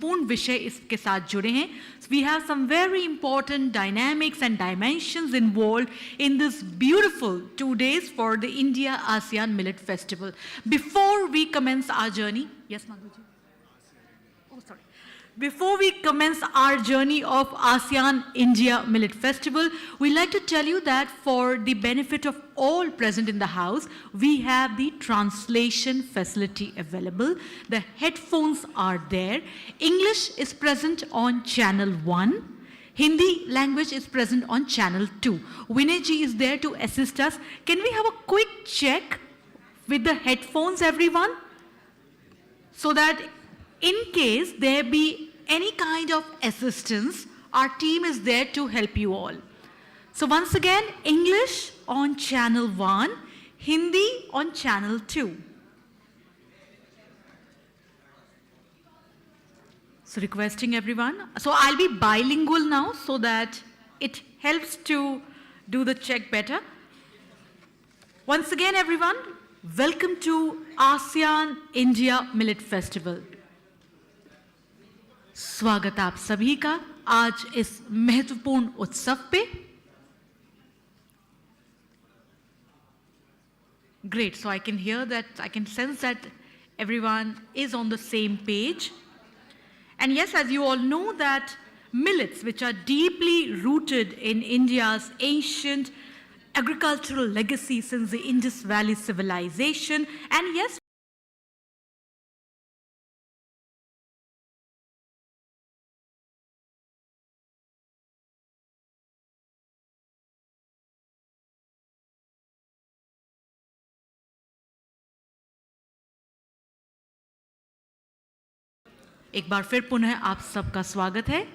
महत्वपूर्ण विषय इसके साथ जुड़े हैं. We have some very important dynamics and dimensions involved in this beautiful 2 days for the India ASEAN Millet Festival. Before we commence our journey, yes, Madhuji? Oh, sorry. Before we commence our journey of ASEAN-India Millet Festival, we'd like to tell you that for the benefit of all present in the house, we have the translation facility available. The headphones are there. English is present on channel 1. Hindi language is present on channel 2. Vinay ji is there to assist us. Can we have a quick check with the headphones, everyone? So that in case there be any kind of assistance, our team is there to help you all. So once again, English on channel 1, Hindi on channel 2. So requesting everyone. So I'll be bilingual now so that it helps to do the check better. Once again, everyone, welcome to ASEAN-India Millet Festival. स्वागत आप सभी का आज इस महत्वपूर्ण उत्सव पे. Great, so I can hear that, I can sense that everyone is on the same page. And yes, as you all know that millets, which are deeply rooted in India's ancient agricultural legacy since the Indus Valley civilization, and yes, एक बार फिर पुनः आप सबका स्वागत है.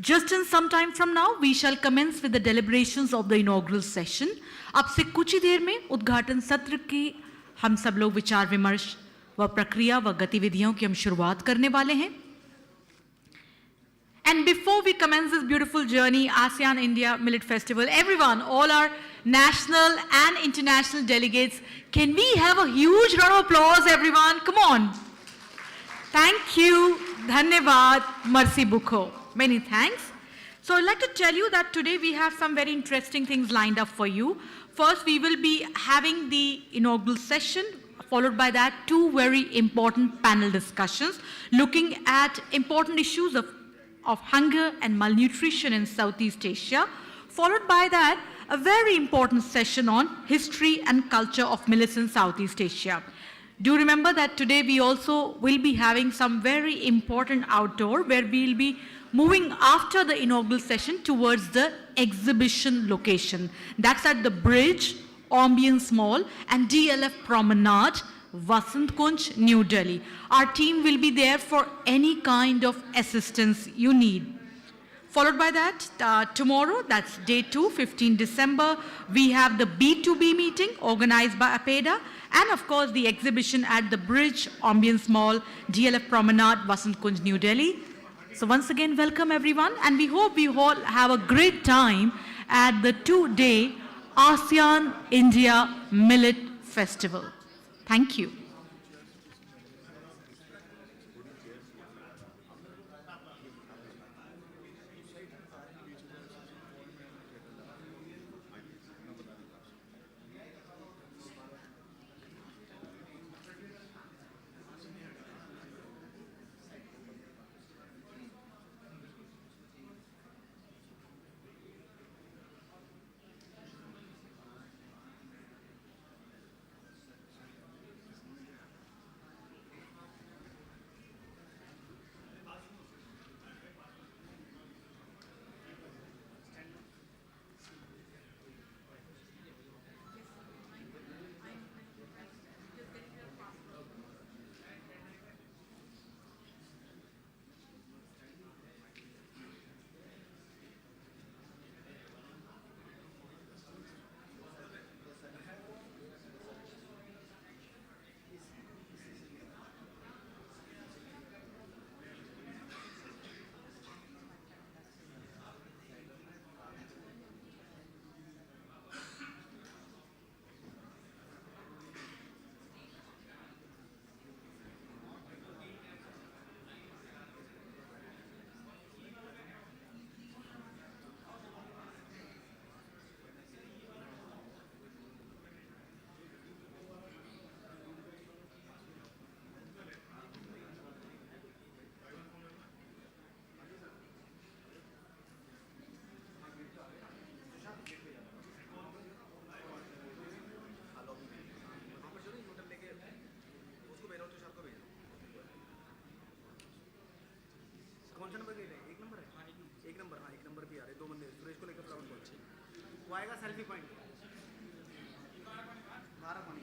Just in some time from now, we shall commence with the deliberations of the inaugural session. अब से कुछ ही देर में उद्घाटन सत्र की हम सब लोग विचार विमर्श व प्रक्रिया व गतिविधियों की हम शुरुआत करने वाले हैं. And before we commence this beautiful journey, ASEAN India Millet Festival, everyone, all our national and international delegates, can we have a huge round of applause, everyone? Come on. Thank you. Dhanyavad. Mercy Bukho. Many thanks. So I'd like to tell you that today we have some very interesting things lined up for you. First, we will be having the inaugural session, followed by that 2 very important panel discussions looking at important issues of hunger and malnutrition in Southeast Asia. Followed by that, a very important session on history and culture of millets in Southeast Asia. Do remember that today we also will be having some very important outdoor where we'll be moving after the inaugural session towards the exhibition location. That's at the Bridge, Ambience Mall and DLF Promenade, Vasant Kunj, New Delhi. Our team will be there for any kind of assistance you need. Followed by that, tomorrow, that's day 2, 15 December, we have the B2B meeting organized by APEDA, and of course the exhibition at the Bridge, Ambience Mall, DLF Promenade, Vasant Kunj, New Delhi. So once again, welcome everyone, and we hope you all have a great time at the 2-day ASEAN-India Millet Festival. Thank you. वो आएगा selfie point 12 पानी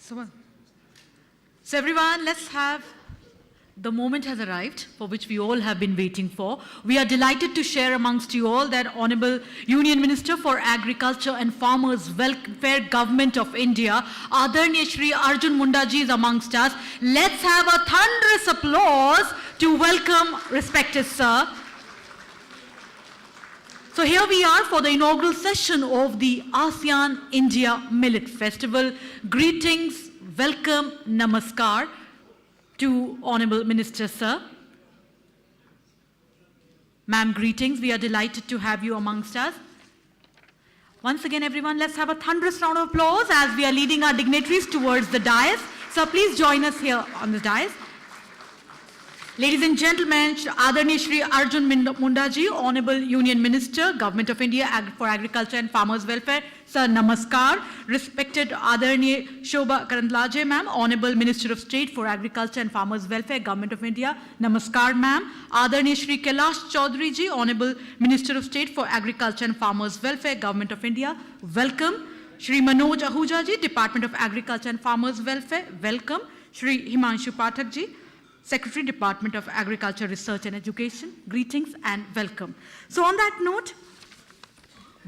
So, so everyone, let's have, the moment has arrived for which we all have been waiting for. We are delighted to share amongst you all that Honorable Union Minister for Agriculture and Farmers Welfare Government of India, Adarniya Shri Arjun Munda ji is amongst us. Let's have a thunderous applause to welcome respected sir. So here we are for the inaugural session of the Asean-India Millet Festival. Greetings, welcome, namaskar to Honorable Minister Sir. Ma'am, greetings. We are delighted to have you amongst us. Once again, everyone, let's have a thunderous round of applause as we are leading our dignitaries towards the dais. So please join us here on the dais. Ladies and gentlemen, Adarniya Shri Arjun Munda ji, Honorable Union Minister, Government of India for Agriculture and Farmers Welfare, Sir, namaskar. Respected Adarniya Shobha Karandlaje, ma'am, Honorable Minister of State for Agriculture and Farmers Welfare, Government of India, namaskar, ma'am. Adarniya Shri Kailash Chaudhary ji, Honorable Minister of State for Agriculture and Farmers Welfare, Government of India, welcome. Shri Manoj Ahuja ji, Department of Agriculture and Farmers Welfare, welcome. Shri Himanshu Pathak ji, Secretary, Department of Agriculture, Research and Education, greetings and welcome. So on that note,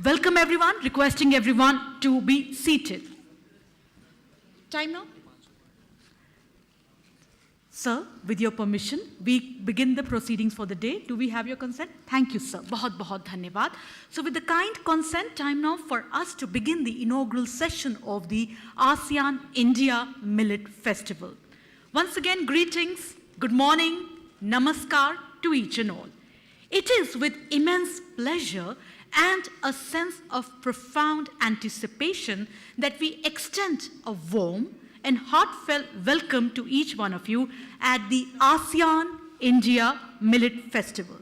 welcome everyone, requesting everyone to be seated. Time now? Sir, with your permission, we begin the proceedings for the day. Do we have your consent? Thank you, sir. Bahut bahut dhanyavad. So with the kind consent, time now for us to begin the inaugural session of the ASEAN-India Millet Festival. Once again, greetings, good morning, namaskar to each and all. It is with immense pleasure and a sense of profound anticipation that we extend a warm and heartfelt welcome to each one of you at the ASEAN-India Millet Festival.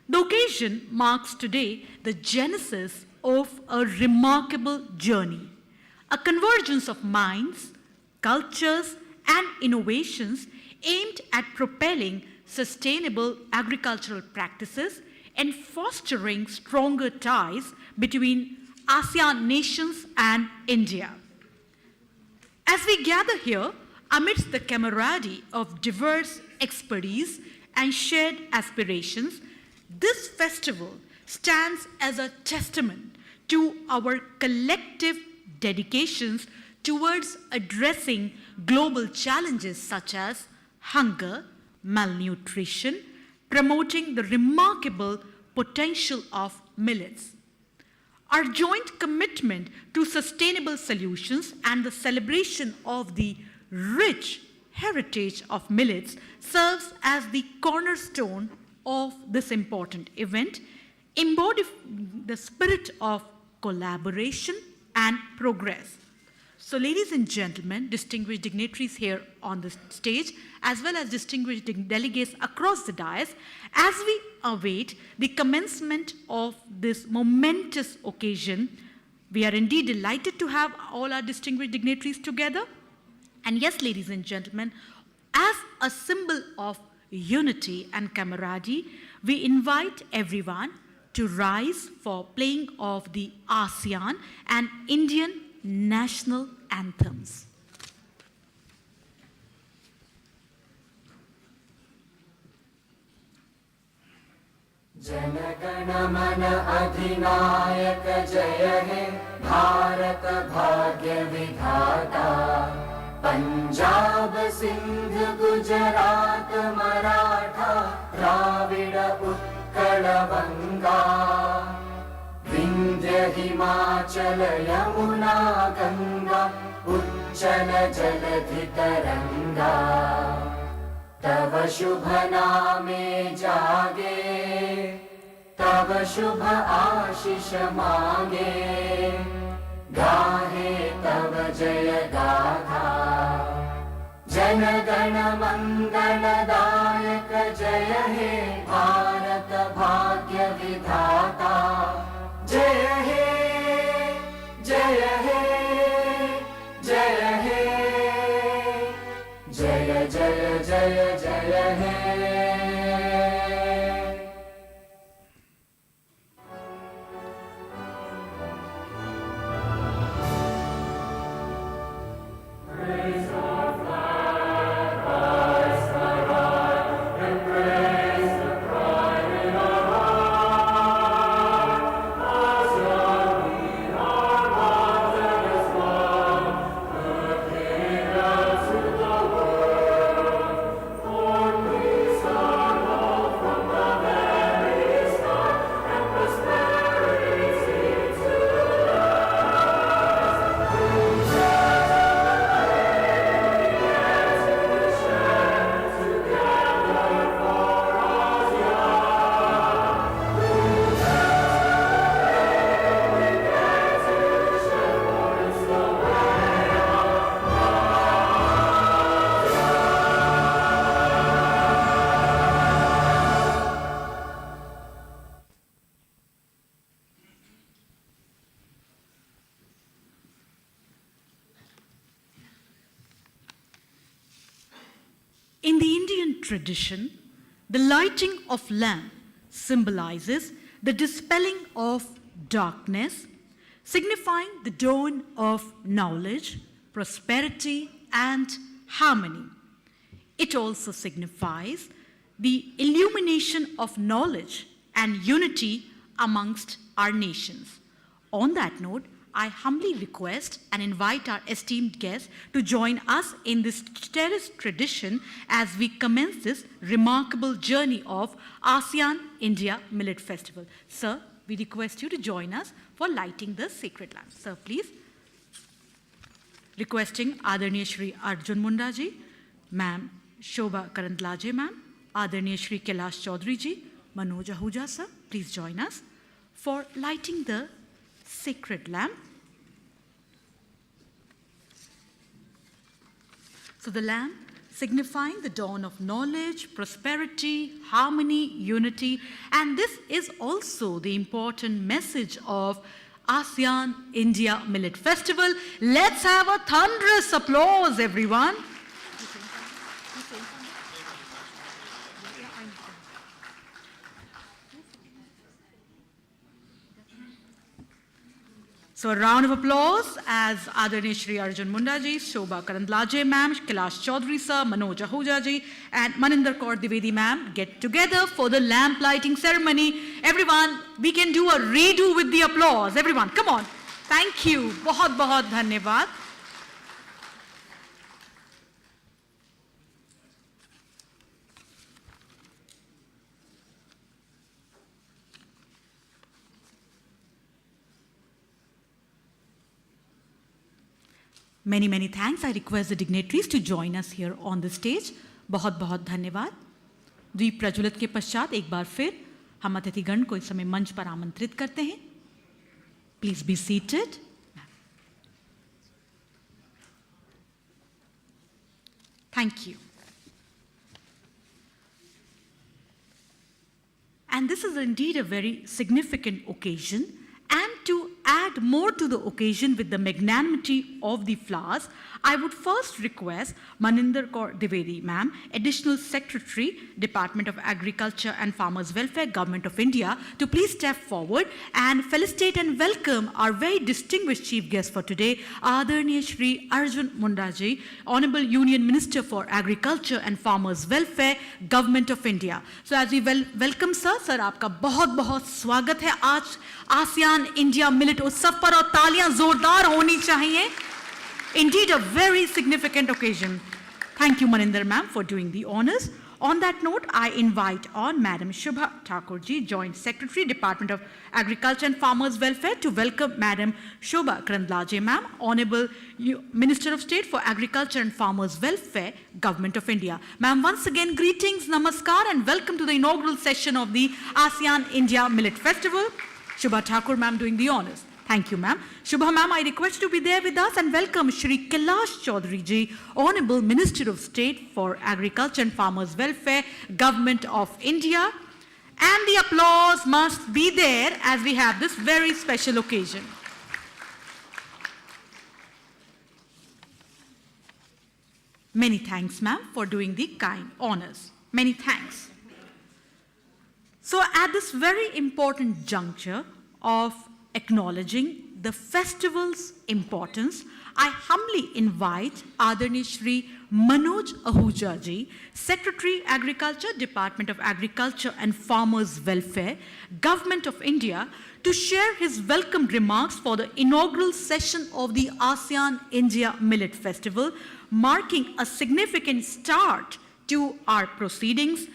The occasion marks today the genesis of a remarkable journey, a convergence of minds, cultures, and innovations aimed at propelling sustainable agricultural practices and fostering stronger ties between ASEAN nations and India. As we gather here amidst the camaraderie of diverse expertise and shared aspirations, this festival stands as a testament to our collective dedications towards addressing global challenges such as hunger, malnutrition, promoting the remarkable potential of millets. Our joint commitment to sustainable solutions and the celebration of the rich heritage of millets serves as the cornerstone of this important event, embodying the spirit of collaboration and progress. So ladies and gentlemen, distinguished dignitaries here on the stage, as well as distinguished delegates across the dais, as we await the commencement of this momentous occasion, we are indeed delighted to have all our distinguished dignitaries together. And yes, ladies and gentlemen, as a symbol of unity and camaraderie, we invite everyone to rise for playing of the ASEAN and Indian national anthems. जनगण मन अधिनायक जय हे भारत भाग्य विधाता पंजाब सिंध गुजरात मराठा द्राविड उत्कल बंगा विंध्य हिमाचल यमुना गंगा उच्चल जलधि तरंगा तव शुभ नामे जागे तव शुभ आशीष मांगे गाहे तव जय गाथा जन गण मंगलदायक जय हे भारत भाग्य विधाता जय हे जय हे जय हे जय जय जय जय हे In the Indian tradition, the lighting of lamp symbolizes the dispelling of darkness, signifying the dawn of knowledge, prosperity, and harmony. It also signifies the illumination of knowledge and unity amongst our nations. On that note, I humbly request and invite our esteemed guests to join us in this cherished tradition as we commence this remarkable journey of ASEAN-India Millet Festival. Sir, we request you to join us for lighting the sacred lamp. Sir, please. Requesting Adarniya Shri Arjun Munda ji, Ma'am Shobha Karandlaje Ma'am, Adarniya Shri Kailash Chaudhary ji, Manoj Ahuja sir, please join us for lighting the sacred lamp. So the lamp signifying the dawn of knowledge, prosperity, harmony, unity, and this is also the important message of ASEAN-India Millet Festival. Let's have a thunderous applause, everyone. So a round of applause as Adarniya Shri Arjun Munda ji, Shobha Karandlaje ma'am, Kailash Chaudhary sir, Manoj Ahuja ji, and Maninder Kaur Dwivedi ma'am get together for the lamp lighting ceremony. Everyone, we can do a redo with the applause. Everyone, come on. Thank you. Bahut bahut dhanyavad. Many, many thanks. I request the dignitaries to join us here on the stage. बहुत बहुत धन्यवाद. दीप प्रज्वलित के पश्चात एक बार फिर हम अतिथिगण को इस समय मंच पर आमंत्रित करते हैं. Please be seated. Thank you. And this is indeed a very significant occasion. And to add more to the occasion with the magnanimity of the flowers, I would first request Maninder Kaur Dwivedi ma'am, Additional Secretary, Department of Agriculture and Farmers Welfare, Government of India, to please step forward and felicitate and welcome our very distinguished chief guest for today, Adarniya Shri Arjun Munda ji, Honorable Union Minister for Agriculture and Farmers Welfare, Government of India. So as we welcome sir, आपका बहुत बहुत स्वागत है आज ASEAN India millet उत्सव पर और तालियां जोरदार होनी चाहिए. Indeed, a very significant occasion. Thank you, Maninder ma'am, for doing the honors. On that note, I invite on Madam Shubha Thakur ji, Joint Secretary, Department of Agriculture and Farmers Welfare, to welcome Madam Shobha Karandlaje ma'am, Honorable Minister of State for Agriculture and Farmers Welfare, Government of India. Ma'am, once again, greetings, namaskar, and welcome to the inaugural session of the ASEAN-India Millet Festival. Shubha Thakur ma'am doing the honors. Thank you, ma'am. Shubha ma'am, I request you to be there with us and welcome Shri Kailash Chaudhary ji, Honorable Minister of State for Agriculture and Farmers Welfare, Government of India. And the applause must be there as we have this very special occasion. Many thanks, ma'am, for doing the kind honors. Many thanks. So at this very important juncture of acknowledging the festival's importance, I humbly invite Adarniya Shri Manoj Ahuja ji, Secretary Agriculture, Department of Agriculture and Farmers Welfare, Government of India, to share his welcome remarks for the inaugural session of the ASEAN-India Millet Festival, marking a significant start to our proceedings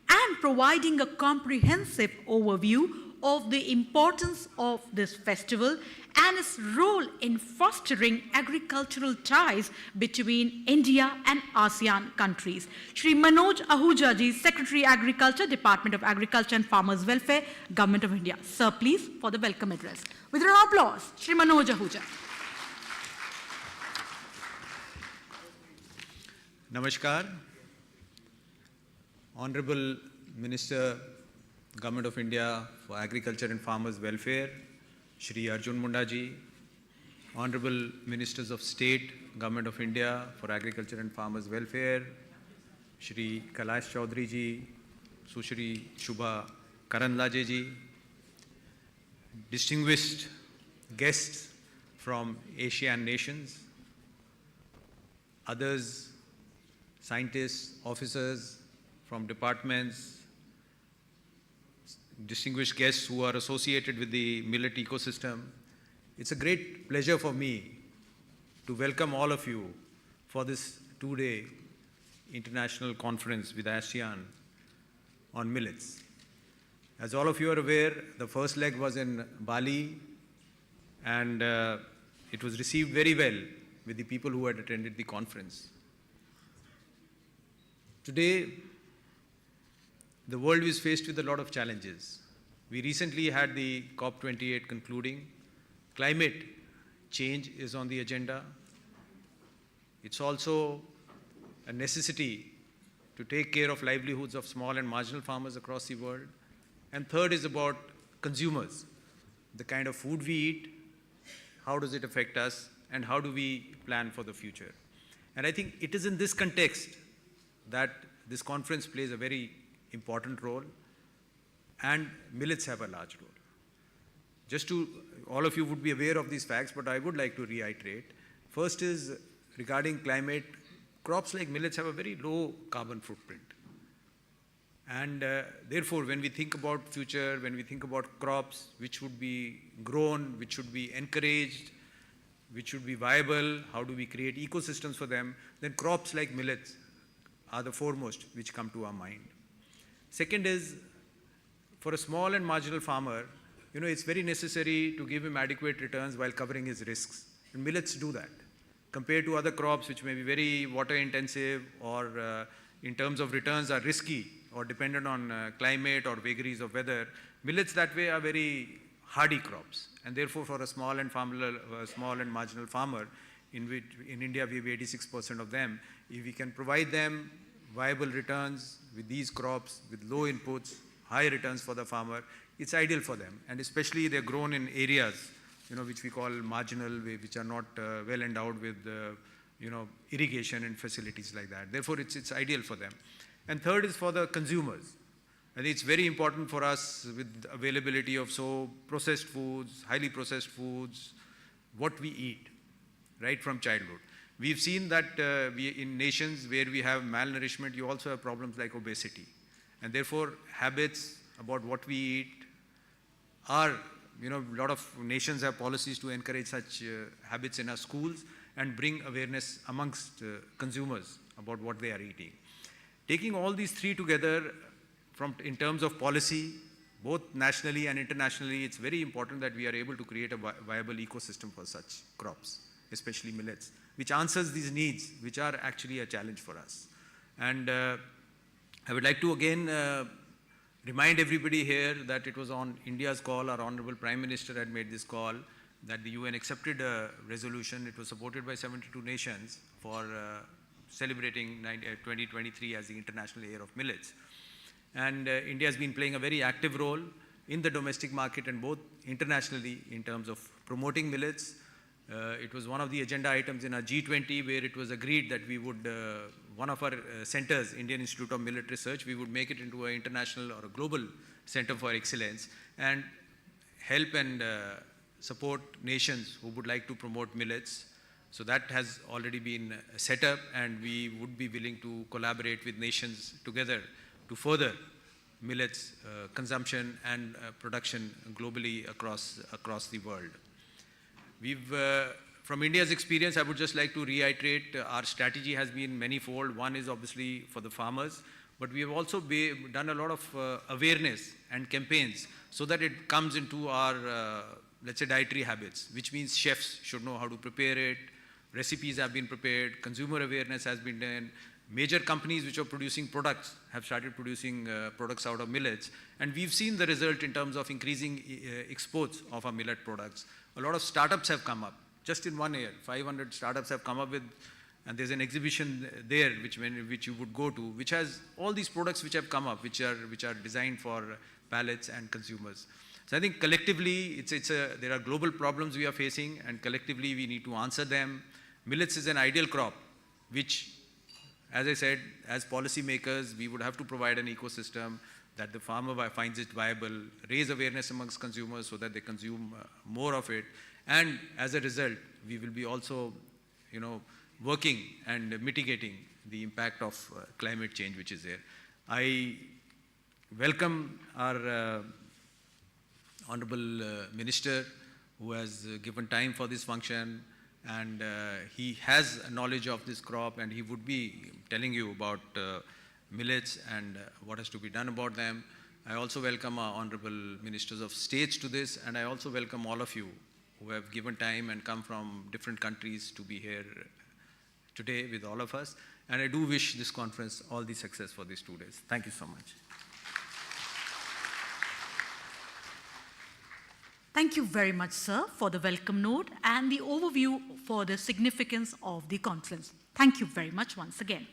and providing a comprehensive overview of the importance of this festival and its role in fostering agricultural ties between India and ASEAN countries. Shri Manoj Ahuja ji, Secretary Agriculture, Department of Agriculture and Farmers Welfare, Government of India. Sir, please, for the welcome address. With an applause, Shri Manoj Ahuja. Namaskar. Honorable Minister, Government of India for Agriculture and Farmers Welfare, Shri Arjun Munda ji, Honorable Ministers of State, Government of India for Agriculture and Farmers Welfare, Shri Kailash Chaudhary ji, Sushri Shubha Karanlaje ji, distinguished guests from Asian nations, others, scientists, officers from departments, distinguished guests who are associated with the millet ecosystem. It's a great pleasure for me to welcome all of you for this two-day international conference with ASEAN on millets. As all of you are aware, the first leg was in Bali, and it was received very well with the people who had attended the conference. Today, the world is faced with a lot of challenges. We recently had the COP28 concluding. Climate change is on the agenda. It's also a necessity to take care of livelihoods of small and marginal farmers across the world. And third is about consumers, the kind of food we eat, how does it affect us, and how do we plan for the future. And I think it is in this context that this conference plays a very important role, and millets have a large role. Just to, all of you would be aware of these facts, but I would like to reiterate. First is regarding climate, crops like millets have a very low carbon footprint. And therefore, when we think about future, when we think about crops which would be grown, which should be encouraged, which should be viable, how do we create ecosystems for them, then crops like millets are the foremost which come to our mind. Second is, for a small and marginal farmer, it's very necessary to give him adequate returns while covering his risks. And millets do that. Compared to other crops which may be very water intensive or in terms of returns are risky or dependent on climate or vagaries of weather, millets that way are very hardy crops. And therefore, for a small and marginal farmer, in India we have 86% of them, if we can provide them viable returns with these crops, with low inputs, high returns for the farmer, it's ideal for them. And especially they're grown in areas, which we call marginal, which are not well endowed with, irrigation and facilities like that. Therefore, it's ideal for them. And third is for the consumers. I think it's very important for us with availability of processed foods, highly processed foods, what we eat, right from childhood. We've seen that in nations where we have malnourishment, you also have problems like obesity. And therefore, habits about what we eat are, a lot of nations have policies to encourage such habits in our schools and bring awareness amongst consumers about what they are eating. Taking all these three together in terms of policy, both nationally and internationally, it's very important that we are able to create a viable ecosystem for such crops, especially millets, which answers these needs, which are actually a challenge for us. And I would like to again remind everybody here that it was on India's call, our Honorable Prime Minister had made this call, that the UN accepted a resolution. It was supported by 72 nations for celebrating 2023 as the International Year of Millets. And India has been playing a very active role in the domestic market and both internationally in terms of promoting millets. It was one of the agenda items in our G20 where it was agreed that we would, one of our centers, Indian Institute of Millet Research, we would make it into an international or a global center for excellence and help and support nations who would like to promote millets. So that has already been set up, and we would be willing to collaborate with nations together to further millets consumption and production globally across the world. From India's experience, I would just like to reiterate, our strategy has been manifold. One is obviously for the farmers, but we have also done a lot of awareness and campaigns so that it comes into our, let's say, dietary habits, which means chefs should know how to prepare it, recipes have been prepared, consumer awareness has been done. Major companies which are producing products have started producing products out of millets, and we've seen the result in terms of increasing exports of our millet products. A lot of startups have come up. Just in 1 year, 500 startups have come up with, and there's an exhibition there which you would go to, which has all these products which have come up, which are designed for palates and consumers. So I think collectively, there are global problems we are facing, and collectively we need to answer them. Millets is an ideal crop, which as I said, as policymakers, we would have to provide an ecosystem that the farmer finds it viable, raise awareness amongst consumers so that they consume more of it. And as a result, we will be also, working and mitigating the impact of climate change which is there. I welcome our Honorable Minister who has given time for this function, and he has knowledge of this crop, and he would be telling you about millets and what has to be done about them. I also welcome our Honorable Ministers of States to this, and I also welcome all of you who have given time and come from different countries to be here today with all of us. And I do wish this conference all the success for these 2 days. Thank you so much. Thank you very much, sir, for the welcome note and the overview for the significance of the conference. Thank you very much once again.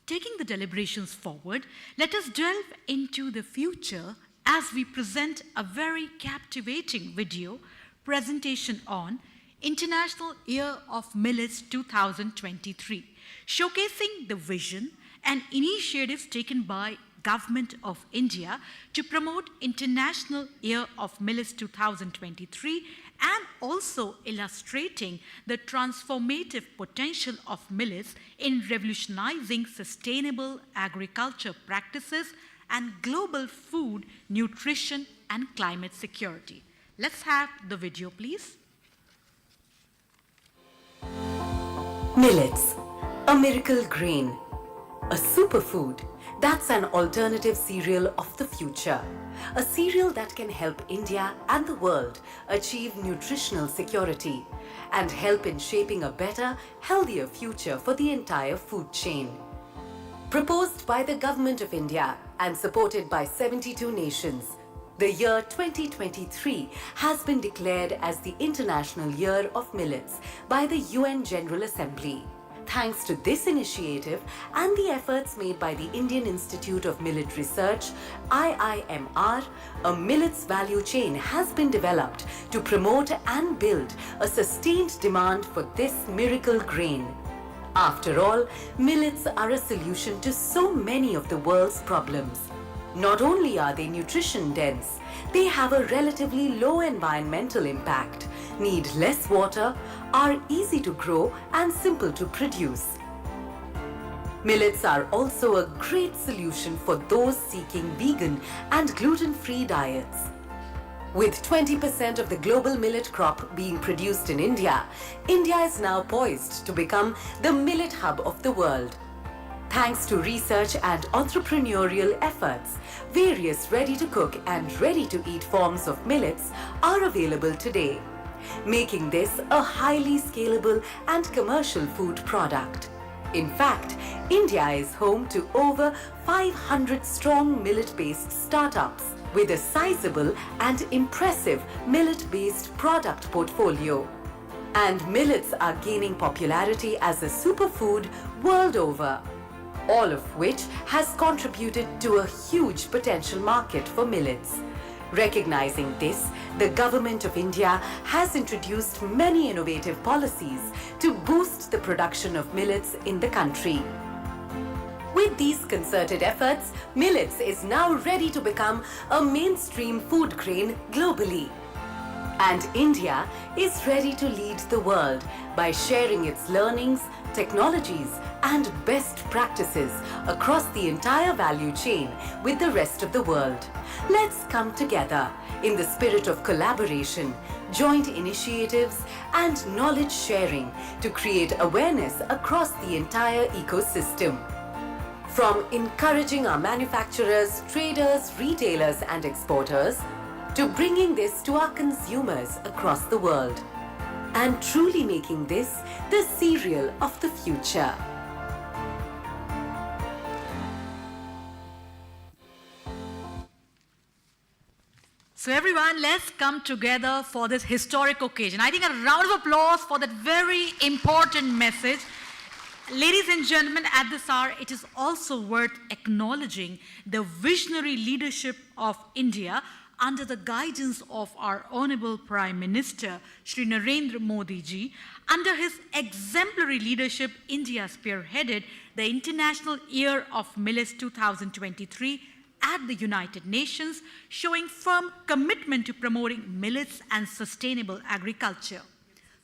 Taking the deliberations forward, let us delve into the future as we present a very captivating video presentation on International Year of Millets 2023, showcasing the vision and initiatives taken by Government of India to promote International Year of Millets 2023 and also illustrating the transformative potential of millets in revolutionizing sustainable agriculture practices and global food, nutrition, and climate security. Let's have the video, please. Millets, a miracle grain, a superfood that's an alternative cereal of the future. A cereal that can help India and the world achieve nutritional security and help in shaping a better, healthier future for the entire food chain. Proposed by the Government of India and supported by 72 nations, the year 2023 has been declared as the International Year of Millets by the UN General Assembly. Thanks to this initiative and the efforts made by the Indian Institute of Millet Research, IIMR, a millets value chain has been developed to promote and build a sustained demand for this miracle grain. After all, millets are a solution to so many of the world's problems. Not only are they nutrition dense, they have a relatively low environmental impact, need less water, are easy to grow and simple to produce. Millets are also a great solution for those seeking vegan and gluten-free diets. With 20% of the global millet crop being produced in India, India is now poised to become the millet hub of the world. Thanks to research and entrepreneurial efforts, various ready-to-cook and ready-to-eat forms of millets are available today, making this a highly scalable and commercial food product. In fact, India is home to over 500 strong millet-based startups with a sizable and impressive millet-based product portfolio. And millets are gaining popularity as a superfood world over, all of which has contributed to a huge potential market for millets. Recognizing this, the Government of India has introduced many innovative policies to boost the production of millets in the country. With these concerted efforts, millets is now ready to become a mainstream food grain globally. And India is ready to lead the world by sharing its learnings, technologies, and best practices across the entire value chain with the rest of the world. Let's come together in the spirit of collaboration, joint initiatives, and knowledge sharing to create awareness across the entire ecosystem. From encouraging our manufacturers, traders, retailers, and exporters, to bringing this to our consumers across the world, and truly making this the cereal of the future. So everyone, let's come together for this historic occasion. I think a round of applause for that very important message. Ladies and gentlemen, at this hour, it is also worth acknowledging the visionary leadership of India under the guidance of our Honorable Prime Minister, Shri Narendra Modi ji. Under his exemplary leadership, India spearheaded the International Year of Millets 2023 at the United Nations, showing firm commitment to promoting millets and sustainable agriculture.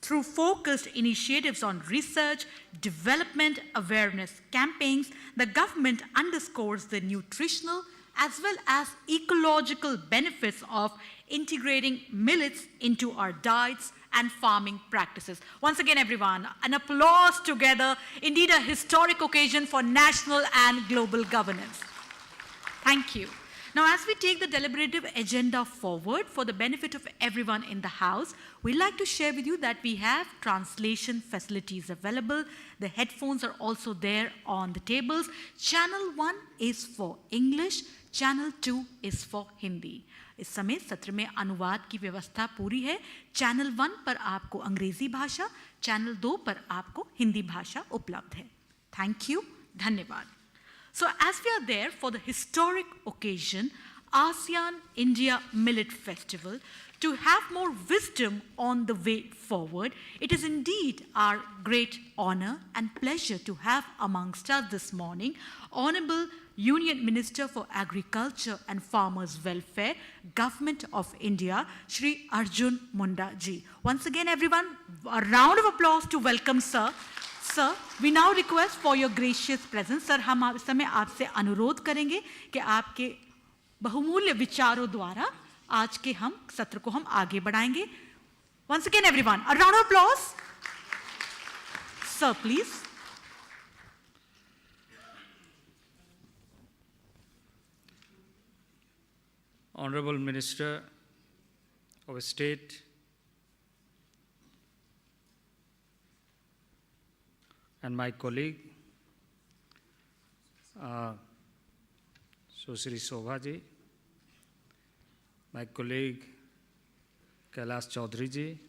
Through focused initiatives on research, development, awareness campaigns, the government underscores the nutritional as well as ecological benefits of integrating millets into our diets and farming practices. Once again, everyone, an applause together. Indeed, a historic occasion for national and global governance. Thank you. Now, as we take the deliberative agenda forward for the benefit of everyone in the House, we'd like to share with you that we have translation facilities available. The headphones are also there on the tables. Channel 1 is for English, Channel 2 is for Hindi. इस समय सत्र में अनुवाद की व्यवस्था पूरी है. Channel 1 पर आपको अंग्रेजी भाषा, चैनल 2 पर आपको हिंदी भाषा उपलब्ध है. थैंक यू, धन्यवाद. So as we are there for the historic occasion, ASEAN-India Millet Festival, to have more wisdom on the way forward, it is indeed our great honor and pleasure to have amongst us this morning Honorable Union Minister for Agriculture and Farmers Welfare, Government of India, Shri Arjun Munda ji. Once again, everyone, a round of applause to welcome Sir. Sir, we now request for your gracious presence. Sir, हम इस समय आपसे अनुरोध करेंगे कि आपके बहुमूल्य विचारों द्वारा आज के हम सत्र को हम आगे बढ़ाएंगे. Once again, everyone, a round of applause. Sir, please. Honorable Minister of State, and my colleague, Sushri Shobha ji, my colleague Kailash Chaudhary ji,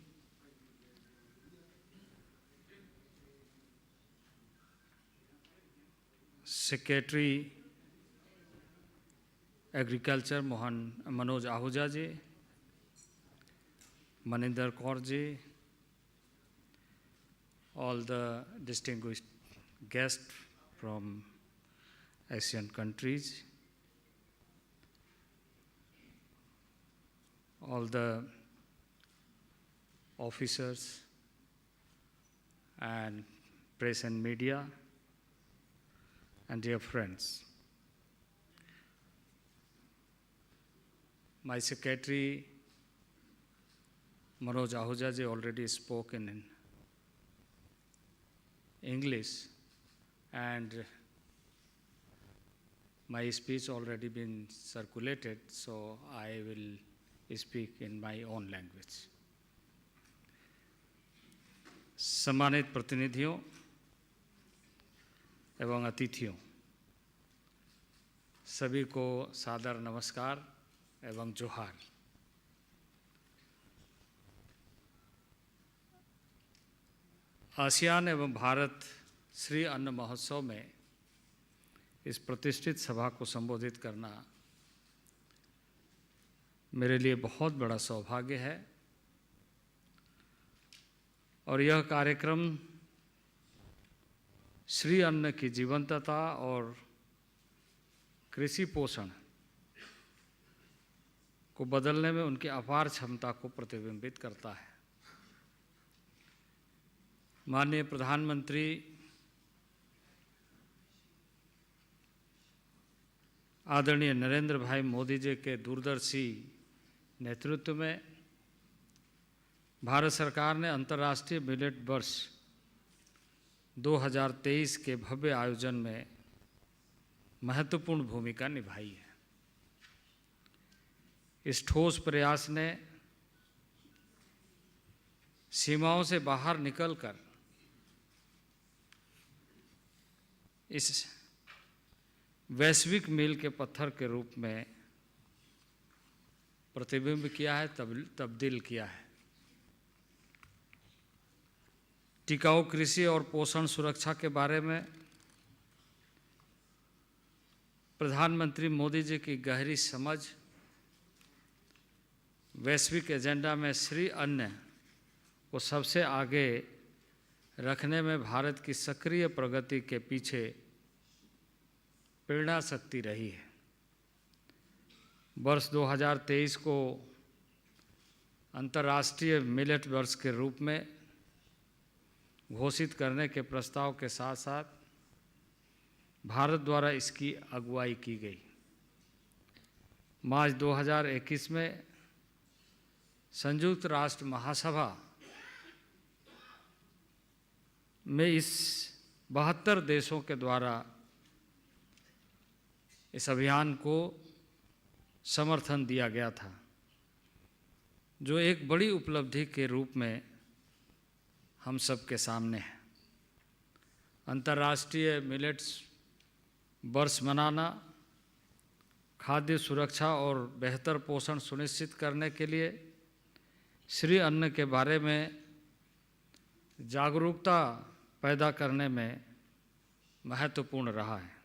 Secretary Agriculture Manoj Ahuja ji, Maninder Kaur ji, all the distinguished guests from Asian countries, all the officers and press and media, and dear friends. My secretary, Manoj Ahuja ji, already spoke in English, and my speech already been circulated, so I will speak in my own language. सम्मानित प्रतिनिधियों एवं अतिथियों, सभी को सादर नमस्कार एवं जोहार. आसियान एवं भारत श्री अन्न महोत्सव में इस प्रतिष्ठित सभा को संबोधित करना मेरे लिए बहुत बड़ा सौभाग्य है और यह कार्यक्रम श्री अन्न की जीवंतता और कृषि पोषण को बदलने में उनकी अपार क्षमता को प्रतिबिंबित करता है. माननीय प्रधानमंत्री आदरणीय नरेंद्र भाई मोदी जी के दूरदर्शी नेतृत्व में भारत सरकार ने अंतर्राष्ट्रीय मिलेट वर्ष 2023 के भव्य आयोजन में महत्वपूर्ण भूमिका निभाई है. इस ठोस प्रयास ने सीमाओं से बाहर निकलकर इस वैश्विक मील के पत्थर के रूप में प्रतिबिंब किया है, तब्दील किया है. टिकाऊ कृषि और पोषण सुरक्षा के बारे में प्रधानमंत्री मोदी जी की गहरी समझ वैश्विक एजेंडा में श्री अन्न को सबसे आगे रखने में भारत की सक्रिय प्रगति के पीछे प्रेरणा शक्ति रही है। वर्ष 2023 को अंतर्राष्ट्रीय मिलेट वर्ष के रूप में घोषित करने के प्रस्ताव के साथ साथ भारत द्वारा इसकी अगुवाई की गई। मार्च 2021 में संयुक्त राष्ट्र महासभा में इस 72 देशों के द्वारा इस अभियान को समर्थन दिया गया था, जो एक बड़ी उपलब्धि के रूप में हम सबके सामने है। अंतर्राष्ट्रीय मिलेट्स वर्ष मनाना खाद्य सुरक्षा और बेहतर पोषण सुनिश्चित करने के लिए श्री अन्न के बारे में जागरूकता पैदा करने में महत्वपूर्ण रहा है।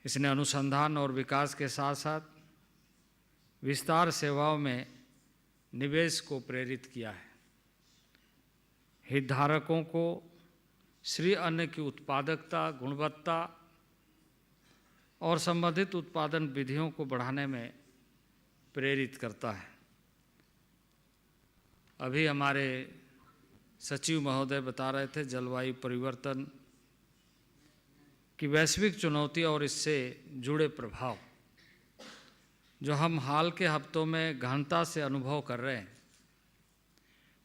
इसने अनुसंधान और विकास के साथ साथ विस्तार सेवाओं में निवेश को प्रेरित किया है। हितधारकों को श्री अन्न की उत्पादकता, गुणवत्ता और संबंधित उत्पादन विधियों को बढ़ाने में प्रेरित करता है। अभी हमारे सचिव महोदय बता रहे थे जलवायु परिवर्तन की वैश्विक चुनौती और इससे जुड़े प्रभाव, जो हम हाल के हफ्तों में गहनता से अनुभव कर रहे हैं,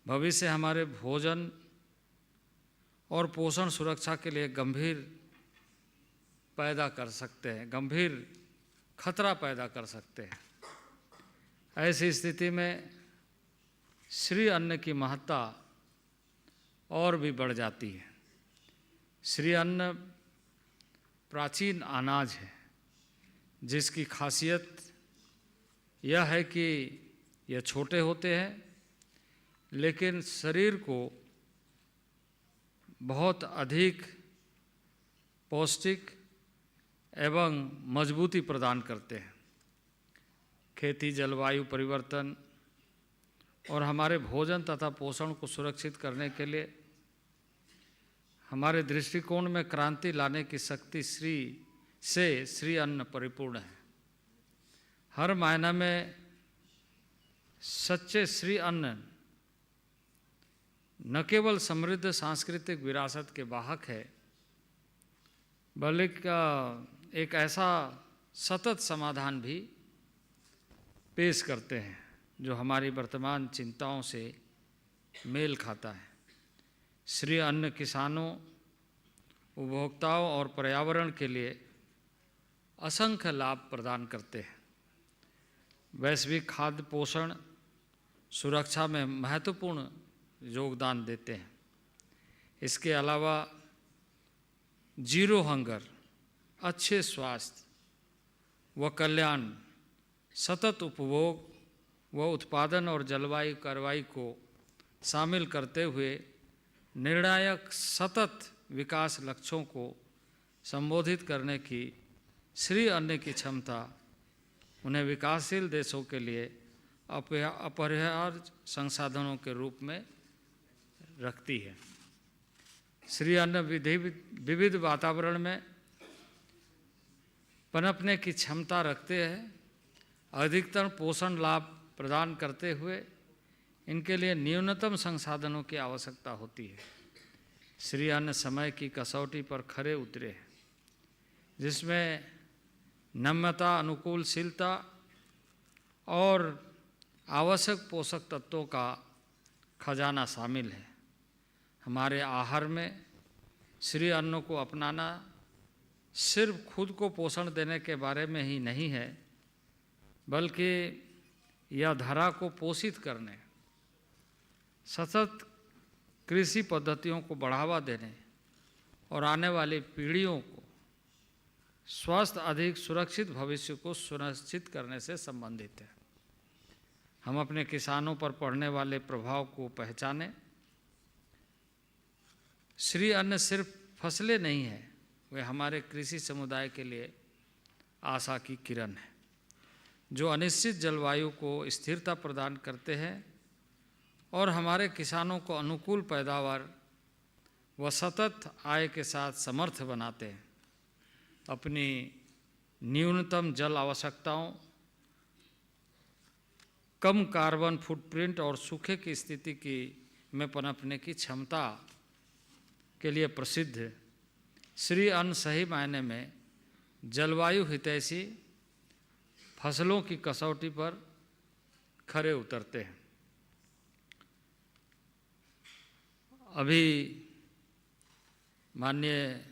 भविष्य हमारे भोजन और पोषण सुरक्षा के लिए गंभीर खतरा पैदा कर सकते हैं। ऐसी स्थिति में श्री अन्न की महत्ता और भी बढ़ जाती है। श्री अन्न प्राचीन अनाज है, जिसकी खासियत यह है कि यह छोटे होते हैं, लेकिन शरीर को बहुत अधिक पौष्टिक एवं मजबूती प्रदान करते हैं। खेती, जलवायु परिवर्तन और हमारे भोजन तथा पोषण को सुरक्षित करने के लिए हमारे दृष्टिकोण में क्रांति लाने की शक्ति श्री अन्न परिपूर्ण है। हर मायने में सच्चे श्री अन्न न केवल समृद्ध सांस्कृतिक विरासत के वाहक है, बल्कि एक ऐसा सतत समाधान भी पेश करते हैं जो हमारी वर्तमान चिंताओं से मेल खाता है। श्री अन्न किसानों, उपभोक्ताओं और पर्यावरण के लिए असंख्य लाभ प्रदान करते हैं। वैश्विक खाद्य पोषण सुरक्षा में महत्वपूर्ण योगदान देते हैं। इसके अलावा जीरो हंगर, अच्छे स्वास्थ्य व कल्याण, सतत उपभोग व उत्पादन और जलवायु कार्रवाई को शामिल करते हुए निर्णायक सतत विकास लक्ष्यों को संबोधित करने की श्री अन्न की क्षमता उन्हें विकासशील देशों के लिए अपरिहार्य संसाधनों के रूप में रखती है। श्री अन्न विविध वातावरण में पनपने की क्षमता रखते हैं। अधिकतम पोषण लाभ प्रदान करते हुए इनके लिए न्यूनतम संसाधनों की आवश्यकता होती है। श्री अन्न समय की कसौटी पर खरे उतरे हैं, जिसमें नम्यता, अनुकूलशीलता और आवश्यक पोषक तत्वों का खजाना शामिल है। हमारे आहार में श्री अन्न को अपनाना सिर्फ खुद को पोषण देने के बारे में ही नहीं है, बल्कि यह धरा को पोषित करने, सतत कृषि पद्धतियों को बढ़ावा देने और आने वाली पीढ़ियों को स्वस्थ, अधिक सुरक्षित भविष्य को सुनिश्चित करने से संबंधित है। हम अपने किसानों पर पड़ने वाले प्रभाव को पहचानें। श्री अन्न सिर्फ फसलें नहीं है, वे हमारे कृषि समुदाय के लिए आशा की किरण है, जो अनिश्चित जलवायु को स्थिरता प्रदान करते हैं और हमारे किसानों को अनुकूल पैदावार व सतत आय के साथ समर्थ बनाते हैं। अपनी न्यूनतम जल आवश्यकताओं, कम कार्बन फुटप्रिंट और सूखे की स्थिति की में पनपने की क्षमता के लिए प्रसिद्ध श्री अन्न सही मायने में जलवायु हितैषी फसलों की कसौटी पर खरे उतरते हैं। अभी माननीय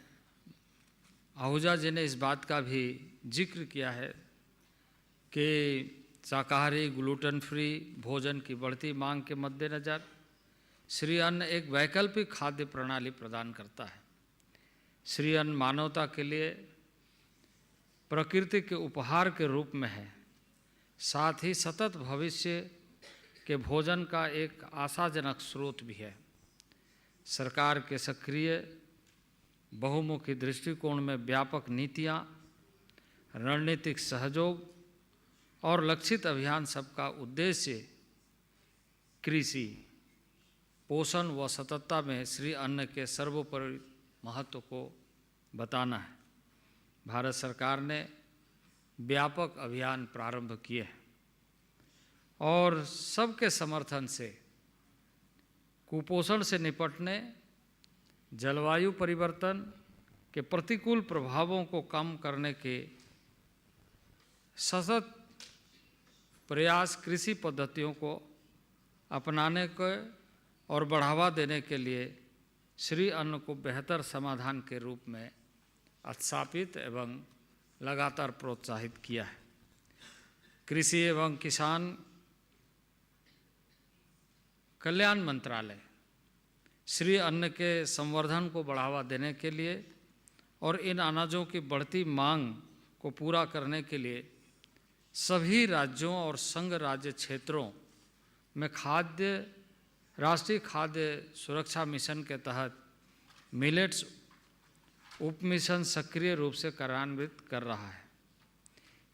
आहूजा जी ने इस बात का भी जिक्र किया है कि शाकाहारी ग्लूटेन फ्री भोजन की बढ़ती मांग के मद्देनज़र श्री अन्न एक वैकल्पिक खाद्य प्रणाली प्रदान करता है। श्री अन्न मानवता के लिए प्रकृति के उपहार के रूप में है, साथ ही सतत भविष्य के भोजन का एक आशाजनक स्रोत भी है। सरकार के सक्रिय बहुमुखी दृष्टिकोण में व्यापक नीतियाँ, रणनीतिक सहयोग और लक्षित अभियान सबका उद्देश्य कृषि, पोषण व सततता में श्री अन्न के सर्वोपरि महत्व को बताना है। भारत सरकार ने व्यापक अभियान प्रारंभ किए हैं और सबके समर्थन से कुपोषण से निपटने, जलवायु परिवर्तन के प्रतिकूल प्रभावों को कम करने के सतत प्रयास कृषि पद्धतियों को अपनाने के और बढ़ावा देने के लिए श्री अन्न को बेहतर समाधान के रूप में स्थापित एवं लगातार प्रोत्साहित किया है। कृषि एवं किसान कल्याण मंत्रालय श्री अन्न के संवर्धन को बढ़ावा देने के लिए और इन अनाजों की बढ़ती मांग को पूरा करने के लिए सभी राज्यों और संघ राज्य क्षेत्रों में राष्ट्रीय खाद्य सुरक्षा मिशन के तहत मिलेट्स उप मिशन सक्रिय रूप से कार्यान्वित कर रहा है।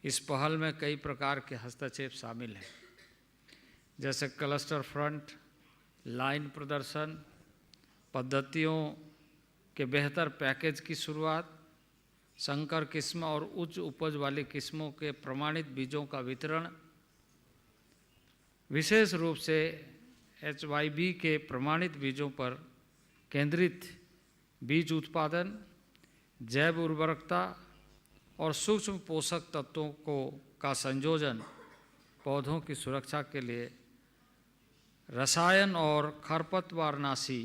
इस पहल में कई प्रकार के हस्तक्षेप शामिल हैं, जैसे क्लस्टर फ्रंट, लाइन प्रदर्शन, पद्धतियों के बेहतर पैकेज की शुरुआत, संकर किस्म और उच्च उपज वाली किस्मों के प्रमाणित बीजों का वितरण, विशेष रूप से HYB के प्रमाणित बीजों पर केंद्रित बीज उत्पादन, जैव उर्वरकता और सूक्ष्म पोषक तत्वों का संयोजन, पौधों की सुरक्षा के लिए रसायन और खरपतवारनाशी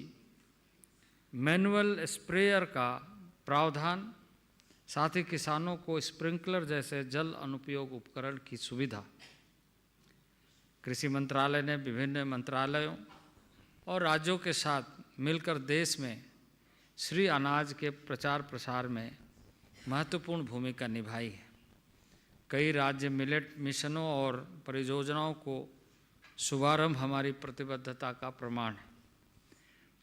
मैनुअल स्प्रेयर का प्रावधान, साथ ही किसानों को स्प्रिंकलर जैसे जल अनुपयोग उपकरण की सुविधा। कृषि मंत्रालय ने विभिन्न मंत्रालयों और राज्यों के साथ मिलकर देश में श्री अनाज के प्रचार प्रसार में महत्वपूर्ण भूमिका निभाई है। कई राज्य मिलेट मिशनों और परियोजनाओं को शुभारंभ हमारी प्रतिबद्धता का प्रमाण है।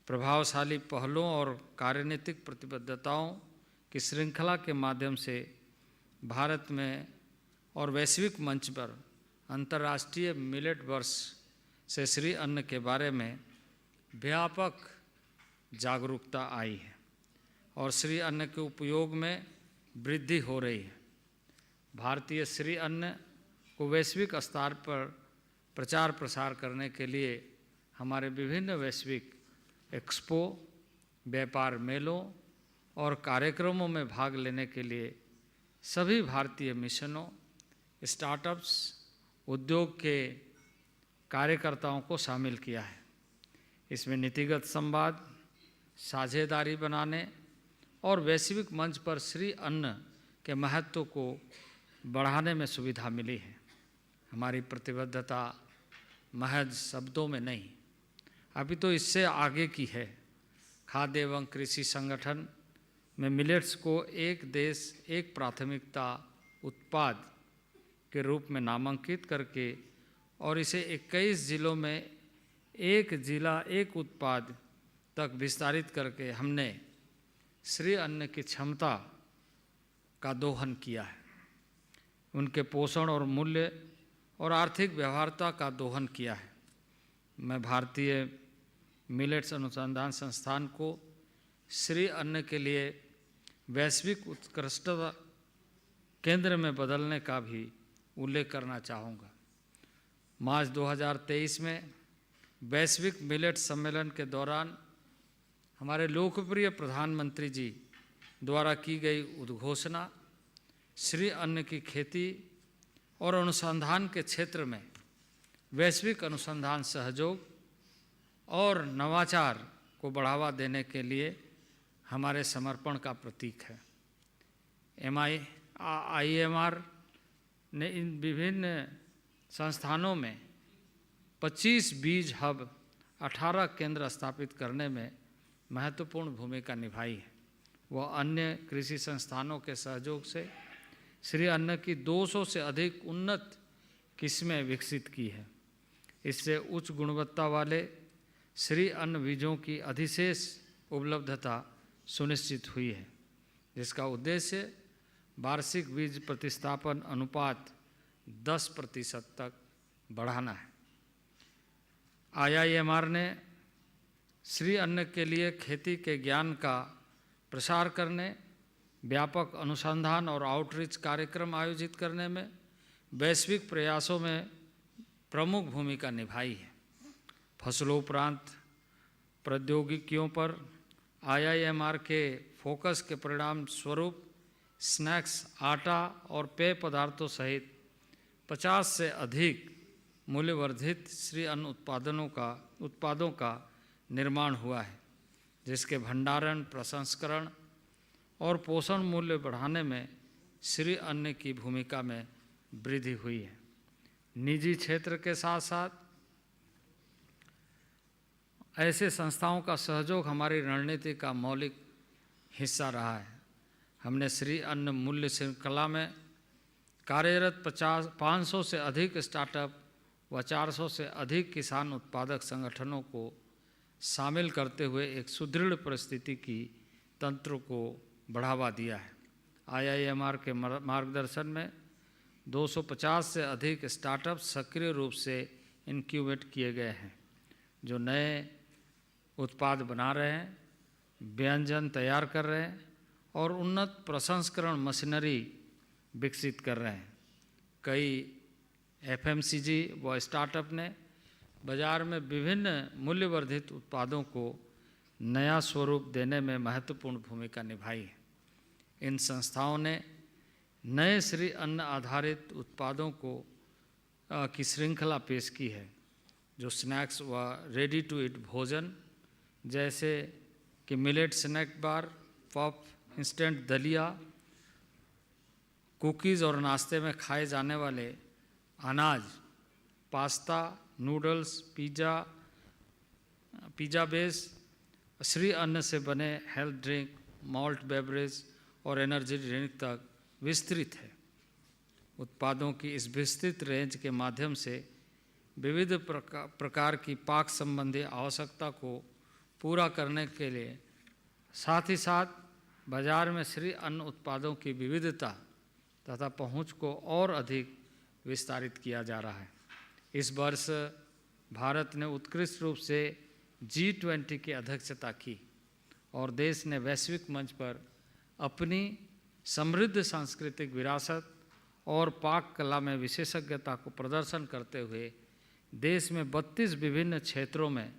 प्रभावशाली पहलों और कार्यनीतिक प्रतिबद्धताओं की श्रृंखला के माध्यम से भारत में और वैश्विक मंच पर अंतर्राष्ट्रीय मिलेट वर्ष से श्री अन्न के बारे में व्यापक जागरूकता आई है और श्री अन्न के उपयोग में वृद्धि हो रही है। भारतीय श्री अन्न को वैश्विक स्तर पर प्रचार प्रसार करने के लिए हमारे विभिन्न वैश्विक एक्सपो, व्यापार मेलों और कार्यक्रमों में भाग लेने के लिए सभी भारतीय मिशनों, स्टार्टअप्स, उद्योग के कार्यकर्ताओं को शामिल किया है। इसमें नीतिगत संवाद, साझेदारी बनाने और वैश्विक मंच पर श्री अन्न के महत्व को बढ़ाने में सुविधा मिली है। हमारी प्रतिबद्धता महज शब्दों में नहीं, अभी तो इससे आगे की है। खाद्य एवं कृषि संगठन में मिलेट्स को एक देश एक प्राथमिकता उत्पाद के रूप में नामांकित करके और इसे 21 जिलों में एक जिला एक उत्पाद तक विस्तारित करके हमने श्री अन्न की क्षमता का दोहन किया है। उनके पोषण और मूल्य और आर्थिक व्यवहार्यता का दोहन किया है। मैं भारतीय मिलेट्स अनुसंधान संस्थान को श्री अन्न के लिए वैश्विक उत्कृष्टता केंद्र में बदलने का भी उल्लेख करना चाहूँगा। मार्च 2023 में वैश्विक मिलेट सम्मेलन के दौरान हमारे लोकप्रिय प्रधानमंत्री जी द्वारा की गई उद्घोषणा श्री अन्न की खेती और अनुसंधान के क्षेत्र में वैश्विक अनुसंधान सहयोग और नवाचार को बढ़ावा देने के लिए हमारे समर्पण का प्रतीक है। IMR ने इन विभिन्न संस्थानों में 25 बीज हब 18 केंद्र स्थापित करने में महत्वपूर्ण भूमिका निभाई है। वह अन्य कृषि संस्थानों के सहयोग से श्री अन्न की 200 से अधिक उन्नत किस्में विकसित की है। इससे उच्च गुणवत्ता वाले श्री अन्न बीजों की अधिशेष उपलब्धता सुनिश्चित हुई है, जिसका उद्देश्य वार्षिक बीज प्रतिस्थापन अनुपात 10% तक बढ़ाना है। IIMR ने श्री अन्न के लिए खेती के ज्ञान का प्रसार करने, व्यापक अनुसंधान और आउटरीच कार्यक्रम आयोजित करने में वैश्विक प्रयासों में प्रमुख भूमिका निभाई है। फसलोपरांत प्रौद्योगिकियों पर IIMR के फोकस के परिणाम स्वरूप स्नैक्स, आटा और पेय पदार्थों सहित 50 से अधिक मूल्यवर्धित श्री अन्न उत्पादों का निर्माण हुआ है, जिसके भंडारण, प्रसंस्करण और पोषण मूल्य बढ़ाने में श्री अन्न की भूमिका में वृद्धि हुई है। निजी क्षेत्र के साथ साथ ऐसे संस्थाओं का सहयोग हमारी रणनीति का मौलिक हिस्सा रहा है। हमने श्री अन्न मूल्य श्रृंखला में कार्यरत 500 से अधिक स्टार्टअप व 400 से अधिक किसान उत्पादक संगठनों को शामिल करते हुए एक सुदृढ़ परिस्थितिकी तंत्र को बढ़ावा दिया है। IIMR के मार्गदर्शन में 250 से अधिक स्टार्टअप सक्रिय रूप से इनक्यूबेट किए गए हैं, जो नए उत्पाद बना रहे हैं, व्यंजन तैयार कर रहे हैं और उन्नत प्रसंस्करण मशीनरी विकसित कर रहे हैं। कई FMCG व स्टार्टअप ने बाजार में विभिन्न मूल्यवर्धित उत्पादों को नया स्वरूप देने में महत्वपूर्ण भूमिका निभाई है। इन संस्थाओं ने नए श्री अन्न आधारित उत्पादों की श्रृंखला पेश की है, जो स्नैक्स व रेडी टू ईट भोजन जैसे कि millet snack bar, puff, instant दलिया, कुकीज़ और नाश्ते में खाए जाने वाले अनाज, pasta, noodles, pizza base, Shri Anna से बने हेल्थ ड्रिंक, मॉल्ट बेवरेज और एनर्जी ड्रिंक तक विस्तृत है। उत्पादों की इस विस्तृत रेंज के माध्यम से विविध प्रकार की पाक संबंधी आवश्यकता को पूरा करने के लिए साथ ही साथ बाजार में श्री अन्न उत्पादों की विविधता तथा पहुंच को और अधिक विस्तारित किया जा रहा है। इस वर्ष भारत ने उत्कृष्ट रूप से G20 की अध्यक्षता की और देश ने वैश्विक मंच पर अपनी समृद्ध सांस्कृतिक विरासत और पाक कला में विशेषज्ञता को प्रदर्शन करते हुए देश में 32 विभिन्न क्षेत्रों में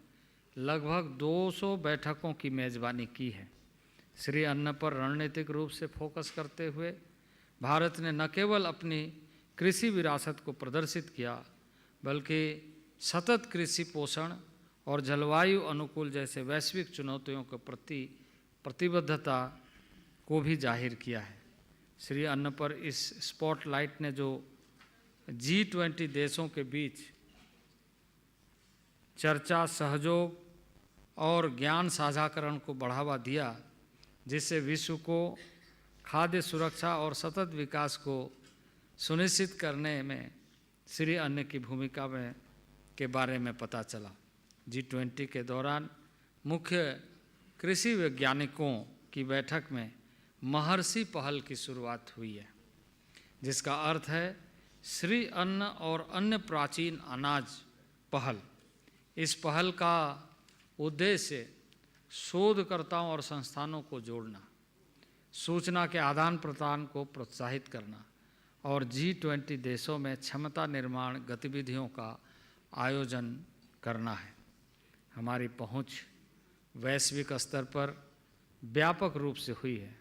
लगभग 200 बैठकों की मेज़बानी की है। श्री अन्न पर रणनीतिक रूप से फोकस करते हुए भारत ने न केवल अपनी कृषि विरासत को प्रदर्शित किया, बल्कि सतत कृषि पोषण और जलवायु अनुकूल जैसे वैश्विक चुनौतियों के प्रति प्रतिबद्धता को भी जाहिर किया है। श्री अन्न पर इस स्पॉटलाइट ने जो G20 देशों के बीच चर्चा, सहयोग और ज्ञान साझाकरण को बढ़ावा दिया, जिससे विश्व को खाद्य सुरक्षा और सतत विकास को सुनिश्चित करने में श्री अन्न की भूमिका के बारे में पता चला। G20 के दौरान मुख्य कृषि वैज्ञानिकों की बैठक में महर्षि पहल की शुरुआत हुई है, जिसका अर्थ है श्री अन्न और अन्य प्राचीन अनाज पहल। इस पहल का उद्देश्य शोधकर्ताओं और संस्थानों को जोड़ना, सूचना के आदान प्रदान को प्रोत्साहित करना और G20 देशों में क्षमता निर्माण गतिविधियों का आयोजन करना है। हमारी पहुंच वैश्विक स्तर पर व्यापक रूप से हुई है।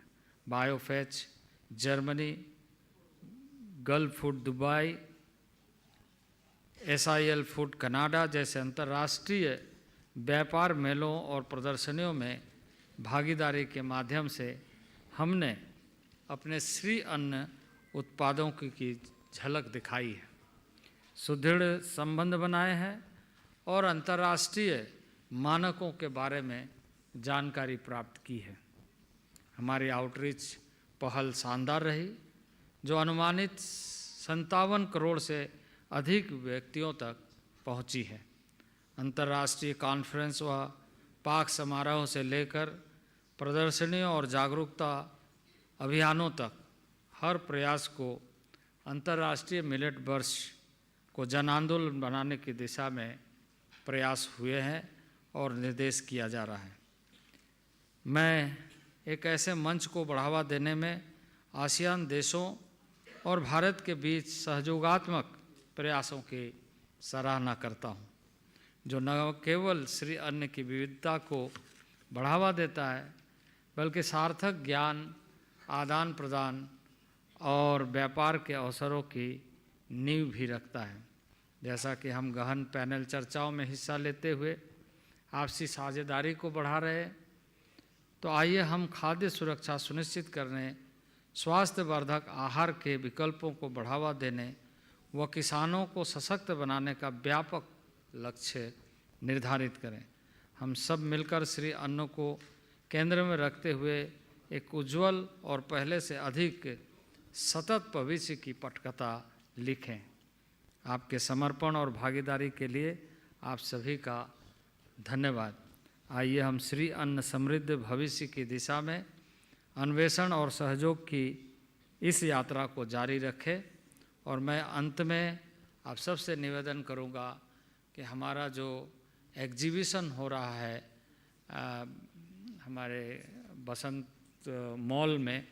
BioFach Germany, Gulfood Dubai, SIL food Canada जैसे अंतर्राष्ट्रीय व्यापार मेलों और प्रदर्शनियों में भागीदारी के माध्यम से हमने अपने श्री अन्न उत्पादों की झलक दिखाई है, सुदृढ़ संबंध बनाए हैं और अंतर्राष्ट्रीय मानकों के बारे में जानकारी प्राप्त की है। हमारी आउटरीच पहल शानदार रही, जो अनुमानित 57 करोड़ से अधिक व्यक्तियों तक पहुंची है। अंतर्राष्ट्रीय कॉन्फ्रेंस व पाक समारोह से लेकर प्रदर्शनियों और जागरूकता अभियानों तक हर प्रयास को अंतर्राष्ट्रीय मिलेट वर्ष को जन आंदोलन बनाने की दिशा में प्रयास हुए हैं और निर्देश किया जा रहा है। मैं एक ऐसे मंच को बढ़ावा देने में आसियान देशों और भारत के बीच सहयोगात्मक प्रयासों की सराहना करता हूँ, जो न केवल श्री अन्न की विविधता को बढ़ावा देता है, बल्कि सार्थक ज्ञान आदान प्रदान और व्यापार के अवसरों की नींव भी रखता है। जैसा कि हम गहन पैनल चर्चाओं में हिस्सा लेते हुए आपसी साझेदारी को बढ़ा रहे हैं, तो आइए हम खाद्य सुरक्षा सुनिश्चित करने, स्वास्थ्यवर्धक आहार के विकल्पों को बढ़ावा देने व किसानों को सशक्त बनाने का व्यापक लक्ष्य निर्धारित करें। हम सब मिलकर श्री अन्न को केंद्र में रखते हुए एक उज्जवल और पहले से अधिक सतत भविष्य की पटकथा लिखें। आपके समर्पण और भागीदारी के लिए आप सभी का धन्यवाद। आइए हम श्री अन्न समृद्ध भविष्य की दिशा में अन्वेषण और सहयोग की इस यात्रा को जारी रखें। और मैं अंत में आप सबसे निवेदन करूंगा कि हमारा जो एग्जीबिशन हो रहा है हमारे बसंत मॉल में,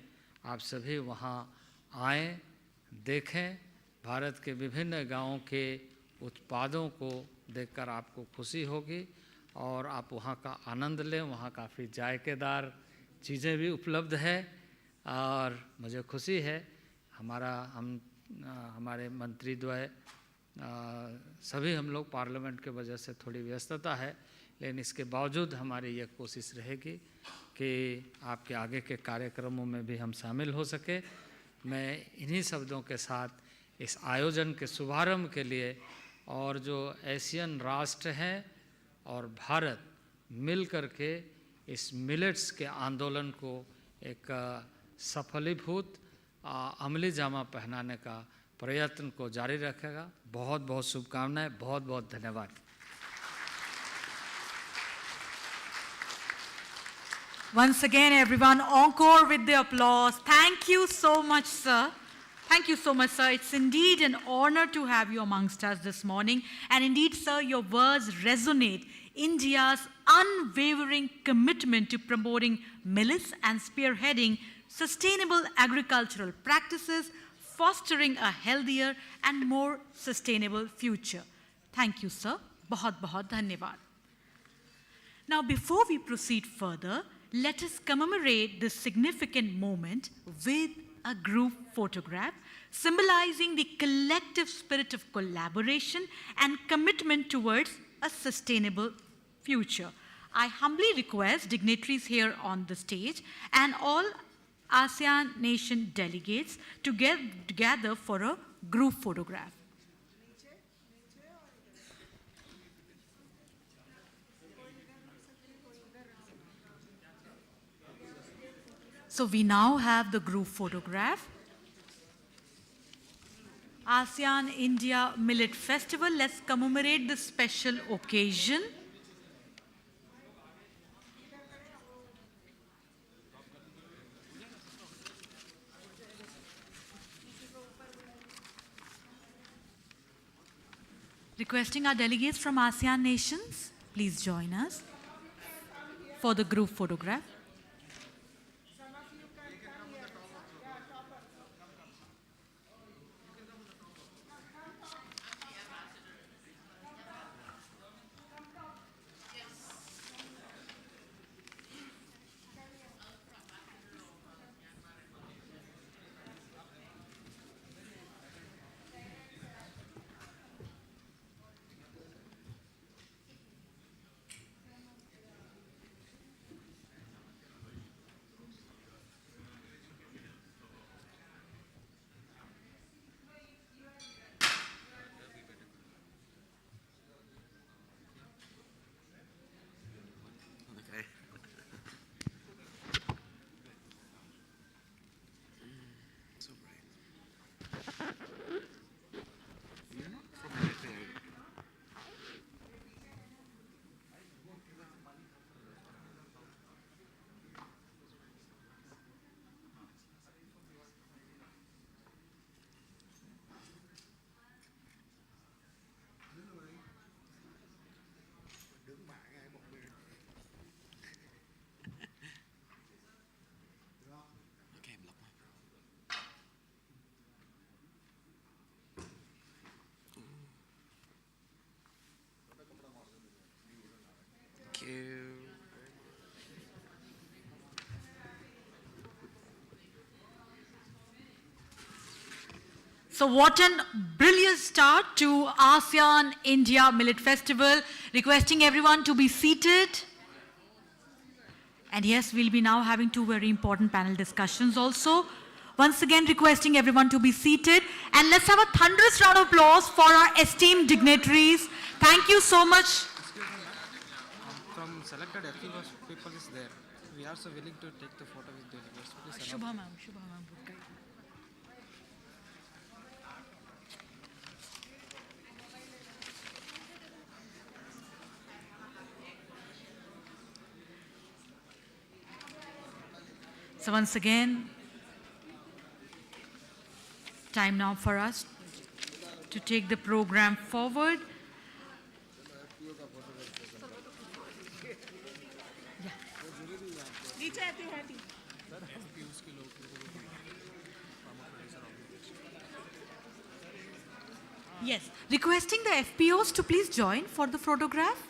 आप सभी वहाँ आएँ, देखें। भारत के विभिन्न गांवों के उत्पादों को देखकर आपको खुशी होगी और आप वहाँ का आनंद लें। वहाँ काफ़ी जायकेदार चीज़ें भी उपलब्ध है और मुझे खुशी है हमारे मंत्रीद्वय सभी हम लोग पार्लियामेंट के वजह से थोड़ी व्यस्तता है, लेकिन इसके बावजूद हमारी ये कोशिश रहेगी कि आपके आगे के कार्यक्रमों में भी हम शामिल हो सके। मैं इन्हीं शब्दों के साथ इस आयोजन के शुभारंभ के लिए और जो एशियन राष्ट्र हैं और भारत मिल कर के इस मिलेट्स के आंदोलन को एक सफलीभूत अमली जामा पहनाने का प्रयत्न को जारी रखेगा। बहुत बहुत शुभकामनाएं, बहुत बहुत धन्यवाद। Once again, everyone, encore with the applause. Thank you so much, sir. Thank you so much, sir. It's indeed an honor to have you amongst us this morning. And indeed, sir, your words resonate India's unwavering commitment to promoting millets and spearheading sustainable agricultural practices, fostering a healthier and more sustainable future. Thank you, sir. Bahut dhanyawad. Now, before we proceed further, let us commemorate this significant moment with a group photograph symbolizing the collective spirit of collaboration and commitment towards a sustainable future. I humbly request dignitaries here on the stage and all ASEAN nation delegates to get together for a group photograph. So we now have the group photograph. Asean-India Millet Festival. Let's commemorate this special occasion. Requesting our delegates from ASEAN nations, please join us for the group photograph. So what an brilliant start to ASEAN-India Millet Festival. Requesting everyone to be seated. And yes, we'll be now having two very important panel discussions also. Once again, requesting everyone to be seated. And let's have a thunderous round of applause for our esteemed dignitaries. Thank you so much. From selected FPOs, people is there. We are also willing to take the photo with delegates. Please allow. Shubha ma'am, Shubha ma'am. So once again, time now for us to take the program forward. Yes, requesting the FPOs to please join for the photograph.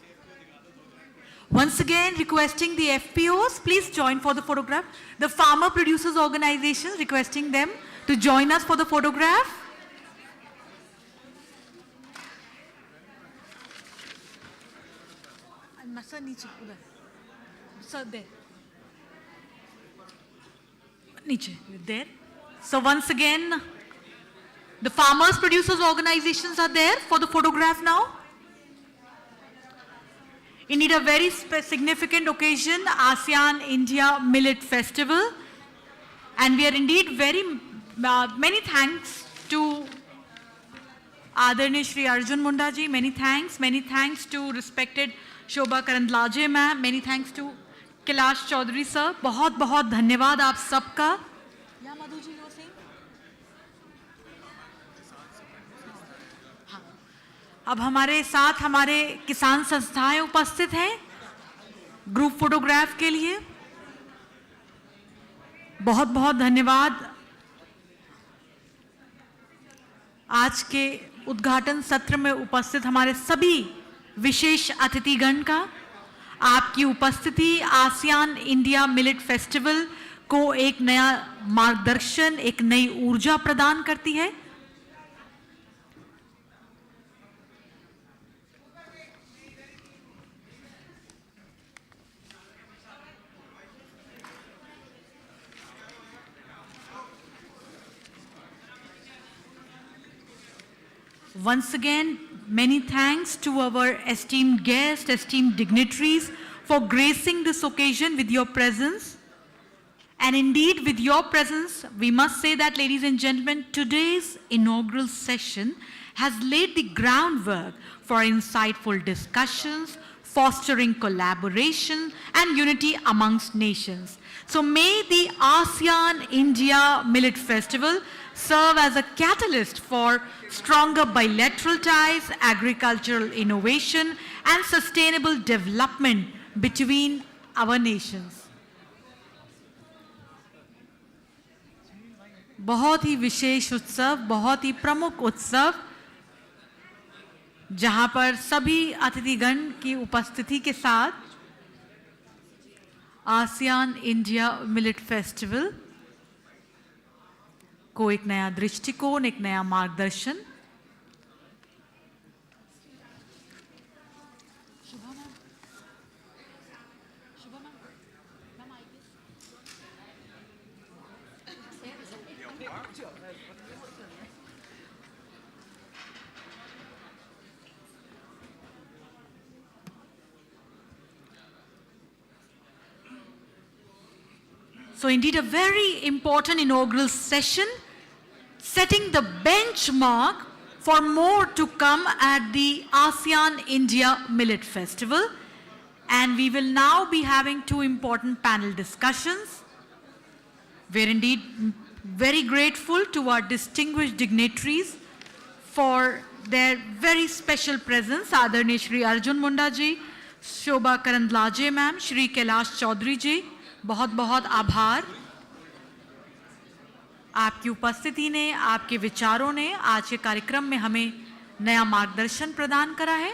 Once again, requesting the FPOs, please join for the photograph. The farmer producers organizations, requesting them to join us for the photograph. Sir, there. There. So once again, the farmers producers organizations are there for the photograph now. Indeed, a very significant occasion, ASEAN-India Millet Festival. And we are indeed many thanks to Adarniya Shri Arjun Munda ji, many thanks to respected Shobha Karandlaje ma'am, many thanks to Kailash Chaudhary sir. बहुत बहुत धन्यवाद आप सबका. Yeah, Madhu ji, you were saying? अब हमारे साथ हमारे किसान संस्थाएं उपस्थित हैं ग्रुप फोटोग्राफ के लिए. बहुत बहुत धन्यवाद. आज के उद्घाटन सत्र में उपस्थित हमारे सभी विशेष अतिथिगण का. आपकी उपस्थिति आसियान इंडिया मिलेट फेस्टिवल को एक नया मार्गदर्शन, एक नई ऊर्जा प्रदान करती है. Once again, many thanks to our esteemed guests, esteemed dignitaries for gracing this occasion with your presence. And indeed, with your presence, we must say that, ladies and gentlemen, today's inaugural session has laid the groundwork for insightful discussions, fostering collaboration and unity amongst nations. So may the ASEAN-India Millet Festival serve as a catalyst for stronger bilateral ties, agricultural innovation, and sustainable development between our nations. बहुत ही विशेष उत्सव, बहुत ही प्रमुख उत्सव, जहां पर सभी अतिथिगण की उपस्थिति के साथ आसियान इंडिया मिलेट फेस्टिवल को एक नया दृष्टिकोण, एक नया मार्गदर्शन. So indeed a very important inaugural session, setting the benchmark for more to come at the ASEAN-India Millet Festival. And we will now be having two important panel discussions. We're indeed very grateful to our distinguished dignitaries for their very special presence. Adarniya Shri Arjun Munda ji, Shobha Karandlaje ma'am, Shri Kailash Chaudhary ji, बहुत बहुत आभार. आपकी उपस्थिति ने, आपके विचारों ने आज के कार्यक्रम में हमें नया मार्गदर्शन प्रदान करा है.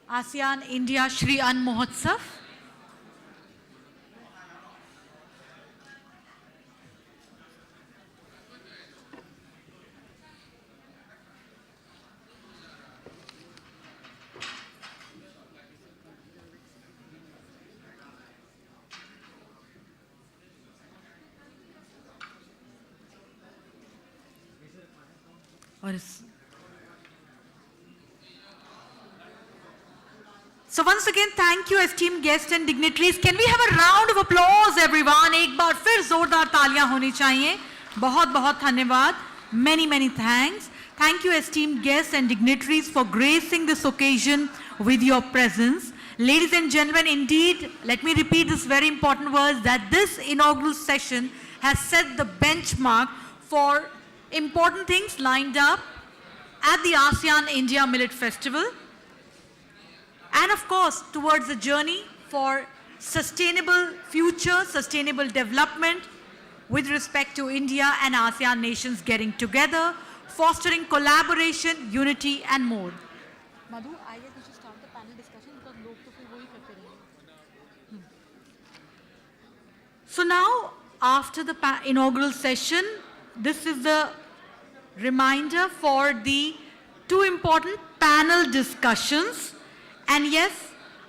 आसियान इंडिया श्री अन्न महोत्सव और So once again, thank you esteemed guests and dignitaries. Can we have a round of applause everyone? एक बार फिर जोरदार तालियां होनी चाहिए. बहुत बहुत धन्यवाद. Many thanks. Thank you esteemed guests and dignitaries for gracing this occasion with your presence. Ladies and gentlemen, indeed, let me repeat this very important words that this inaugural session has set the benchmark for important things lined up at the Asean-India Millet Festival. And of course, towards the journey for sustainable future, sustainable development with respect to India and ASEAN nations getting together, fostering collaboration, unity and more. Madhu, I guess we should start the panel discussion because log to fir wahi karte rahenge. So now, after the inaugural session, this is the reminder for the two important panel discussions. And yes,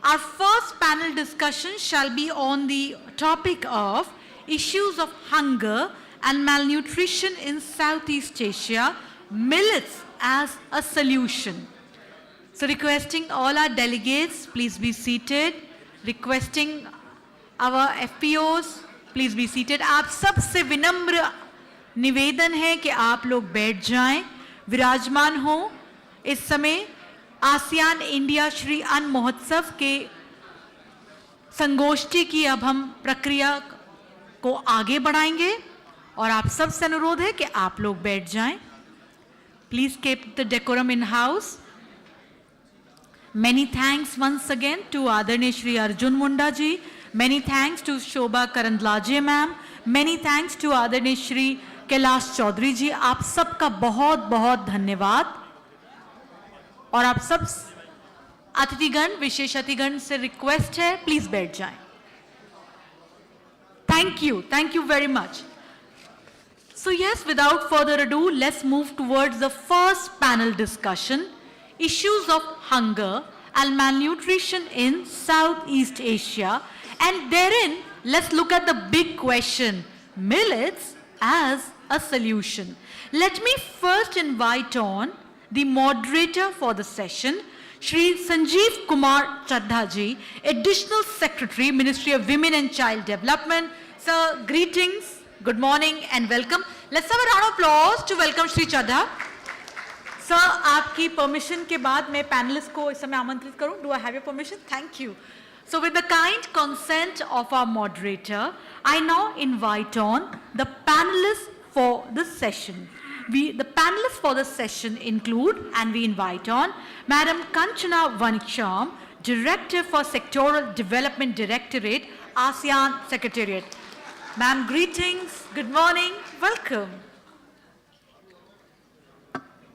our first panel discussion shall be on the topic of issues of hunger and malnutrition in Southeast Asia, millets as a solution. So requesting all our delegates, please be seated. Requesting our FPOs, please be seated. आप सबसे विनम्र निवेदन है कि आप लोग बैठ जाएं, विराजमान हो. इस समय आसियान इंडिया श्री अन्न महोत्सव के संगोष्ठी की अब हम प्रक्रिया को आगे बढ़ाएंगे और आप सब से अनुरोध है कि आप लोग बैठ जाएं. Please keep the decorum in house. Many thanks once again to आदरणीय Shri Arjun Munda ji. Many thanks to Shobha Karandlaje ma'am. Many thanks to आदरणीय श्री कैलाश चौधरी जी. आप सबका बहुत बहुत धन्यवाद. और आप सब अतिथिगण, विशेष अतिथिगण से रिक्वेस्ट है प्लीज बैठ जाएं. Thank you very much. So yes, without further ado, let's move towards the first panel discussion, issues of hunger and malnutrition in Southeast Asia. And therein, let's look at the big question, millets as a solution. Let me first invite on the moderator for the session, Shri Sanjeev Kumar Chadha ji, Additional Secretary, Ministry of Women and Child Development. Sir, greetings, good morning and welcome. Let's have a round of applause to welcome Shri Chadha. Sir, आपकी permission के बाद मैं panelists को इस समय आमंत्रित करूं. Do I have your permission? Thank you. So with the kind consent of our moderator, I now invite on the panelists for this session. The panelists for this session include, and we invite on, Madam Kanchana Vanicham, Director for Sectoral Development Directorate, ASEAN Secretariat. Ma'am, greetings, good morning, welcome.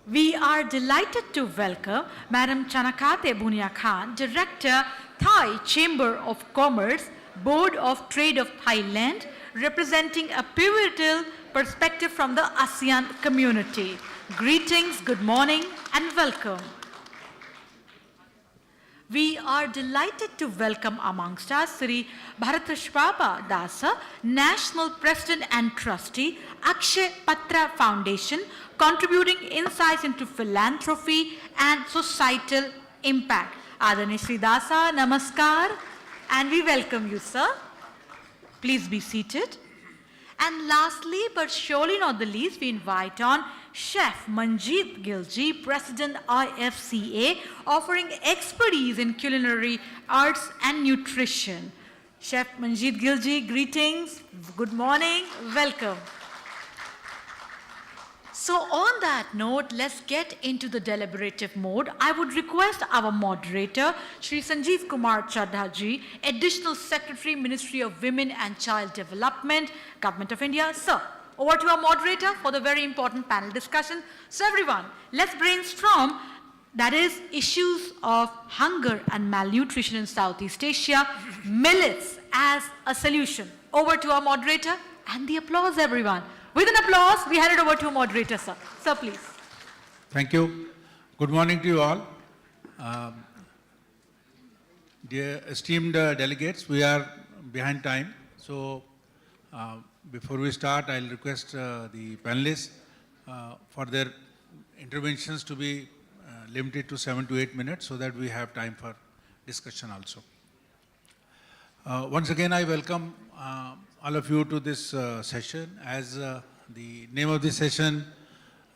We are delighted to welcome Madam Chanakate Bunia Khan, Director, Thai Chamber of Commerce, Board of Trade of Thailand, representing a pivotal perspective from the ASEAN community. Greetings, good morning and welcome. We are delighted to welcome amongst us Sri Bharatrashpapa Dasa, National President and Trustee, Akshay Patra Foundation, contributing insights into philanthropy and societal impact. Adarni Sri Dasa, namaskar, and we welcome you, sir. Please be seated. And lastly, but surely not the least, we invite on Chef Manjeet Gilji, President IFCA, offering expertise in culinary arts and nutrition. Chef Manjeet Gilji, greetings, good morning, welcome. So on that note, let's get into the deliberative mode. I would request our moderator, Shri Sanjeev Kumar Chadha ji, Additional Secretary, Ministry of Women and Child Development, Government of India. Sir, over to our moderator for the very important panel discussion. So everyone, let's brainstorm, that is, issues of hunger and malnutrition in Southeast Asia, millets as a solution. Over to our moderator and the applause, everyone. With an applause, we hand it over to moderator, sir. Sir, please. Thank you. Good morning to you all. Dear esteemed delegates, we are behind time. So before we start, I'll request the panelists for their interventions to be limited to 7 to 8 minutes so that we have time for discussion also. Once again, I welcome all of you to this session. As the name of the session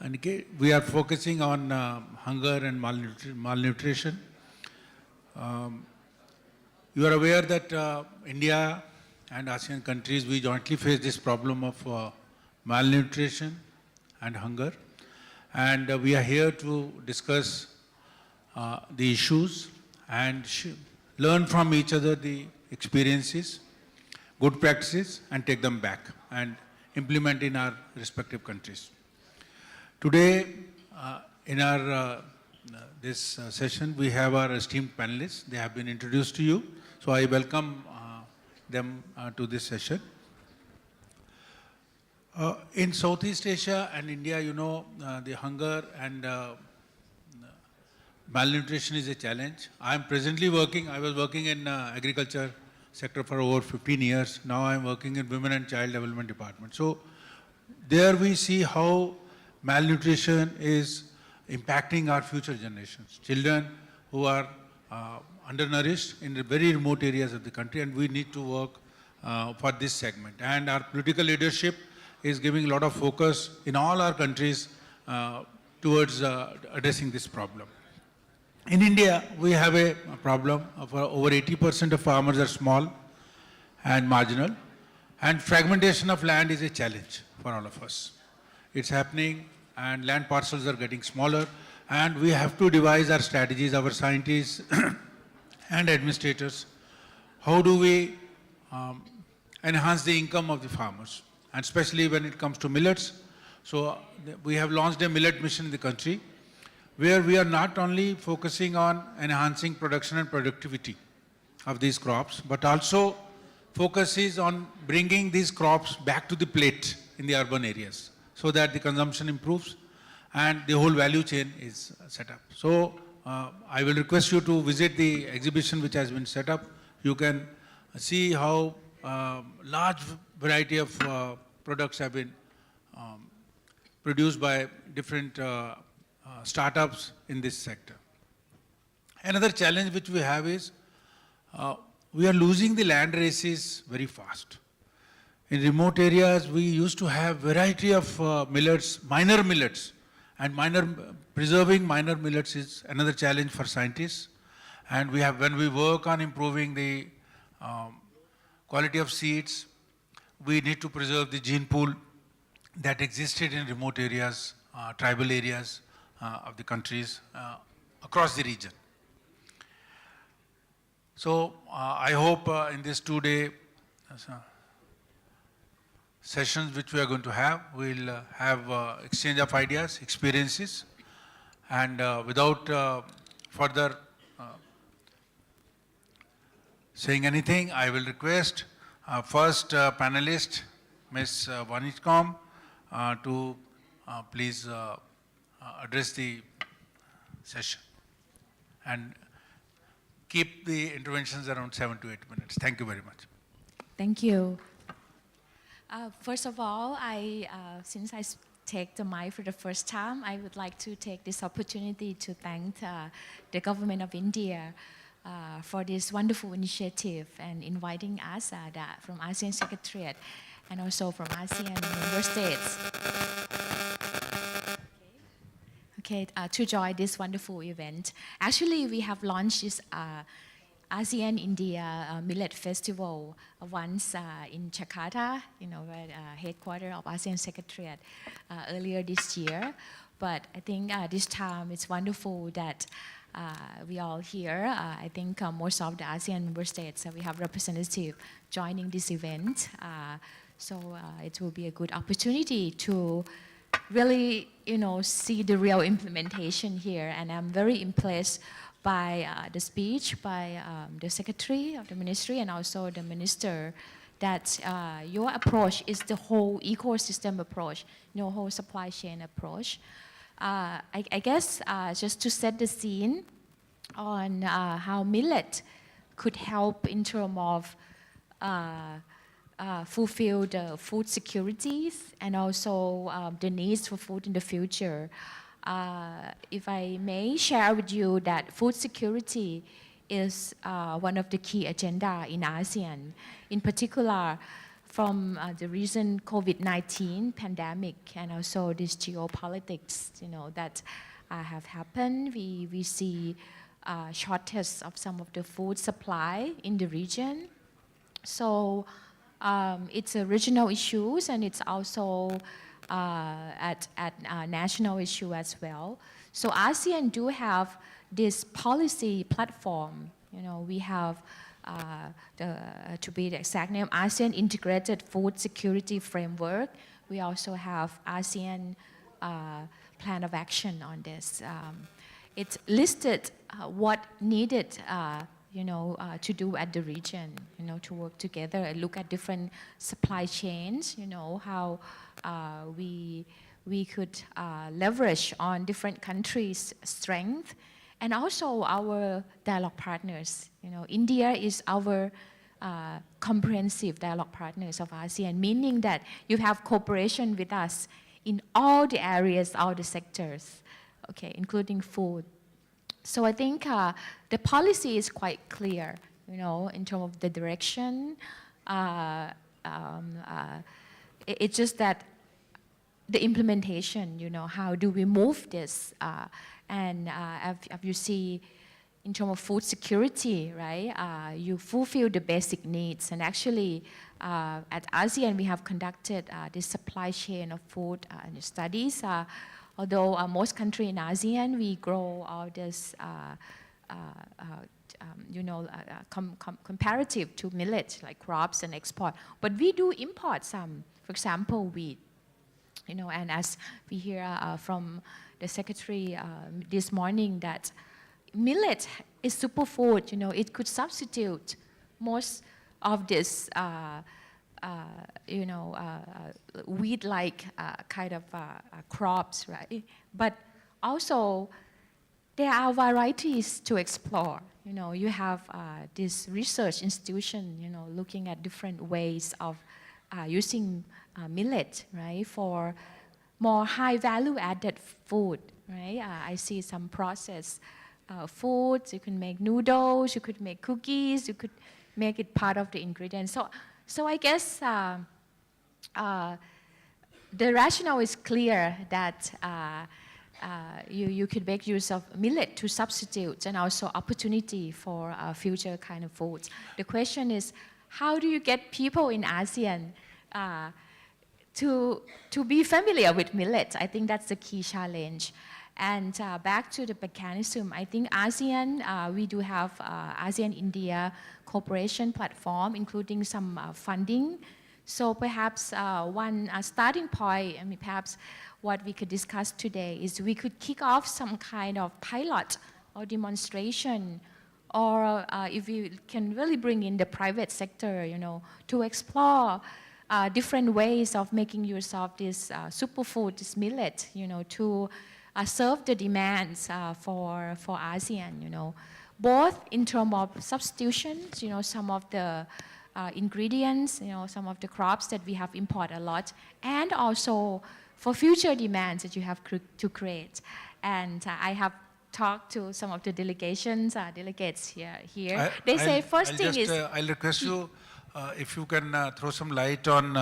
indicate, we are focusing on hunger and malnutrition. You are aware that India and ASEAN countries, we jointly face this problem of malnutrition and hunger. And we are here to discuss the issues and learn from each other the experiences, good practices, and take them back and implement in our respective countries. Today, in our this session, we have our esteemed panelists. They have been introduced to you. So I welcome them to this session. In Southeast Asia and India, you know, the hunger and malnutrition is a challenge. I am presently working, I was working in agriculture sector for over 15 years. Now I am working in Women and Child Development Department. So there we see how malnutrition is impacting our future generations. Children who are undernourished in the very remote areas of the country, and we need to work for this segment. And our political leadership is giving a lot of focus in all our countries towards addressing this problem. In India, we have a problem of over 80% of farmers are small and marginal, and fragmentation of land is a challenge for all of us. It's happening, and land parcels are getting smaller, and we have to devise our strategies, our scientists and administrators. How do we enhance the income of the farmers, and especially when it comes to millets? So we have launched a millet mission in the country, where we are not only focusing on enhancing production and productivity of these crops, but also focuses on bringing these crops back to the plate in the urban areas so that the consumption improves and the whole value chain is set up. So I will request you to visit the exhibition which has been set up. You can see how large variety of products have been produced by different startups in this sector. Another challenge which we have is we are losing the land races very fast. In remote areas, we used to have variety of millets, minor millets, and preserving minor millets is another challenge for scientists. And we have, when we work on improving the quality of seeds, we need to preserve the gene pool that existed in remote areas, tribal areas of the countries across the region. So I hope in this 2-day sessions which we are going to have, we'll have exchange of ideas, experiences, and without further saying anything, I will request first panelist, Ms. Vanitkom, to please address the session and keep the interventions around 7 to 8 minutes. Thank you very much. Thank you. First of all, since I take the mic for the first time, I would like to take this opportunity to thank the government of India for this wonderful initiative and inviting us from ASEAN Secretariat and also from ASEAN member states. Okay, to join this wonderful event. Actually, we have launched this Asean-India Millet Festival once in Jakarta, you know, where headquarters of ASEAN Secretariat earlier this year. But I think this time it's wonderful that we all here. I think most of the ASEAN member states, we have representatives joining this event. So it will be a good opportunity to really, you know, see the real implementation here. And I'm very impressed by the speech by the Secretary of the Ministry and also the Minister that your approach is the whole ecosystem approach, you know, whole supply chain approach. I guess just to set the scene on how millet could help in terms of fulfill the food securities and also the needs for food in the future. If I may share with you that food security is one of the key agenda in ASEAN. In particular, from the recent COVID-19 pandemic and also this geopolitics, that have happened, we see shortage of some of the food supply in the region. So it's a regional issues and it's also at national issue as well. So ASEAN do have this policy platform. We have to be the exact name, ASEAN Integrated Food Security Framework. We also have ASEAN Plan of Action on this. It's listed what needed to do at the region, to work together and look at different supply chains, how we could leverage on different countries' strength and also our dialogue partners. India is our comprehensive dialogue partners of ASEAN, meaning that you have cooperation with us in all the areas, all the sectors, okay, including food. So I think the policy is quite clear, in terms of the direction. It's just that the implementation, how do we move this? And if you see, in terms of food security, right, you fulfill the basic needs. And actually, at ASEAN, we have conducted this supply chain of food studies. Although most countries in ASEAN, we grow all this, comparative to millet, like crops and export. But we do import some, for example, wheat. And as we hear from the secretary this morning, that millet is superfood. It could substitute most of this, wheat-like kind of crops, right? But also, there are varieties to explore. You have this research institution, looking at different ways of using millet, right, for more high value added food, right? I see some processed foods. You can make noodles, you could make cookies, you could make it part of the ingredients. So I guess the rationale is clear that you could make use of millet to substitute and also opportunity for future kind of foods. The question is, how do you get people in ASEAN to be familiar with millet? I think that's the key challenge. And back to the mechanism, I think ASEAN, we do have Asean-India cooperation platform, including some funding. So perhaps one starting point, perhaps what we could discuss today is we could kick off some kind of pilot or demonstration, or if we can really bring in the private sector, to explore different ways of making use of this superfood, this millet, to serve the demands for ASEAN, both in terms of substitutions, some of the ingredients, some of the crops that we have imported a lot, and also for future demands that you have to create. And I have talked to some of the delegates here. They say first thing is... I'll request you, if you can throw some light on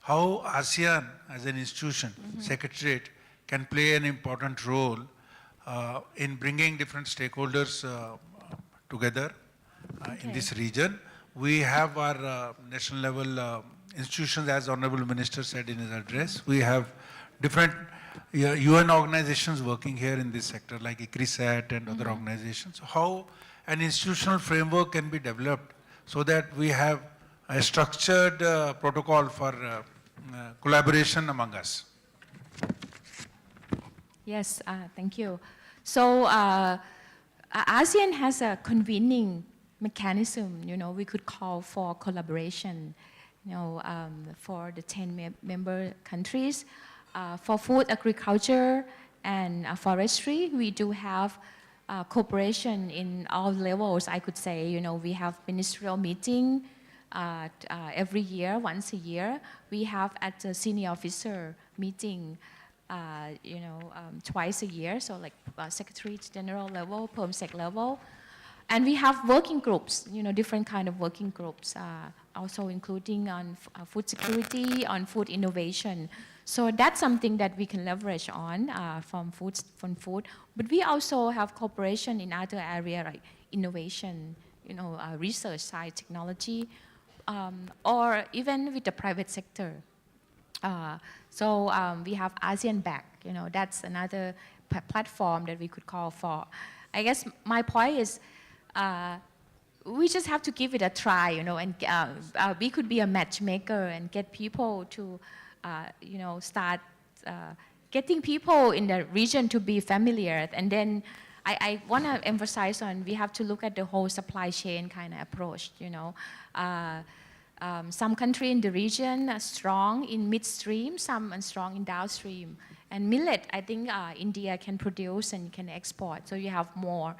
how ASEAN as an institution, secretariat, can play an important role in bringing different stakeholders together in this region. We have our national level institutions, as Honorable Minister said in his address. We have different UN organizations working here in this sector, like ICRISAT and other organizations. So how an institutional framework can be developed so that we have a structured protocol for collaboration among us? Yes, thank you. So ASEAN has a convening mechanism, we could call for collaboration, for the 10 member countries. For food, agriculture, and forestry, we do have cooperation in all levels, I could say. We have ministerial meeting every year, once a year. We have at the senior officer meeting twice a year, so like Secretary General level, PERMSEC level. And we have working groups, different kind of working groups, also including on food security, on food innovation. So that's something that we can leverage on from food. But we also have cooperation in other areas like innovation, research side, technology, or even with the private sector. So we have ASEAN Back, that's another platform that we could call for. I guess my point is we just have to give it a try, and we could be a matchmaker and get people to, start getting people in the region to be familiar. And then I want to emphasize on we have to look at the whole supply chain kind of approach, some country in the region are strong in midstream, some are strong in downstream. And millet, I think India can produce and can export, so you have more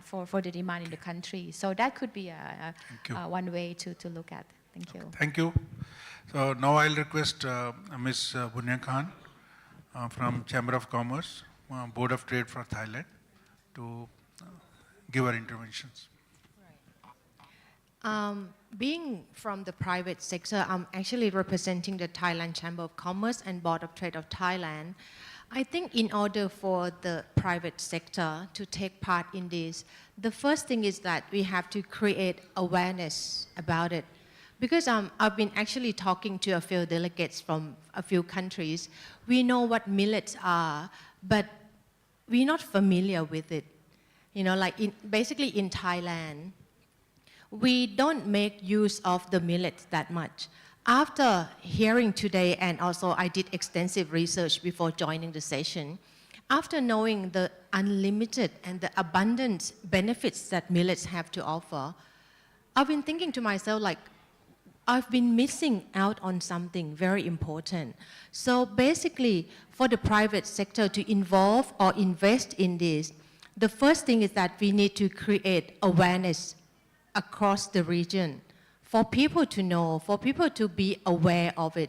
for the demand in the country. So that could be one way to look at. Thank you. Thank you. So now I'll request Ms. Bunya Khan from Chamber of Commerce, Board of Trade for Thailand, to give her interventions. Being from the private sector, I'm actually representing the Thailand Chamber of Commerce and Board of Trade of Thailand. I think in order for the private sector to take part in this, the first thing is that we have to create awareness about it. Because I've been actually talking to a few delegates from a few countries. We know what millets are, but we're not familiar with it. Basically in Thailand, we don't make use of the millet that much. After hearing today, and also I did extensive research before joining the session, after knowing the unlimited and the abundant benefits that millets have to offer, I've been thinking to myself, I've been missing out on something very important. So basically, for the private sector to involve or invest in this, the first thing is that we need to create awareness across the region for people to know, for people to be aware of it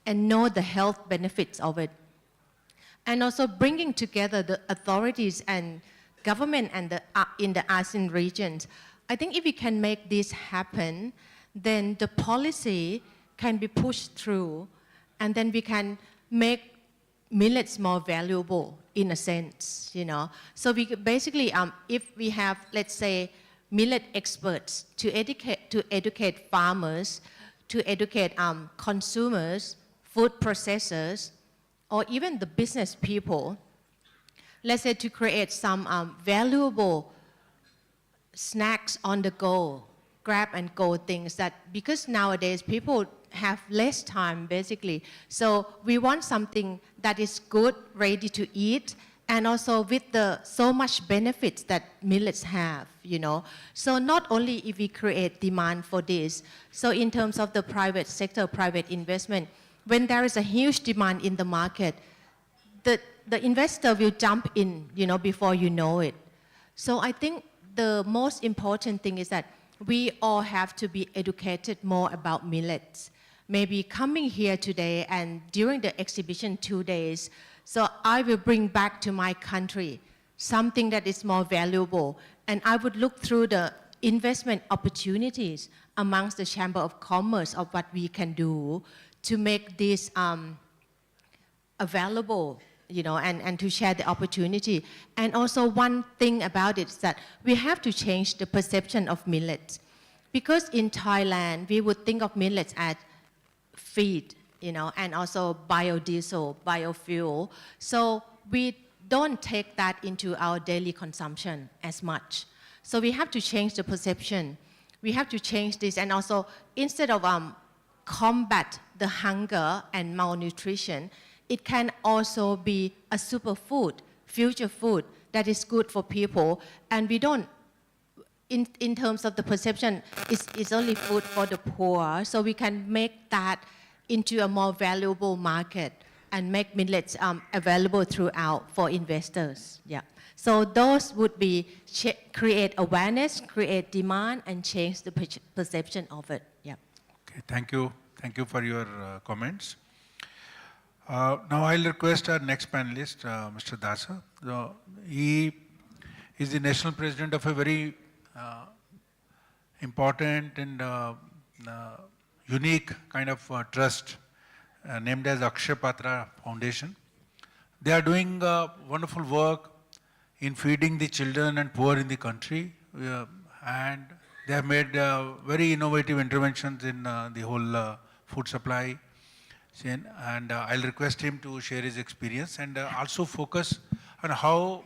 and know the health benefits of it. And also bringing together the authorities and government and in the ASEAN regions. I think if we can make this happen, then the policy can be pushed through, and then we can make millets more valuable in a sense, So we could basically, if we have, let's say, millet experts to educate farmers, to educate consumers, food processors, or even the business people, let's say to create some valuable snacks on the go, grab and go things that, because nowadays people have less time basically. So we want something that is good, ready to eat, and also with so much benefits that millets have, So not only if we create demand for this, so in terms of the private sector, private investment, when there is a huge demand in the market, the investor will jump in, before you know it. So I think the most important thing is that we all have to be educated more about millets. Maybe coming here today and during the exhibition 2 days, so I will bring back to my country something that is more valuable. And I would look through the investment opportunities amongst the Chamber of Commerce of what we can do to make this available, and to share the opportunity. And also one thing about it is that we have to change the perception of millets. Because in Thailand, we would think of millets as feed, and also biodiesel, biofuel. So we don't take that into our daily consumption as much. So we have to change the perception. We have to change this, and also instead of combat the hunger and malnutrition, it can also be a superfood, future food that is good for people. And we don't, in terms of the perception, it's only food for the poor. So we can make that into a more valuable market and make millets available throughout for investors. Yeah. So those would be create awareness, create demand, and change the perception of it. Yeah. Okay, thank you. Thank you for your comments. Now I'll request our next panelist, Mr. Dasa. He is the national president of a very important and unique kind of trust named as Akshay Patra Foundation. They are doing wonderful work in feeding the children and poor in the country, and they have made very innovative interventions in the whole food supply chain, and I'll request him to share his experience and also focus on how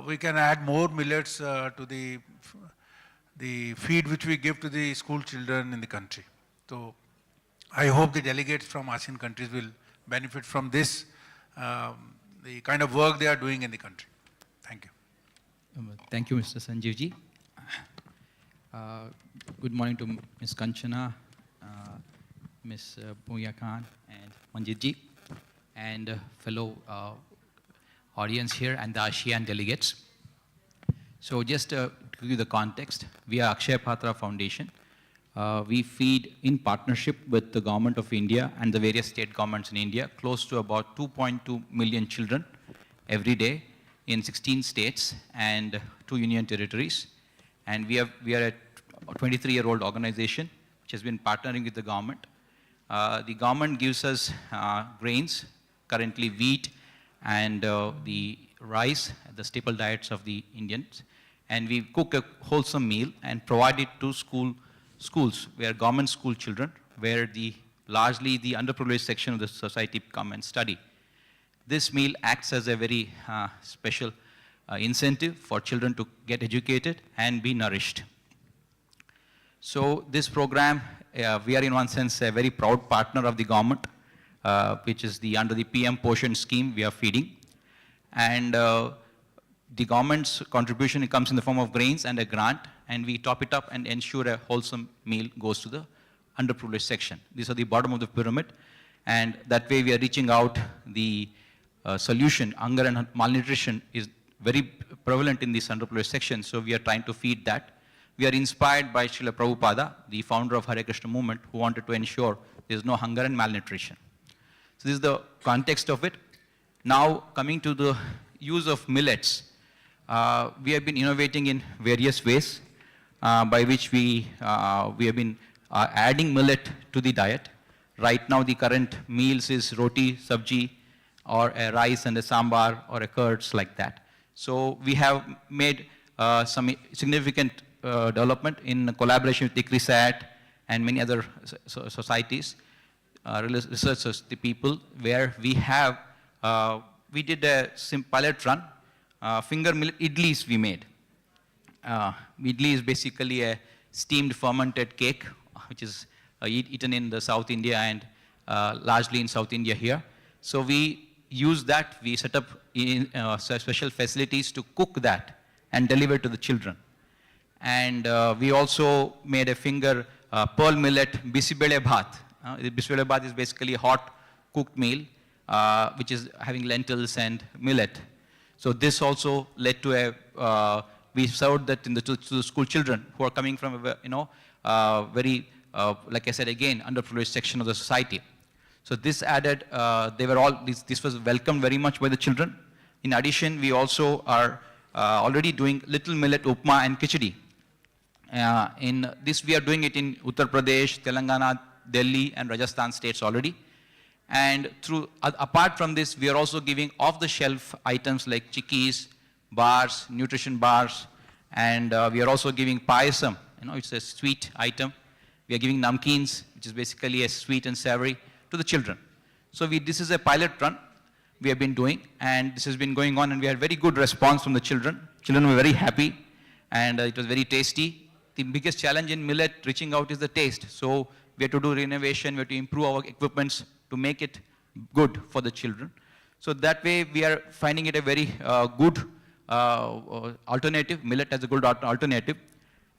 we can add more millets to the feed which we give to the school children in the country. So I hope the delegates from ASEAN countries will benefit from this, the kind of work they are doing in the country. Thank you. Thank you, Mr. Sanjeevji. Good morning to Ms. Kanchana, Ms. Puya Khan, and Manjitji, and fellow audience here and the ASEAN delegates. So just to give you the context, we are Akshay Patra Foundation. We feed in partnership with the government of India and the various state governments in India, close to about 2.2 million children every day in 16 states and 2 union territories. And we are a 23-year-old organization which has been partnering with the government. The government gives us grains, currently wheat and the rice, the staple diets of the Indians. And we cook a wholesome meal and provide it to schools, where government school children, where largely the underprivileged section of the society come and study. This meal acts as a very special incentive for children to get educated and be nourished. So this program, we are in one sense a very proud partner of the government, which is under the PM Poshan scheme we are feeding. And the government's contribution comes in the form of grains and a grant, and we top it up and ensure a wholesome meal goes to the underprivileged section. These are the bottom of the pyramid, and that way we are reaching out the solution. Hunger and malnutrition is very prevalent in this underprivileged section, so we are trying to feed that. We are inspired by Srila Prabhupada, the founder of Hare Krishna movement, who wanted to ensure there is no hunger and malnutrition. So this is the context of it. Now coming to the use of millets, we have been innovating in various ways by which we have been adding millet to the diet. Right now the current meals is roti, sabji, or a rice and a sambar or a curds like that. So we have made some significant development in collaboration with ICRISAT and many other societies, researchers, the people, where we have, we did a pilot run, finger millet idlis we made. Idli is basically a steamed fermented cake, which is eaten in the South India and largely in South India here. So we use that, we set up in special facilities to cook that and deliver to the children. And we also made a finger pearl millet bisibele bhat. Bisibele bhat is basically a hot cooked meal, which is having lentils and millet. So this also led to we served that to the school children who are coming from a very, like I said again, underprivileged section of the society. So this added, this was welcomed very much by the children. In addition, we also are already doing little millet upma and khichdi. In this, we are doing it in Uttar Pradesh, Telangana, Delhi, and Rajasthan states already. And apart from this, we are also giving off-the-shelf items like chikkis, bars, nutrition bars, and we are also giving payasam. It's a sweet item. We are giving namkeens, which is basically a sweet and savory, to the children. So this is a pilot run we have been doing, and this has been going on, and we had very good response from the children. Children were very happy, and it was very tasty. The biggest challenge in millet reaching out is the taste. So we have to do renovation, we have to improve our equipments to make it good for the children. So that way we are finding it a very good alternative, millet as a good alternative.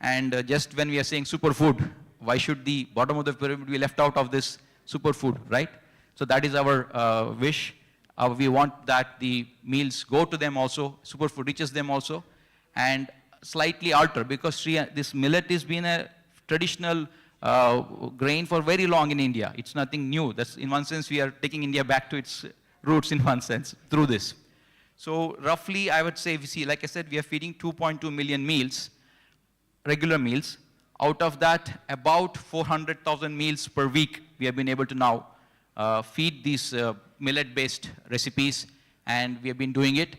And just when we are saying superfood, why should the bottom of the pyramid be left out of this superfood, right? So that is our wish. We want that the meals go to them also, superfood reaches them also, and slightly alter, because this millet has been a traditional grain for very long in India. It's nothing new. That's, in one sense, we are taking India back to its roots in one sense through this. So roughly, I would say, we see, like I said, we are feeding 2.2 million meals, regular meals. Out of that, about 400,000 meals per week, we have been able to now feed these millet-based recipes, and we have been doing it.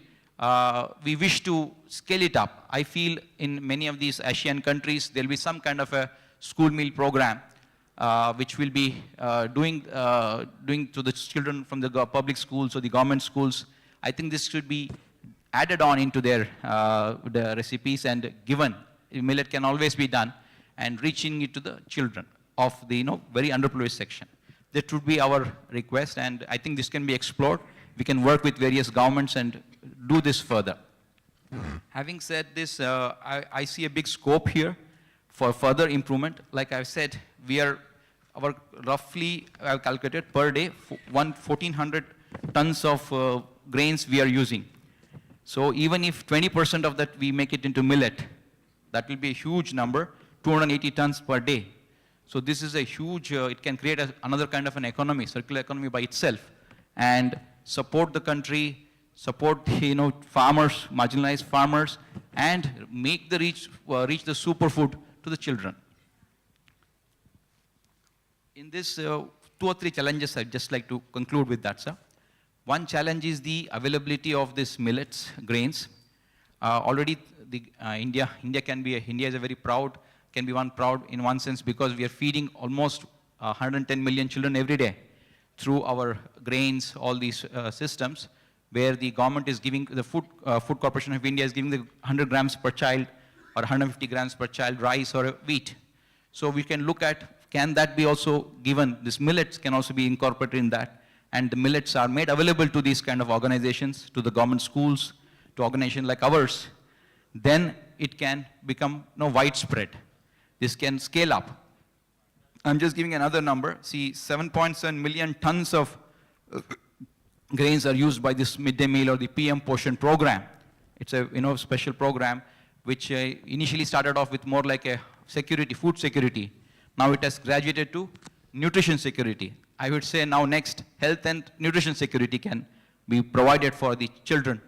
We wish to scale it up. I feel in many of these Asian countries, there will be some kind of a school meal program, which will be doing to the children from the public schools or the government schools. I think this should be added on into their the recipes and given. Millet can always be done, and reaching it to the children of the very underprivileged section. That would be our request, and I think this can be explored. We can work with various governments and do this further. Having said this, I see a big scope here for further improvement. Like I've said, our roughly, I've calculated per day, 1,400 tons of grains we are using. So even if 20% of that we make it into millet, that will be a huge number, 280 tons per day. So this is a huge, it can create another kind of an economy, circular economy by itself, and support the country, support farmers, marginalized farmers, and make the reach the superfood to the children. In this 2 or 3 challenges, I'd just like to conclude with that, sir. One challenge is the availability of these millets, grains. Already India is a very proud, can be proud in one sense, because we are feeding almost 110 million children every day through our grains, all these systems, where the government is giving, the Food Corporation of India is giving the 100 grams per child or 150 grams per child rice or wheat. So we can look at, can that be also given, this millets can also be incorporated in that, and the millets are made available to these kind of organizations, to the government schools, to organizations like ours, then it can become widespread. This can scale up. I'm just giving another number. See, 7.7 million tons of grains are used by this midday meal or the PM Poshan program. It's a special program which initially started off with more like a security, food security. Now it has graduated to nutrition security. I would say now next, health and nutrition security can be provided for the children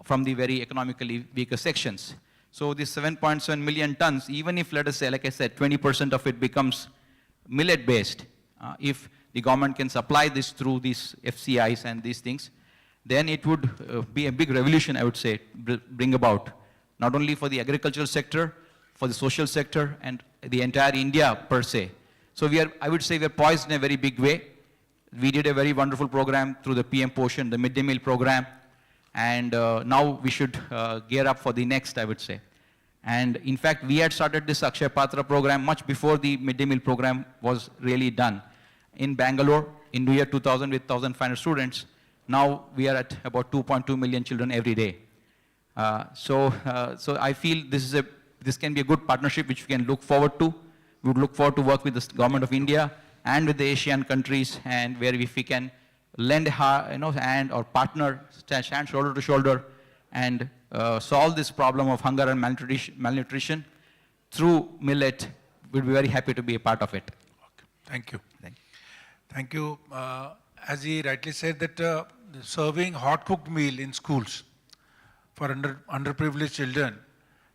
from the very economically weaker sections. So this 7.7 million tons, even if, let us say, like I said, 20% of it becomes millet-based, if the government can supply this through these FCIs and these things, then it would be a big revolution, I would say, bring about, not only for the agricultural sector, for the social sector, and the entire India per se. So I would say we are poised in a very big way. We did a very wonderful program through the PM Poshan, the midday meal program, and now we should gear up for the next, I would say. And in fact, we had started this Akshaya Patra program much before the midday meal program was really done. In Bangalore, in the year 2000 with 1,500 students, now we are at about 2.2 million children every day. So I feel this can be a good partnership which we can look forward to. We would look forward to work with the government of India and with the Asian countries, and where if we can lend hand or partner, stand shoulder to shoulder, and solve this problem of hunger and malnutrition through millet, we'll be very happy to be a part of it. Okay. Thank you. Thank you. As he rightly said, that serving hot cooked meal in schools for underprivileged children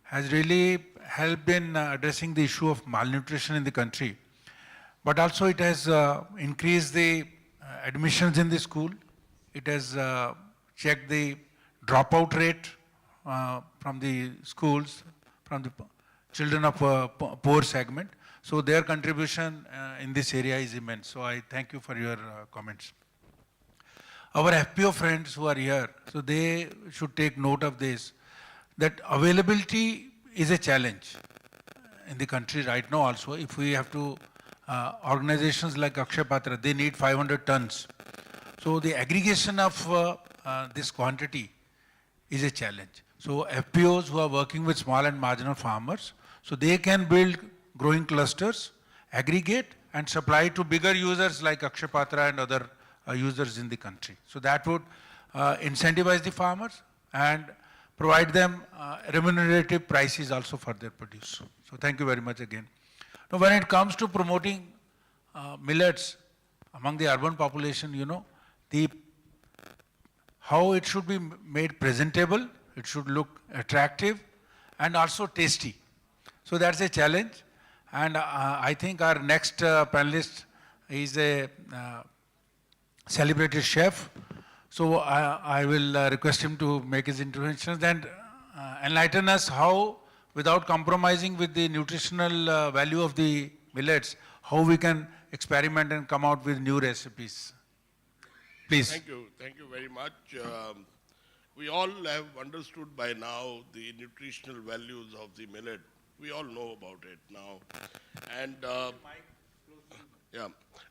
has really helped in addressing the issue of malnutrition in the country. But also it has increased the admissions in the school. It has checked the dropout rate from the schools, from the children of poor segment. So their contribution in this area is immense. So I thank you for your comments. Our FPO friends who are here, so they should take note of this, that availability is a challenge in the country right now also. If we have to, organizations like Akshaya Patra, they need 500 tons. So the aggregation of this quantity is a challenge. So FPOs who are working with small and marginal farmers, so they can build growing clusters, aggregate and supply to bigger users like Akshaya Patra and other users in the country. So that would incentivize the farmers and provide them remunerative prices also for their produce. So thank you very much again. Now, when it comes to promoting millets among the urban population, how it should be made presentable, it should look attractive and also tasty. So that's a challenge. And I think our next panelist is a celebrated chef. So I will request him to make his interventions and enlighten us how, without compromising with the nutritional value of the millets, how we can experiment and come out with new recipes. Please. Thank you very much. We all have understood by now the nutritional values of the millet. We all know about it now. And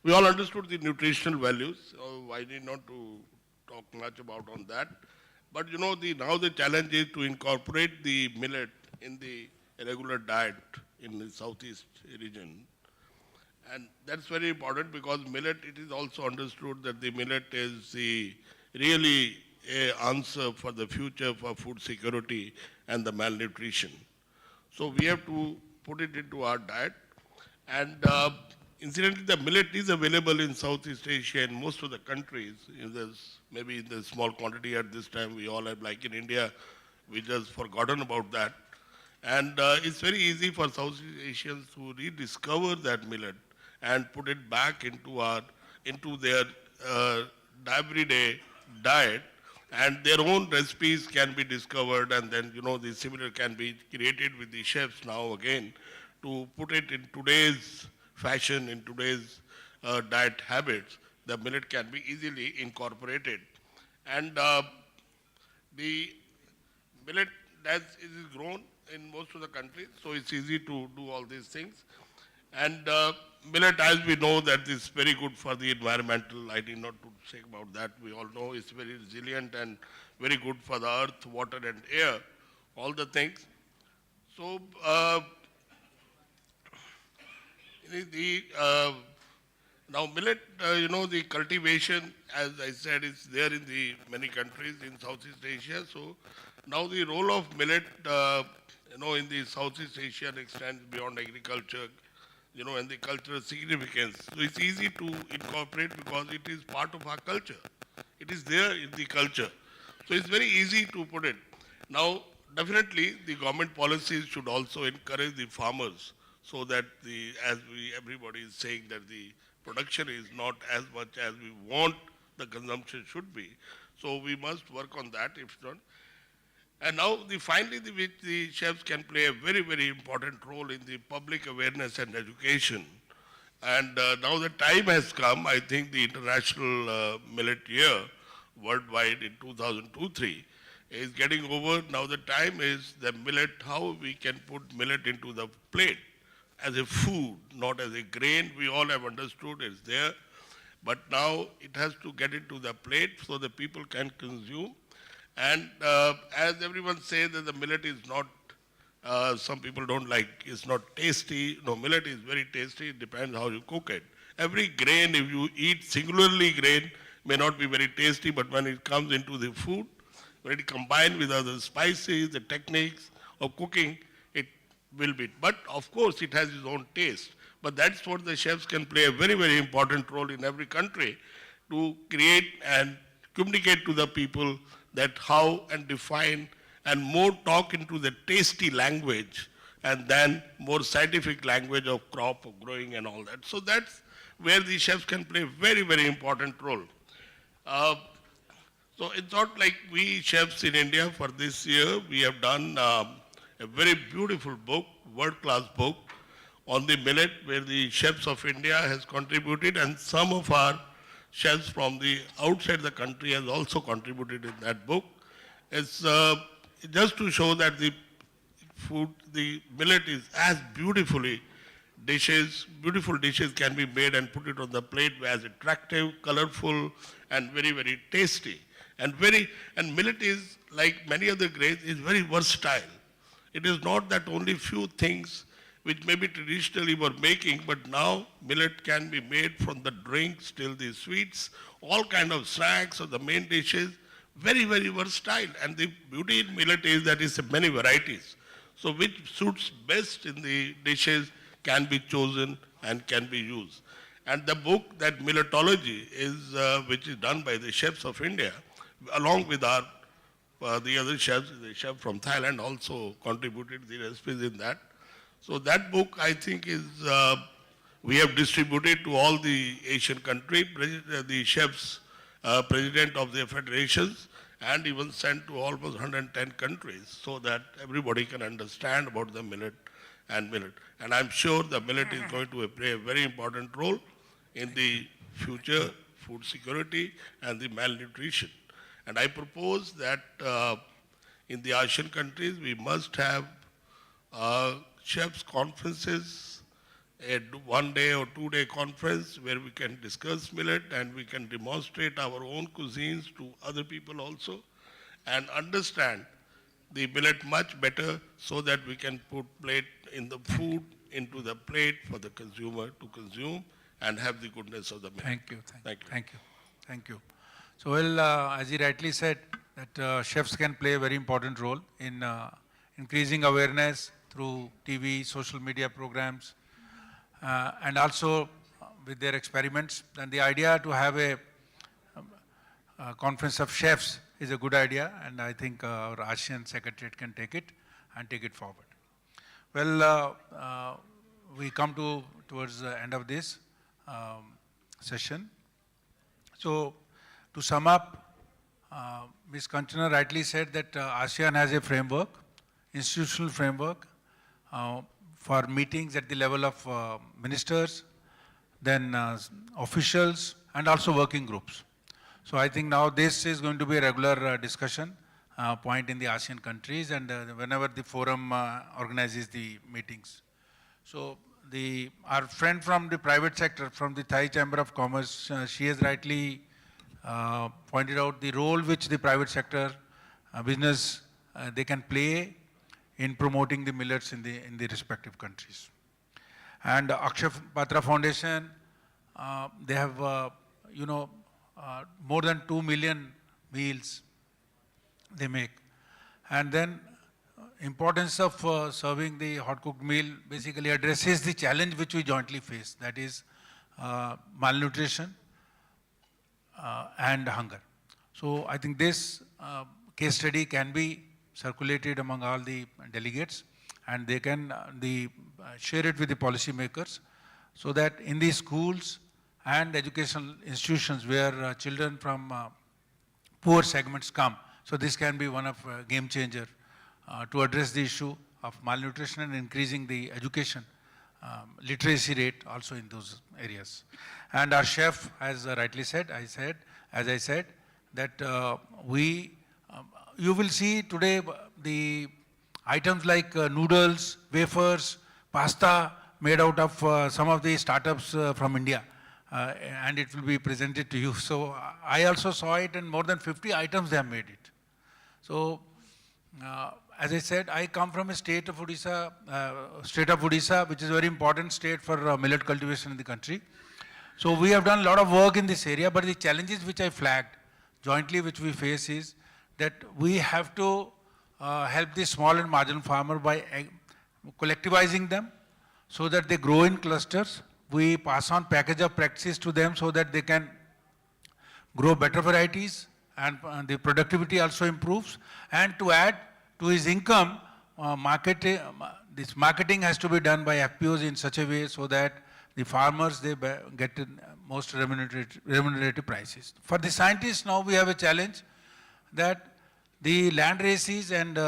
we all understood the nutritional values, so I need not to talk much about on that. But now the challenge is to incorporate the millet in the regular diet in the southeast region. And that's very important because millet, it is also understood that the millet is really an answer for the future for food security and the malnutrition. So we have to put it into our diet. And incidentally, the millet is available in Southeast Asia in most of the countries. Maybe in the small quantity at this time we all have, like in India, we just forgotten about that. And it's very easy for Southeast Asians to rediscover that millet and put it back into their everyday diet, and their own recipes can be discovered, and then the similar can be created with the chefs now again to put it in today's fashion, in today's diet habits. The millet can be easily incorporated, and the millet as it is grown in most of the countries, so it's easy to do all these things. And millet, as we know, that is very good for the environmental. I need not to say about that. We all know it's very resilient and very good for the earth, water and air, all the things. So now millet, the cultivation, as I said, is there in the many countries in Southeast Asia. So now the role of millet, in the Southeast Asia extends beyond agriculture, and the cultural significance. So it's easy to incorporate because it is part of our culture. It is there in the culture. So it's very easy to put it. Now, definitely, the government policies should also encourage the farmers so that everybody is saying that the production is not as much as we want the consumption should be. So we must work on that, if not. And now, finally, the chefs can play a very, very important role in the public awareness and education. And now the time has come. I think the International Millet Year worldwide in 2002-03 is getting over. Now the time is the millet, how we can put millet into the plate as a food, not as a grain. We all have understood it's there. But now it has to get into the plate so the people can consume. And as everyone says that the millet is not, some people don't like, it's not tasty. No, millet is very tasty. It depends how you cook it. Every grain, if you eat singularly grain, may not be very tasty, but when it comes into the food, when it combined with other spices, the techniques of cooking, it will be. But of course, it has its own taste. But that's what the chefs can play a very, very important role in every country to create and communicate to the people that how and define and more talk into the tasty language and then more scientific language of crop, of growing and all that. So that's where the chefs can play a very, very important role. So it's not like we chefs in India for this year, we have done a very beautiful book, world-class book on the millet where the chefs of India has contributed and some of our chefs from the outside the country has also contributed in that book. It's just to show that the food, the millet is as beautiful dishes can be made and put it on the plate as attractive, colorful, and very, very tasty. And millet is, like many other grains, is very versatile. It is not that only few things which maybe traditionally were making, but now millet can be made from the drinks till the sweets, all kind of snacks or the main dishes, very, very versatile. And the beauty in millet is that it's many varieties. So which suits best in the dishes can be chosen and can be used. And the book that milletology is, which is done by the chefs of India, along with our the other chefs, the chef from Thailand also contributed the recipes in that. So that book, I think, is we have distributed to all the Asian countries, the chefs, president of their federations, and even sent to almost 110 countries so that everybody can understand about the millet. And I'm sure the millet is going to play a very important role in the future food security and the malnutrition. And I propose that in the Asian countries, we must have chefs conferences, a 1 day or 2 day conference where we can discuss millet and we can demonstrate our own cuisines to other people also and understand the millet much better so that we can put plate in the food into the plate for the consumer to consume and have the goodness of the millet. Thank you. Thank you. So, well, as he rightly said, that chefs can play a very important role in increasing awareness through TV, social media programs, and also with their experiments. And the idea to have a conference of chefs is a good idea, and I think our ASEAN Secretariat can take it and take it forward. Well, we come towards the end of this session. So, to sum up, Ms. Kanchana rightly said that ASEAN has a framework, institutional framework for meetings at the level of ministers, then officials, and also working groups. So I think now this is going to be a regular discussion point in the ASEAN countries and whenever the forum organizes the meetings. So our friend from the private sector, from the Thai Chamber of Commerce, she has rightly pointed out the role which the private sector business they can play in promoting the millets in the respective countries. And Akshay Patra Foundation, they have more than 2 million meals they make. And then importance of serving the hot cooked meal basically addresses the challenge which we jointly face, that is malnutrition and hunger. So I think this case study can be circulated among all the delegates and they can share it with the policymakers so that in the schools and educational institutions where children from poor segments come, so this can be one of game changer to address the issue of malnutrition and increasing the education literacy rate also in those areas. And our chef has rightly said, as I said, that you will see today the items like noodles, wafers, pasta made out of some of the startups from India. And it will be presented to you. So I also saw it and more than 50 items they have made it. So as I said, I come from a state of Odisha, which is a very important state for millet cultivation in the country. So we have done a lot of work in this area, but the challenges which I flagged jointly which we face is that we have to help the small and marginal farmer by collectivizing them so that they grow in clusters. We pass on package of practices to them so that they can grow better varieties and the productivity also improves. And to add to his income, this marketing has to be done by FPOs in such a way so that the farmers, they get most remunerative prices. For the scientists now we have a challenge that the land races and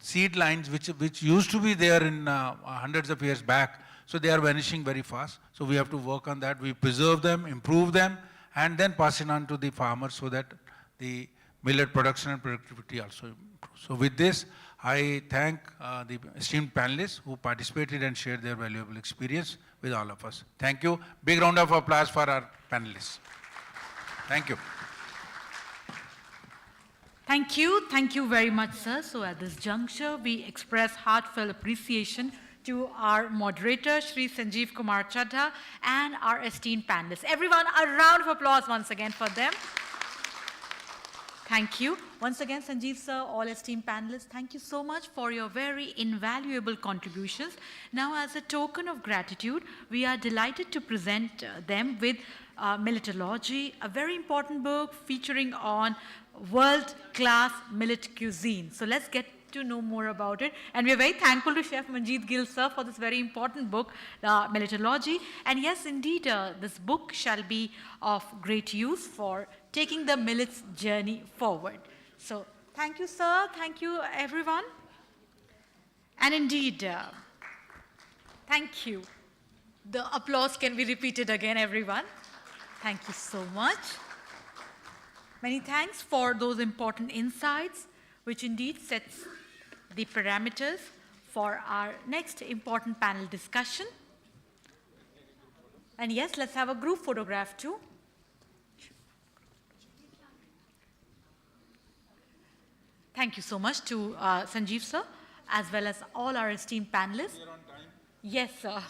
seed lines which used to be there in hundreds of years back, so they are vanishing very fast. So we have to work on that. We preserve them, improve them, and then pass it on to the farmers so that the millet production and productivity also improves. So with this, I thank the esteemed panelists who participated and shared their valuable experience with all of us. Thank you. Big round of applause for our panelists. Thank you. Thank you. Thank you very much, sir. So at this juncture, we express heartfelt appreciation to our moderator, Shri Sanjeev Kumar Chadha, and our esteemed panelists. Everyone, a round of applause once again for them. Thank you. Once again, Sanjeev sir, all esteemed panelists, thank you so much for your very invaluable contributions. Now, as a token of gratitude, we are delighted to present them with Milletology, a very important book featuring on world-class millet cuisine. So let's get to know more about it. And we are very thankful to Chef Manjeet Gill sir for this very important book, Milletology. And yes, indeed, this book shall be of great use for taking the millet's journey forward. So thank you, sir. Thank you, everyone. And indeed, thank you. The applause can be repeated again, everyone. Thank you so much. Many thanks for those important insights, which indeed sets the parameters for our next important panel discussion. And yes, let's have a group photograph too. Thank you so much to Sanjeev sir, as well as all our esteemed panelists. We are on time. Yes, sir.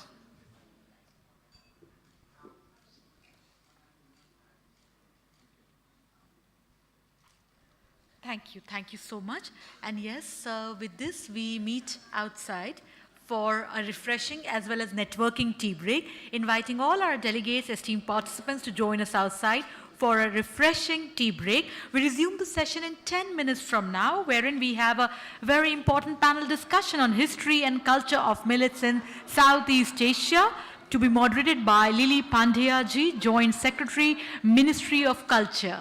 Thank you so much. And yes, with this we meet outside for a refreshing as well as networking tea break, inviting all our delegates, esteemed participants to join us outside for a refreshing tea break. We resume the session in 10 minutes from now, wherein we have a very important panel discussion on history and culture of millets in Southeast Asia, to be moderated by Lily Pandya ji, Joint Secretary, Ministry of Culture.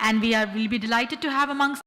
And we'll be delighted to have amongst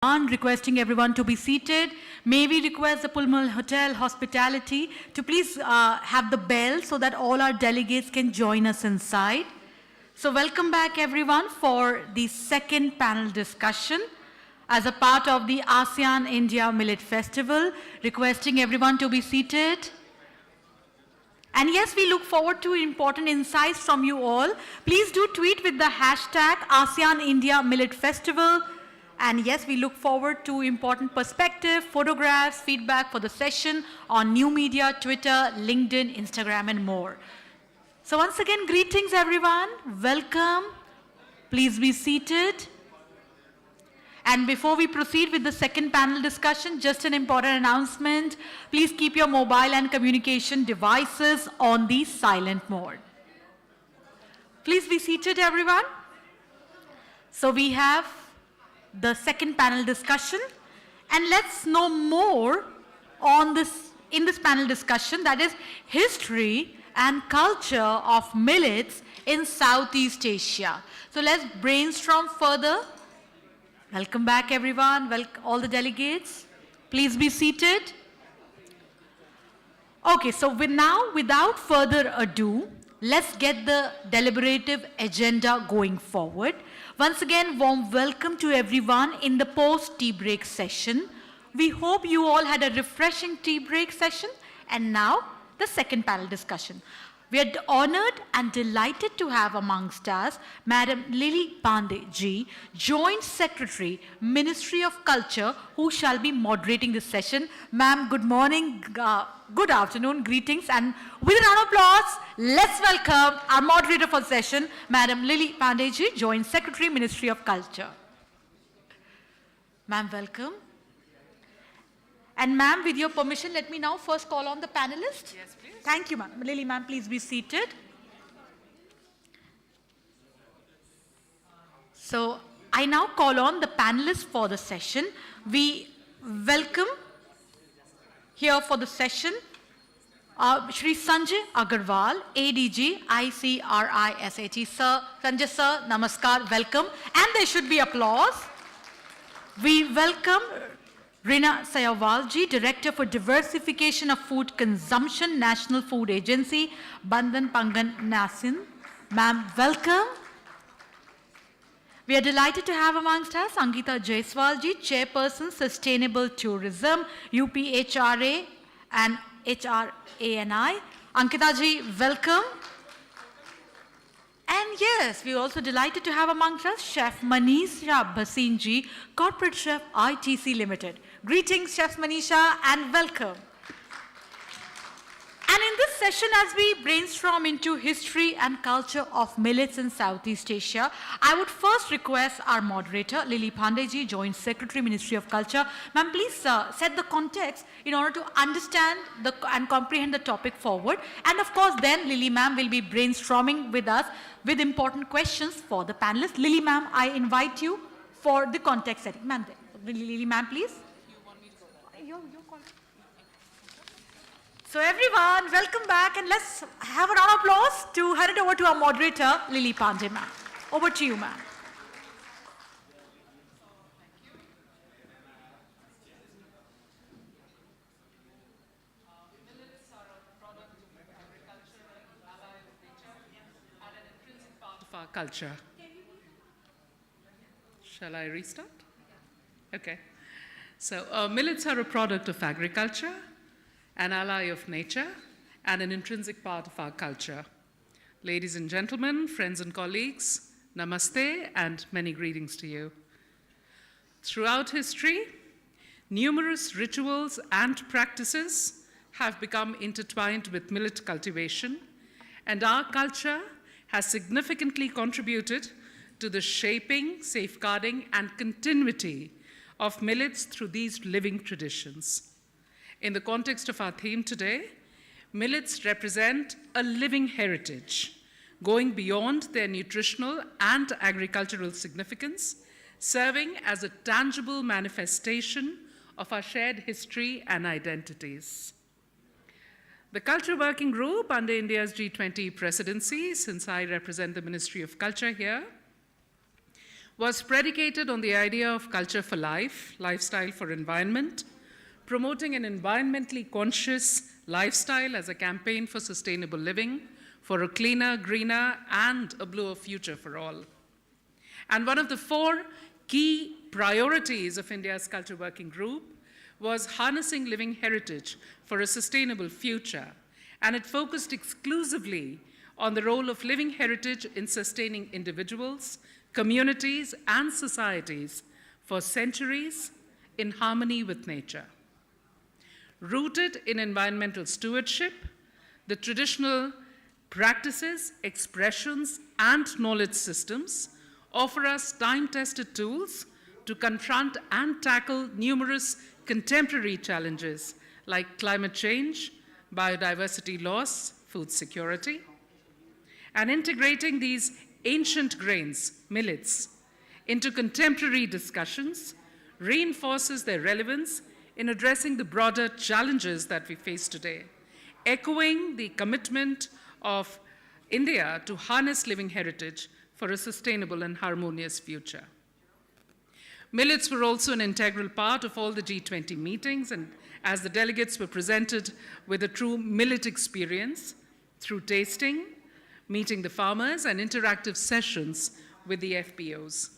Requesting everyone to be seated. May we request the Pullman Hotel Hospitality to please have the bell so that all our delegates can join us inside. So welcome back everyone for the second panel discussion as a part of the Asean-India Millet Festival. Requesting everyone to be seated. And yes, we look forward to important insights from you all. Please do tweet with the hashtag Asean-India Millet Festival. And yes, we look forward to important perspective, photographs, feedback for the session on new media, Twitter, LinkedIn, Instagram, and more. So once again, greetings everyone. Welcome. Please be seated. And before we proceed with the second panel discussion, just an important announcement. Please keep your mobile and communication devices on the silent mode. Please be seated, everyone. So we have the second panel discussion, and let's know more on this in this panel discussion, that is history and culture of millets in Southeast Asia. So let's brainstorm further. Welcome back everyone, all the delegates. Please be seated. Okay, so now without further ado, let's get the deliberative agenda going forward. Once again, warm welcome to everyone in the post-tea break session. We hope you all had a refreshing tea break session. And now, the second panel discussion. We are honored and delighted to have amongst us Madam Lily Pandey ji, Joint Secretary, Ministry of Culture, who shall be moderating this session. Ma'am, good morning, good afternoon, greetings, and with a round of applause, let's welcome our moderator for the session, Madam Lily Pandey ji, Joint Secretary, Ministry of Culture. Ma'am, welcome. And ma'am, with your permission, let me now first call on the panelists. Yes, please. Thank you, ma'am. Lily, ma'am, please be seated. So, I now call on the panelists for the session. We welcome here for the session Shri Sanjay Agarwal, ADG, ICRISHE. Sir, Sanjay sir, namaskar, welcome. And there should be applause. We welcome Rina Sayawalji, Director for Diversification of Food Consumption, National Food Agency, Bandhan Pangan Nasin. Ma'am, welcome. We are delighted to have amongst us Ankita Jaiswalji, Chairperson, Sustainable Tourism, UPHRA and HRANI. Ankita ji, welcome. And yes, we are also delighted to have amongst us Chef Manisha Bhasin ji, Corporate Chef ITC Limited. Greetings, Chef Manisha, and welcome. And in this session, as we brainstorm into history and culture of millets in Southeast Asia, I would first request our moderator, Lily Pandey ji, Joint Secretary, Ministry of Culture. Ma'am, please set the context in order to understand and comprehend the topic forward. And of course, then Lily ma'am will be brainstorming with us with important questions for the panelists. Lily ma'am, I invite you for the context setting. Ma'am, Lily ma'am, please. So everyone, welcome back, and let's have a round of applause to hand it over to our moderator, Lily Pandey ma'am. Over to you, ma'am. Millets are a product of agriculture, an ally of nature, and an intrinsic part of our culture. Shall I restart? Okay. So millets are a product of agriculture, an ally of nature, and an intrinsic part of our culture. Ladies and gentlemen, friends and colleagues, namaste and many greetings to you. Throughout history, numerous rituals and practices have become intertwined with millet cultivation, and our culture has significantly contributed to the shaping, safeguarding, and continuity of millets through these living traditions. In the context of our theme today, millets represent a living heritage, going beyond their nutritional and agricultural significance, serving as a tangible manifestation of our shared history and identities. The Culture Working Group under India's G20 presidency, since I represent the Ministry of Culture here, was predicated on the idea of culture for life, lifestyle for environment, promoting an environmentally conscious lifestyle as a campaign for sustainable living, for a cleaner, greener, and a bluer future for all. And one of the 4 key priorities of India's Culture Working Group was harnessing living heritage for a sustainable future, and it focused exclusively on the role of living heritage in sustaining individuals, communities, and societies for centuries in harmony with nature. Rooted in environmental stewardship, the traditional practices, expressions, and knowledge systems offer us time-tested tools to confront and tackle numerous contemporary challenges like climate change, biodiversity loss, food security, and integrating these ancient grains, millets, into contemporary discussions reinforces their relevance in addressing the broader challenges that we face today, echoing the commitment of India to harness living heritage for a sustainable and harmonious future. Millets were also an integral part of all the G20 meetings, and as the delegates were presented with a true millet experience through tasting, meeting the farmers, and interactive sessions with the FPOs.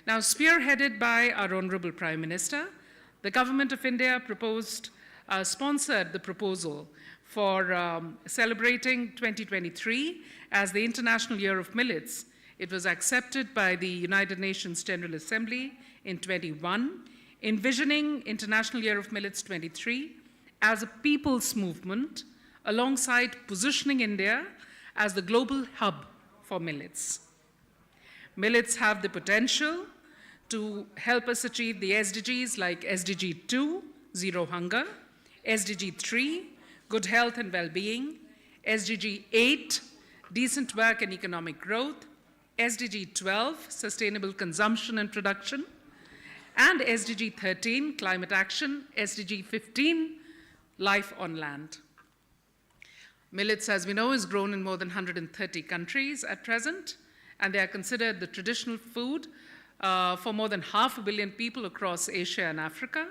Now, spearheaded by our Honorable Prime Minister, the Government of India sponsored the proposal for celebrating 2023 as the International Year of Millets. It was accepted by the United Nations General Assembly in 21, envisioning International Year of Millets 23 as a people's movement alongside positioning India as the global hub for millets. Millets have the potential to help us achieve the SDGs like SDG 2, Zero Hunger, SDG 3, Good Health and Well-being, SDG 8, Decent Work and Economic Growth, SDG 12, Sustainable Consumption and Production, and SDG 13, Climate Action, SDG 15, Life on Land. Millets, as we know, is grown in more than 130 countries at present, and they are considered the traditional food for more than 500 million people across Asia and Africa.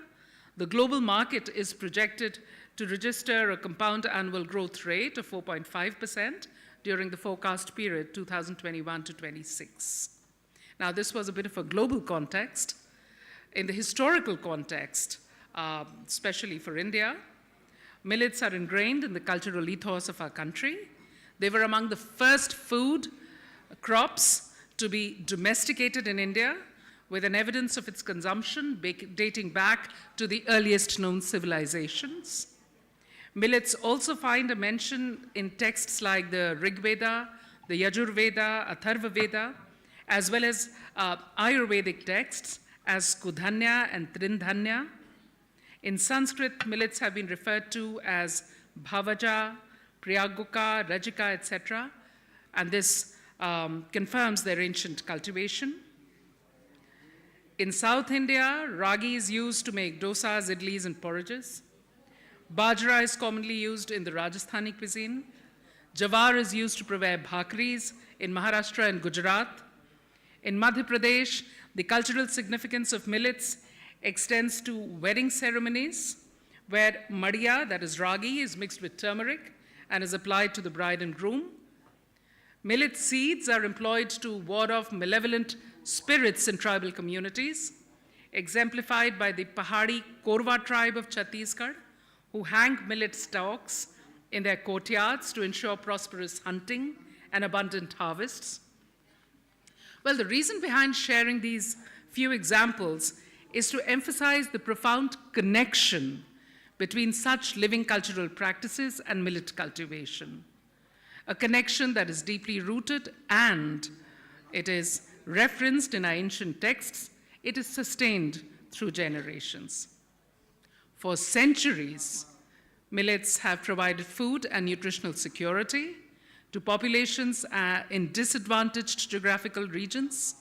The global market is projected to register a compound annual growth rate of 4.5% during the forecast period 2021 to 26. Now, this was a bit of a global context. In the historical context, especially for India, millets are ingrained in the cultural ethos of our country. They were among the first food crops to be domesticated in India, with an evidence of its consumption dating back to the earliest known civilizations. Millets also find a mention in texts like the Rig Veda, the Yajur Veda, Atharva Veda, as well as Ayurvedic texts as Kudhanya and Trindhanya. In Sanskrit, millets have been referred to as Bhavaja, Priyaguka, Rajika, etc., and this confirms their ancient cultivation. In South India, ragi is used to make dosas, idlis, and porridges. Bajra is commonly used in the Rajasthani cuisine. Jawar is used to prepare bhakris in Maharashtra and Gujarat. In Madhya Pradesh, the cultural significance of millets extends to wedding ceremonies, where madiya, that is ragi, is mixed with turmeric and is applied to the bride and groom. Millet seeds are employed to ward off malevolent spirits in tribal communities, exemplified by the Pahari Korwa tribe of Chhattisgarh, who hang millet stalks in their courtyards to ensure prosperous hunting and abundant harvests. Well, the reason behind sharing these few examples is to emphasize the profound connection between such living cultural practices and millet cultivation, a connection that is deeply rooted and it is referenced in our ancient texts. It is sustained through generations. For centuries, millets have provided food and nutritional security to populations in disadvantaged geographical regions.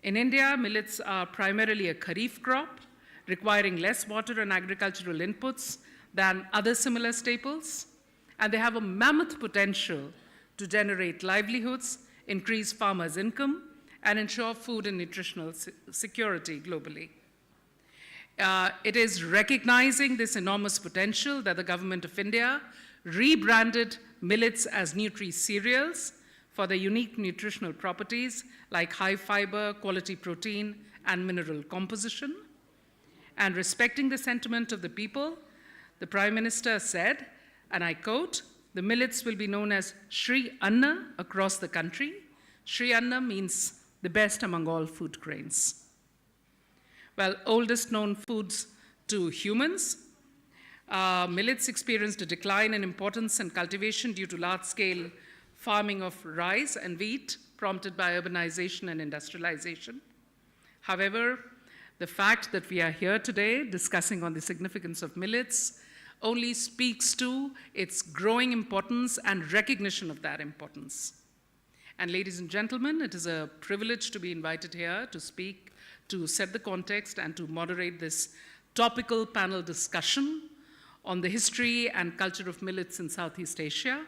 In India, millets are primarily a kharif crop, requiring less water and agricultural inputs than other similar staples, and they have a mammoth potential to generate livelihoods, increase farmers' income, and ensure food and nutritional security globally. It is recognizing this enormous potential that the Government of India rebranded millets as Nutri-Cereals for their unique nutritional properties like high fiber, quality protein, and mineral composition. And respecting the sentiment of the people, the Prime Minister said, and I quote, "The millets will be known as Shri Anna across the country." Shri Anna means the best among all food grains. Well, oldest known foods to humans, millets experienced a decline in importance and cultivation due to large-scale farming of rice and wheat prompted by urbanization and industrialization. However, the fact that we are here today discussing on the significance of millets only speaks to its growing importance and recognition of that importance. And ladies and gentlemen, it is a privilege to be invited here to speak, to set the context and to moderate this topical panel discussion on the history and culture of millets in Southeast Asia,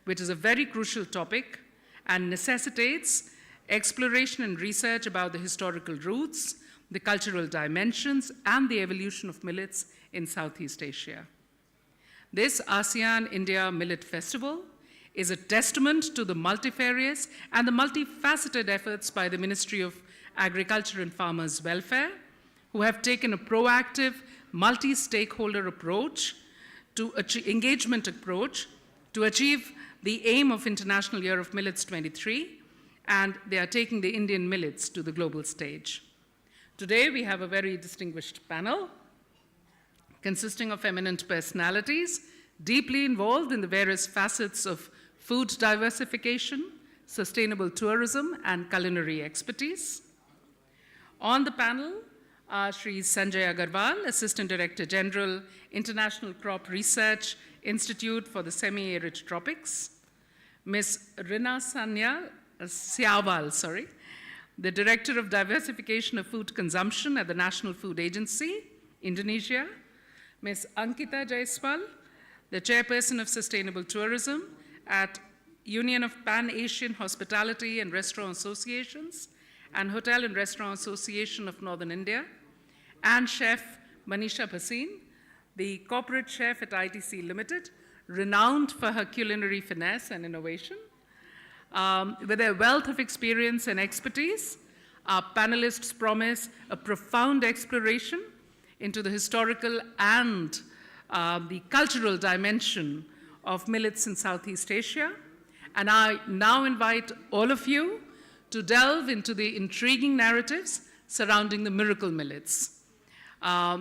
which is a very crucial topic and necessitates exploration and research about the historical roots, the cultural dimensions, and the evolution of millets in Southeast Asia. This ASEAN-India Millet Festival is a testament to the multifarious and the multifaceted efforts by the Ministry of Agriculture and Farmers' Welfare, who have taken a proactive, multi-stakeholder approach to engagement approach to achieve the aim of International Year of Millets 23, and they are taking the Indian millets to the global stage. Today, we have a very distinguished panel consisting of eminent personalities deeply involved in the various facets of food diversification, sustainable tourism, and culinary expertise. On the panel are Sri Sanjay Agarwal, Assistant Director General, International Crop Research Institute for the Semi-Arid Tropics, Ms. Rina Syawal, the Director of Diversification of Food Consumption at the National Food Agency, Indonesia, Ms. Ankita Jaiswal, the Chairperson of Sustainable Tourism at Union of Pan-Asian Hospitality and Restaurant Associations and Hotel and Restaurant Association of Northern India, and Chef Manisha Bhasin, the Corporate Chef at ITC Limited, renowned for her culinary finesse and innovation. With their wealth of experience and expertise, our panelists promise a profound exploration into the historical and the cultural dimension of millets in Southeast Asia. And I now invite all of you to delve into the intriguing narratives surrounding the miracle millets. I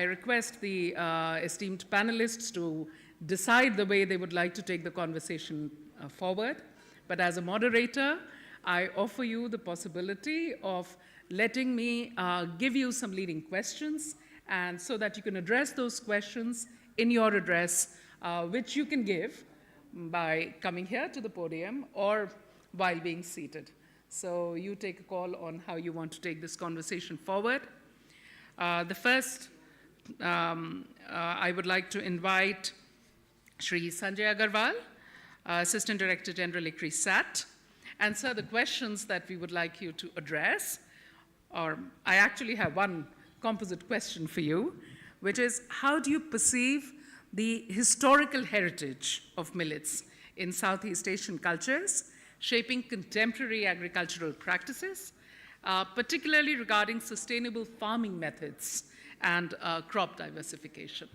request the esteemed panelists to decide the way they would like to take the conversation forward. But as a moderator, I offer you the possibility of letting me give you some leading questions, and so that you can address those questions in your address, which you can give by coming here to the podium or while being seated. So you take a call on how you want to take this conversation forward. The first, I would like to invite Sri Sanjay Agarwal, Assistant Director General, ICRI-SAT. And sir, the questions that we would like you to address, or I actually have one composite question for you, which is, how do you perceive the historical heritage of millets in Southeast Asian cultures, shaping contemporary agricultural practices, particularly regarding sustainable farming methods and crop diversification?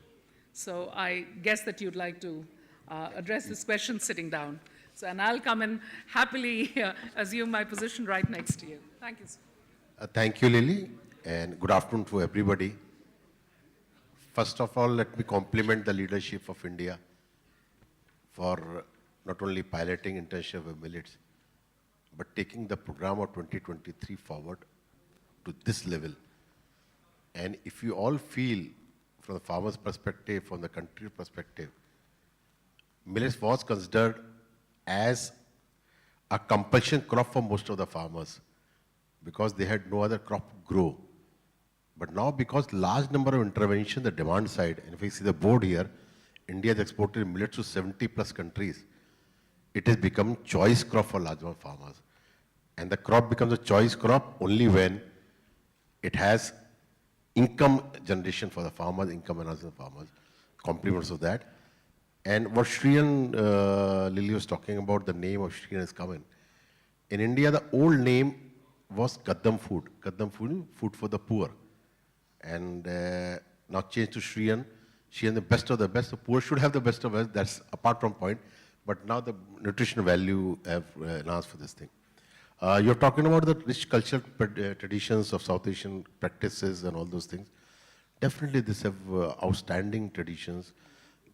So I guess that you'd like to address this question sitting down. So, and I'll come and happily assume my position right next to you. Thank you, sir. Thank you, Lily, and good afternoon to everybody. First of all, let me compliment the leadership of India for not only piloting internship of millets, but taking the program of 2023 forward to this level. And if you all feel, from the farmer's perspective, from the country perspective, millets was considered as a compulsion crop for most of the farmers because they had no other crop to grow. But now, because large number of intervention, the demand side, and if you see the board here, India has exported millets to 70+ countries. It has become choice crop for large number of farmers. And the crop becomes a choice crop only when it has income generation for the farmers, income enhancement for the farmers, complements of that. And what Shriyan Lily was talking about, the name of Shriyan is coming. In India, the old name was Kaddam food. Kaddam food, food for the poor. And now changed to Shriyan. Shriyan, the best of the best. The poor should have the best of the best. That's apart from point. But now the nutritional value have enhanced for this thing. You're talking about the rich cultural traditions of South Asian practices and all those things. Definitely, these have outstanding traditions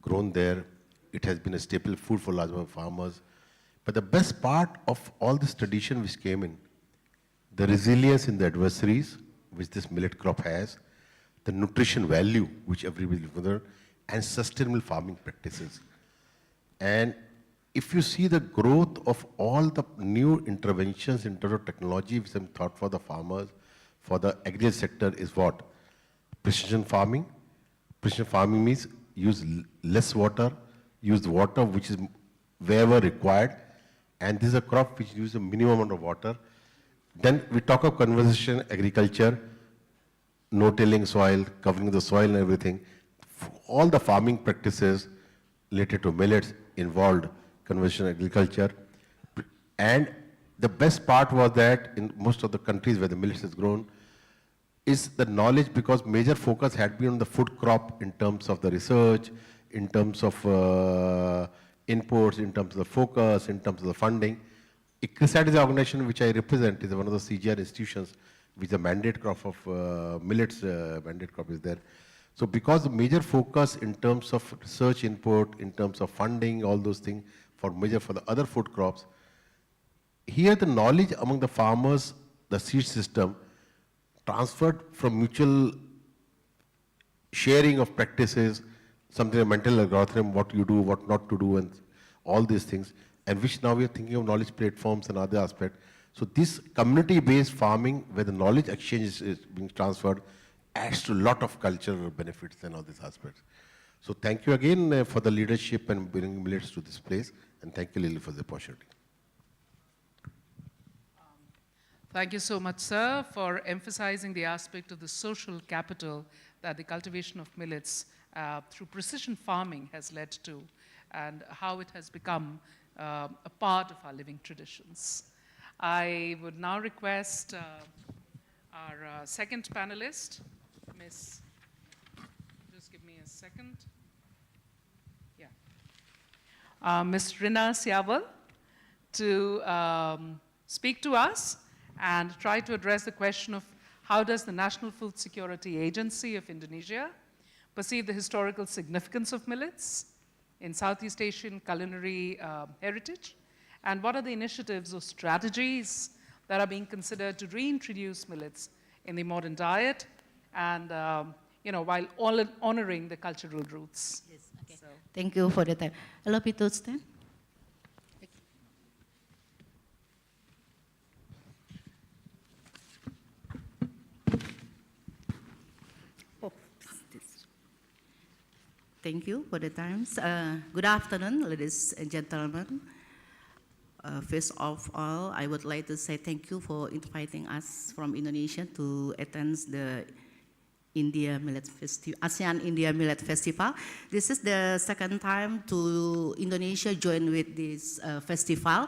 grown there. It has been a staple food for large number of farmers. But the best part of all this tradition which came in, the resilience in the adversaries which this millet crop has, the nutrition value which everybody is looking for, and sustainable farming practices. And if you see the growth of all the new interventions in terms of technology which have thought for the farmers, for the agriculture sector is what? Precision farming. Precision farming means use less water, use water which is wherever required, and this is a crop which uses a minimum amount of water. Then we talk of conservation agriculture, no-tilling soil, covering the soil and everything. All the farming practices related to millets involved conventional agriculture. And the best part was that in most of the countries where the millets is grown, is the knowledge, because major focus had been on the food crop in terms of the research, in terms of inputs, in terms of the focus, in terms of the funding. ICRISAT is the organization which I represent, is one of the CGR institutions, which the mandate crop of millets, mandate crop is there. So because the major focus in terms of research input, in terms of funding, all those things for major for the other food crops, here the knowledge among the farmers, the seed system, transferred from mutual sharing of practices, something a mental algorithm, what you do, what not to do, and all these things, and which now we are thinking of knowledge platforms and other aspects. So this community-based farming, where the knowledge exchange is being transferred, adds to a lot of cultural benefits and all these aspects. So thank you again for the leadership and bringing millets to this place, and thank you, Lily, for the opportunity. Thank you so much, sir, for emphasizing the aspect of the social capital that the cultivation of millets through precision farming has led to, and how it has become a part of our living traditions. I would now request our second panelist, Miss, just give me a second. Yeah. Ms. Rina Siawal to speak to us and try to address the question of how does the National Food Security Agency of Indonesia perceive the historical significance of millets in Southeast Asian culinary heritage, and what are the initiatives or strategies that are being considered to reintroduce millets in the modern diet, and while honoring the cultural roots. Yes, okay. So. Thank you for the time. Allow me to stand. Thank you for the times. Good afternoon, ladies and gentlemen. First of all, I would like to say thank you for inviting us from Indonesia to attend the ASEAN-India Millet Festival. This is the second time to Indonesia join with this festival.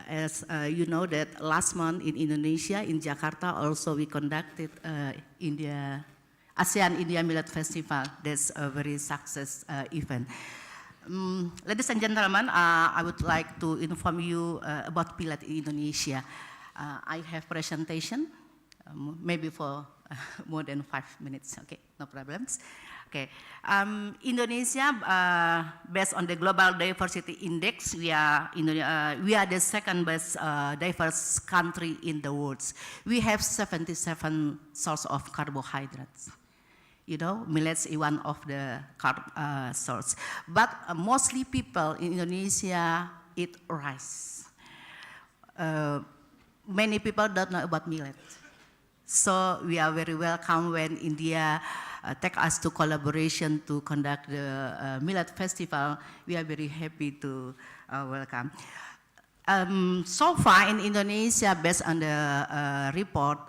As you know that last month in Indonesia, in Jakarta, also we conducted ASEAN-India Millet Festival. That's a very success event. Ladies and gentlemen, I would like to inform you about millet in Indonesia. I have presentation, maybe for more than 5 minutes. Okay, no problems. Okay, Indonesia, based on the Global Diversity Index, we are the second best diverse country in the world. We have 77 sources of carbohydrates. You know, millets is one of the carb source. But mostly people in Indonesia eat rice. Many people don't know about millet. So we are very welcome when India take us to collaboration to conduct the Millet Festival. We are very happy to welcome. So far in Indonesia, based on the report,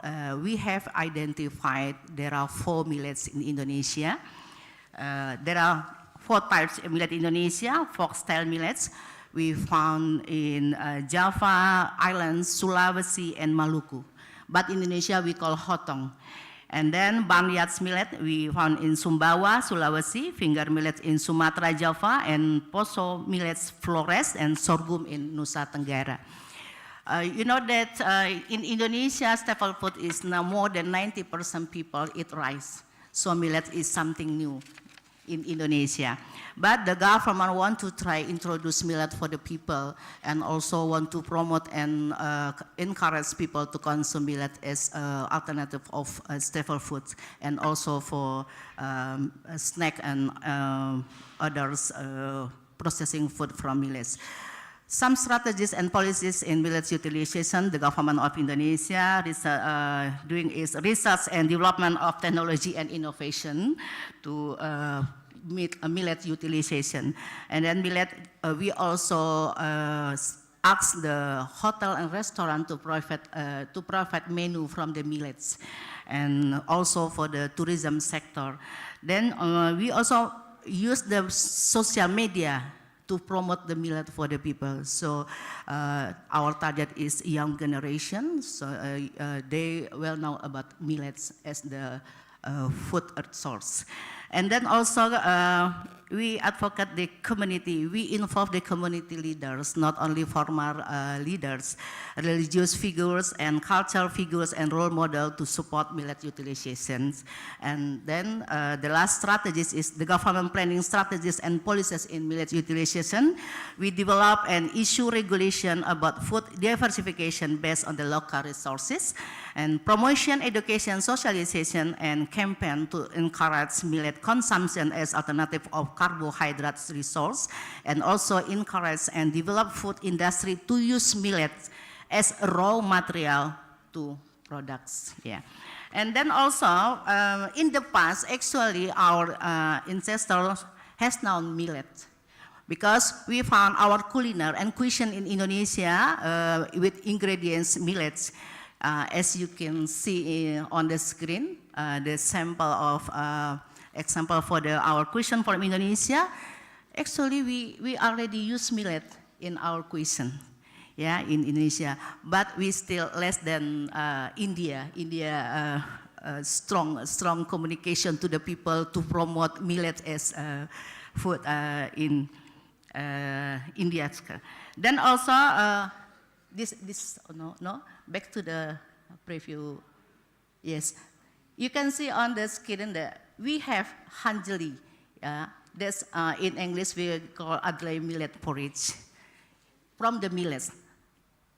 we have identified there are 4 millets in Indonesia. There are 4 types of millet in Indonesia, foxtail millets. We found in Java Islands, Sulawesi, and Maluku. But in Indonesia, we call hotong. And then barnyards millet we found in Sumbawa, Sulawesi, finger millet in Sumatra, Java, and poso millets Flores and sorghum in Nusa Tenggara. You know that in Indonesia, staple food is now more than 90% people eat rice. So millet is something new in Indonesia. But the government want to try introduce millet for the people and also want to promote and encourage people to consume millet as alternative of staple foods and also for snack and others processing food from millets. Some strategies and policies in millet utilization, the government of Indonesia doing is research and development of technology and innovation to meet millet utilization. And then millet, we also ask the hotel and restaurant to provide menu from the millets, and also for the tourism sector. Then we also use the social media to promote the millet for the people. So our target is young generation, so they well know about millets as the food source. And then also we advocate the community. We involve the community leaders, not only formal leaders, religious figures and cultural figures and role models to support millet utilizations. And then the last strategies is the government planning strategies and policies in millet utilization. We develop and issue regulation about food diversification based on the local resources, and promotion, education, socialization, and campaign to encourage millet consumption as alternative of carbohydrates resource, and also encourage and develop food industry to use millet as a raw material to products. Yeah. And then also, in the past, actually our ancestors has known millet, because we found our culinary and cuisine in Indonesia with ingredients millets. As you can see on the screen, the sample of example for our cuisine from Indonesia. Actually, we already use millet in our cuisine, yeah, in Indonesia, but we still less than India. India strong communication to the people to promote millet as food in India. Then also back to the preview. Yes, you can see on the screen that we have hanjeli. That's in English we call adlai millet porridge from the millets.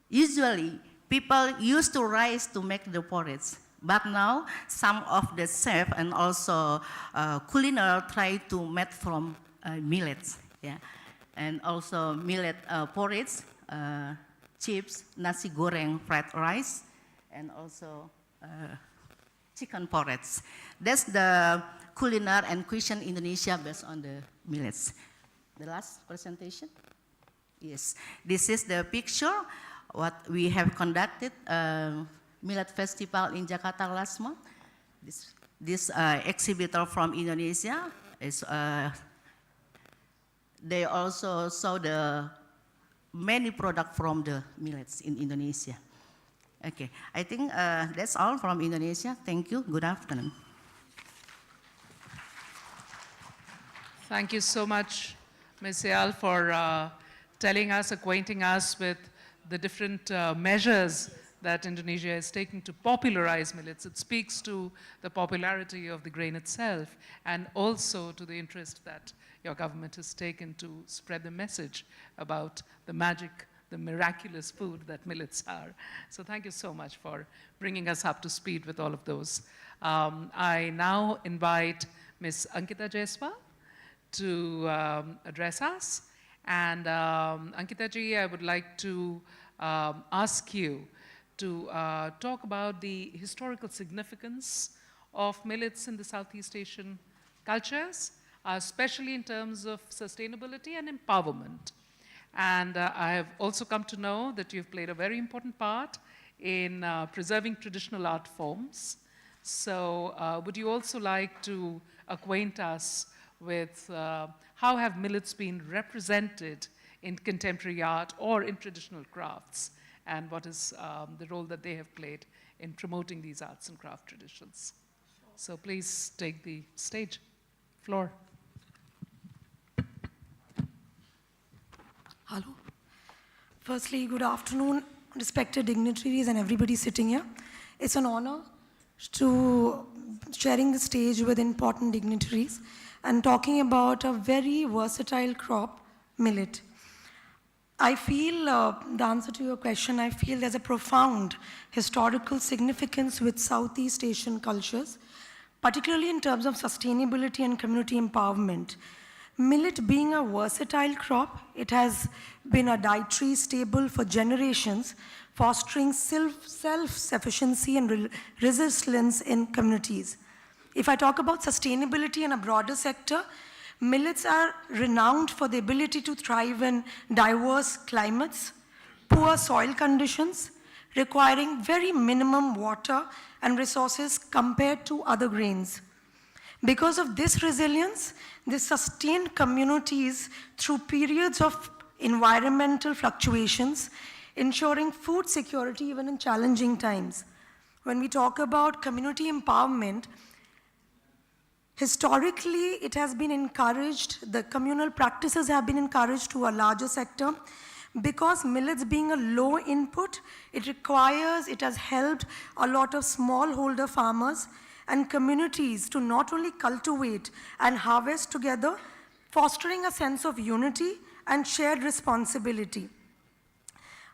Usually people used to rice to make the porridge, but now some of the chef and also culinary try to make from millets. Yeah, and also millet porridge, chips, nasi goreng, fried rice, and also chicken porridge. That's the culinary and cuisine Indonesia based on the millets. The last presentation? Yes, this is the picture what we have conducted Millet Festival in Jakarta last month. This exhibitor from Indonesia is they also saw the many products from the millets in Indonesia. Okay, I think that's all from Indonesia. Thank you. Good afternoon. Thank you so much, Ms. Eyal, for telling us, acquainting us with the different measures that Indonesia is taking to popularize millets. It speaks to the popularity of the grain itself and also to the interest that your government has taken to spread the message about the magic, the miraculous food that millets are. So thank you so much for bringing us up to speed with all of those. I now invite Ms. Ankita Jaiswal to address us. And Ankita ji, I would like to ask you to talk about the historical significance of millets in the Southeast Asian cultures, especially in terms of sustainability and empowerment. And I have also come to know that you've played a very important part in preserving traditional art forms. So would you also like to acquaint us with how have millets been represented in contemporary art or in traditional crafts, and what is the role that they have played in promoting these arts and craft traditions? So please take the stage, floor. Hello. Firstly, good afternoon, respected dignitaries and everybody sitting here. It's an honor to sharing the stage with important dignitaries and talking about a very versatile crop, millet. I feel, the answer to your question, I feel there's a profound historical significance with Southeast Asian cultures, particularly in terms of sustainability and community empowerment. Millet being a versatile crop, it has been a dietary staple for generations, fostering self-sufficiency and resilience in communities. If I talk about sustainability in a broader sector, millets are renowned for the ability to thrive in diverse climates, poor soil conditions, requiring very minimum water and resources compared to other grains. Because of this resilience, they sustained communities through periods of environmental fluctuations, ensuring food security even in challenging times. When we talk about community empowerment, historically it has been encouraged, the communal practices have been encouraged to a larger sector. Because millets being a low input, it has helped a lot of smallholder farmers and communities to not only cultivate and harvest together, fostering a sense of unity and shared responsibility.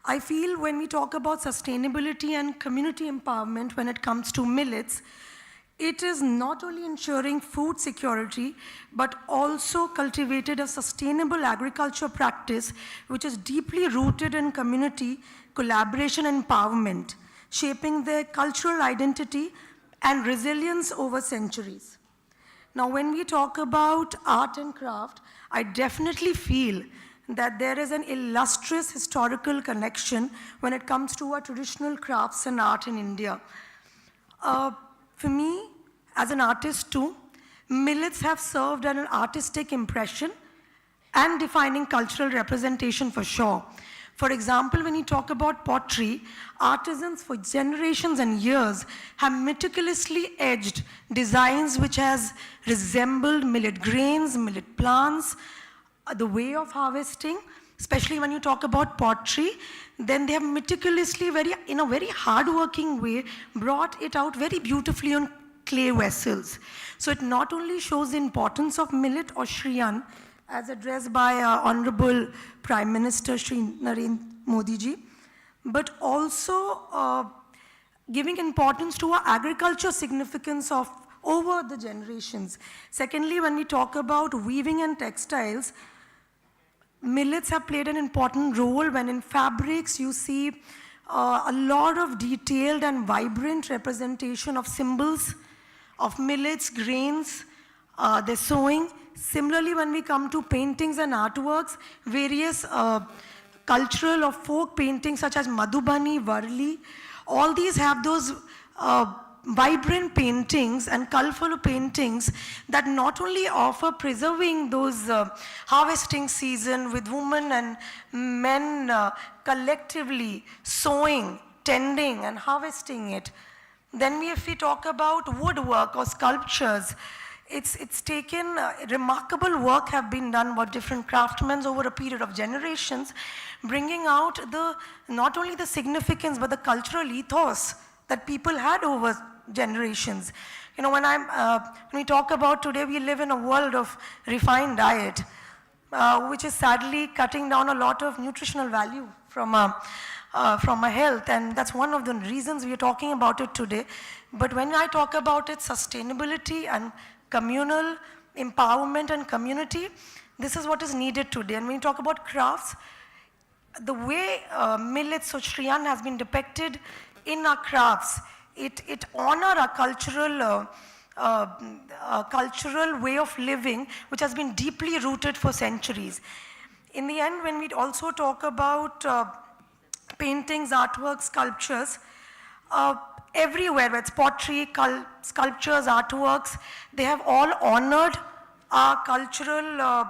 I feel when we talk about sustainability and community empowerment when it comes to millets, it is not only ensuring food security, but also cultivated a sustainable agriculture practice which is deeply rooted in community collaboration and empowerment, shaping their cultural identity and resilience over centuries. Now, when we talk about art and craft, I definitely feel that there is an illustrious historical connection when it comes to our traditional crafts and art in India. For me, as an artist too, millets have served as an artistic impression and defining cultural representation for sure. For example, when you talk about pottery, artisans for generations and years have meticulously etched designs which has resembled millet grains, millet plants, the way of harvesting, especially when you talk about pottery, then they have meticulously, in a very hard-working way, brought it out very beautifully on clay vessels. So it not only shows the importance of millet or Shriyan, as addressed by Honorable Prime Minister Shri Narendra Modi ji, but also giving importance to our agriculture significance of over the generations. Secondly, when we talk about weaving and textiles, millets have played an important role when in fabrics you see a lot of detailed and vibrant representation of symbols of millets, grains, their sewing. Similarly, when we come to paintings and artworks, various cultural or folk paintings such as Madhubani, Varli, all these have those vibrant paintings and colorful paintings that not only offer preserving those harvesting season with women and men collectively sowing, tending and harvesting it. Then if we talk about woodwork or sculptures, it's taken, remarkable work have been done by different craftsmen over a period of generations, bringing out not only the significance but the cultural ethos that people had over generations. You know, when we talk about today, we live in a world of refined diet, which is sadly cutting down a lot of nutritional value from our health, and that's one of the reasons we are talking about it today. But when I talk about its sustainability and communal empowerment and community, this is what is needed today. And when we talk about crafts, the way millets or Shriyan has been depicted in our crafts, it honor our cultural way of living, which has been deeply rooted for centuries. In the end, when we also talk about paintings, artworks, sculptures, everywhere, whether it's pottery, sculptures, artworks, they have all honored our cultural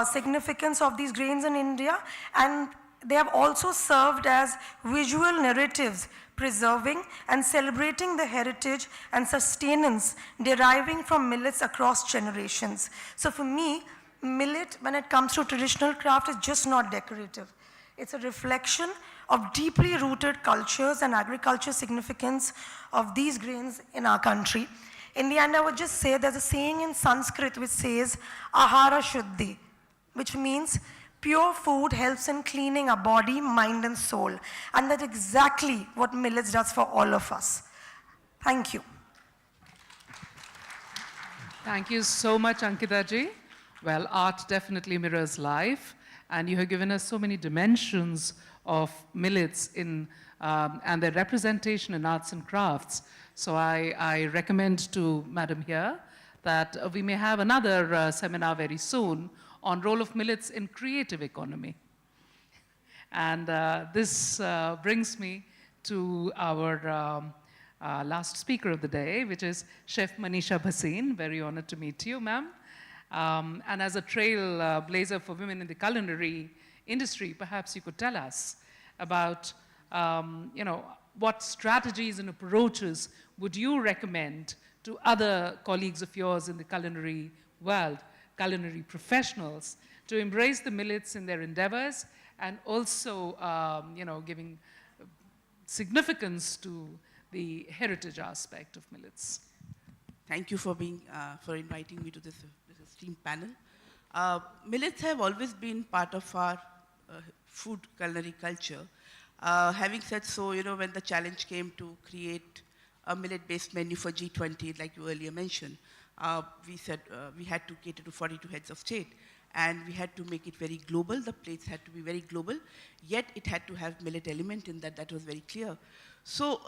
significance of these grains in India, and they have also served as visual narratives, preserving and celebrating the heritage and sustenance deriving from millets across generations. So for me, millet, when it comes to traditional craft, is just not decorative. It's a reflection of deeply rooted cultures and agriculture significance of these grains in our country. In the end, I would just say there's a saying in Sanskrit which says, Ahara Shuddhi, which means pure food helps in cleaning our body, mind and soul. And that's exactly what millets does for all of us. Thank you. Thank you so much, Ankita ji. Well, art definitely mirrors life, and you have given us so many dimensions of millets in, and their representation in arts and crafts. So I recommend to Madam here that we may have another seminar very soon on role of millets in creative economy. And this brings me to our last speaker of the day, which is Chef Manisha Bhasin. Very honored to meet you, ma'am. And as a trailblazer for women in the culinary industry, perhaps you could tell us about, what strategies and approaches would you recommend to other colleagues of yours in the culinary world, culinary professionals, to embrace the millets in their endeavors and also, giving significance to the heritage aspect of millets. Thank you for inviting me to this esteemed panel. Millets have always been part of our food culinary culture. Having said so, when the challenge came to create a millet-based menu for G20, like you earlier mentioned, we said we had to cater to 42 heads of state, and we had to make it very global. The plates had to be very global, yet it had to have millet element in that. That was very clear. So,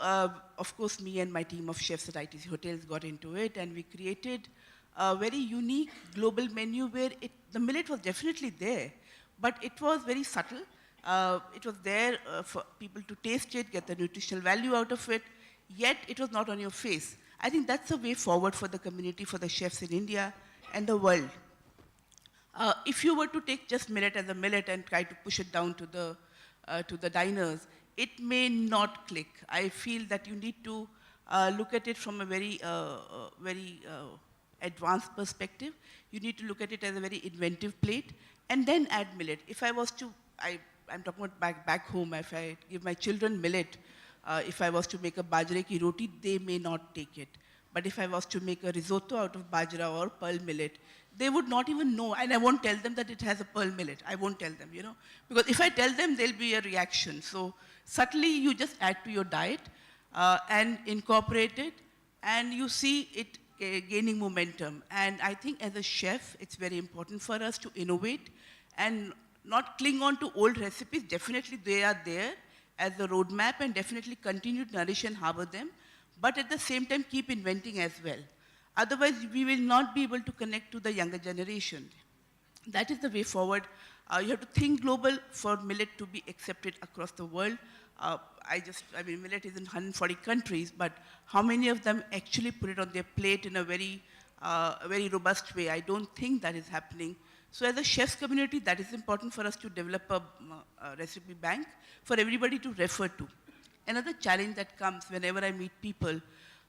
of course, me and my team of chefs at ITC Hotels got into it, and we created a very unique global menu where the millet was definitely there, but it was very subtle. It was there for people to taste it, get the nutritional value out of it, yet it was not on your face. I think that's the way forward for the community, for the chefs in India and the world. If you were to take just millet as a millet and try to push it down to the diners, it may not click. I feel that you need to look at it from a very advanced perspective. You need to look at it as a very inventive plate and then add millet. If I was to, I'm talking about back home, if I give my children millet, if I was to make a bajre ki roti, they may not take it. But if I was to make a risotto out of bajra or pearl millet, they would not even know, and I won't tell them that it has a pearl millet. I won't tell them, because if I tell them, there'll be a reaction. So subtly, you just add to your diet and incorporate it, and you see it gaining momentum. And I think as a chef, it's very important for us to innovate and not cling on to old recipes. Definitely they are there as a roadmap, and definitely continue to nourish and harbor them, but at the same time keep inventing as well. Otherwise, we will not be able to connect to the younger generation. That is the way forward. You have to think global for millet to be accepted across the world. Millet is in 140 countries, but how many of them actually put it on their plate in a very robust way? I don't think that is happening. So as a chef's community, that is important for us to develop a recipe bank for everybody to refer to. Another challenge that comes whenever I meet people,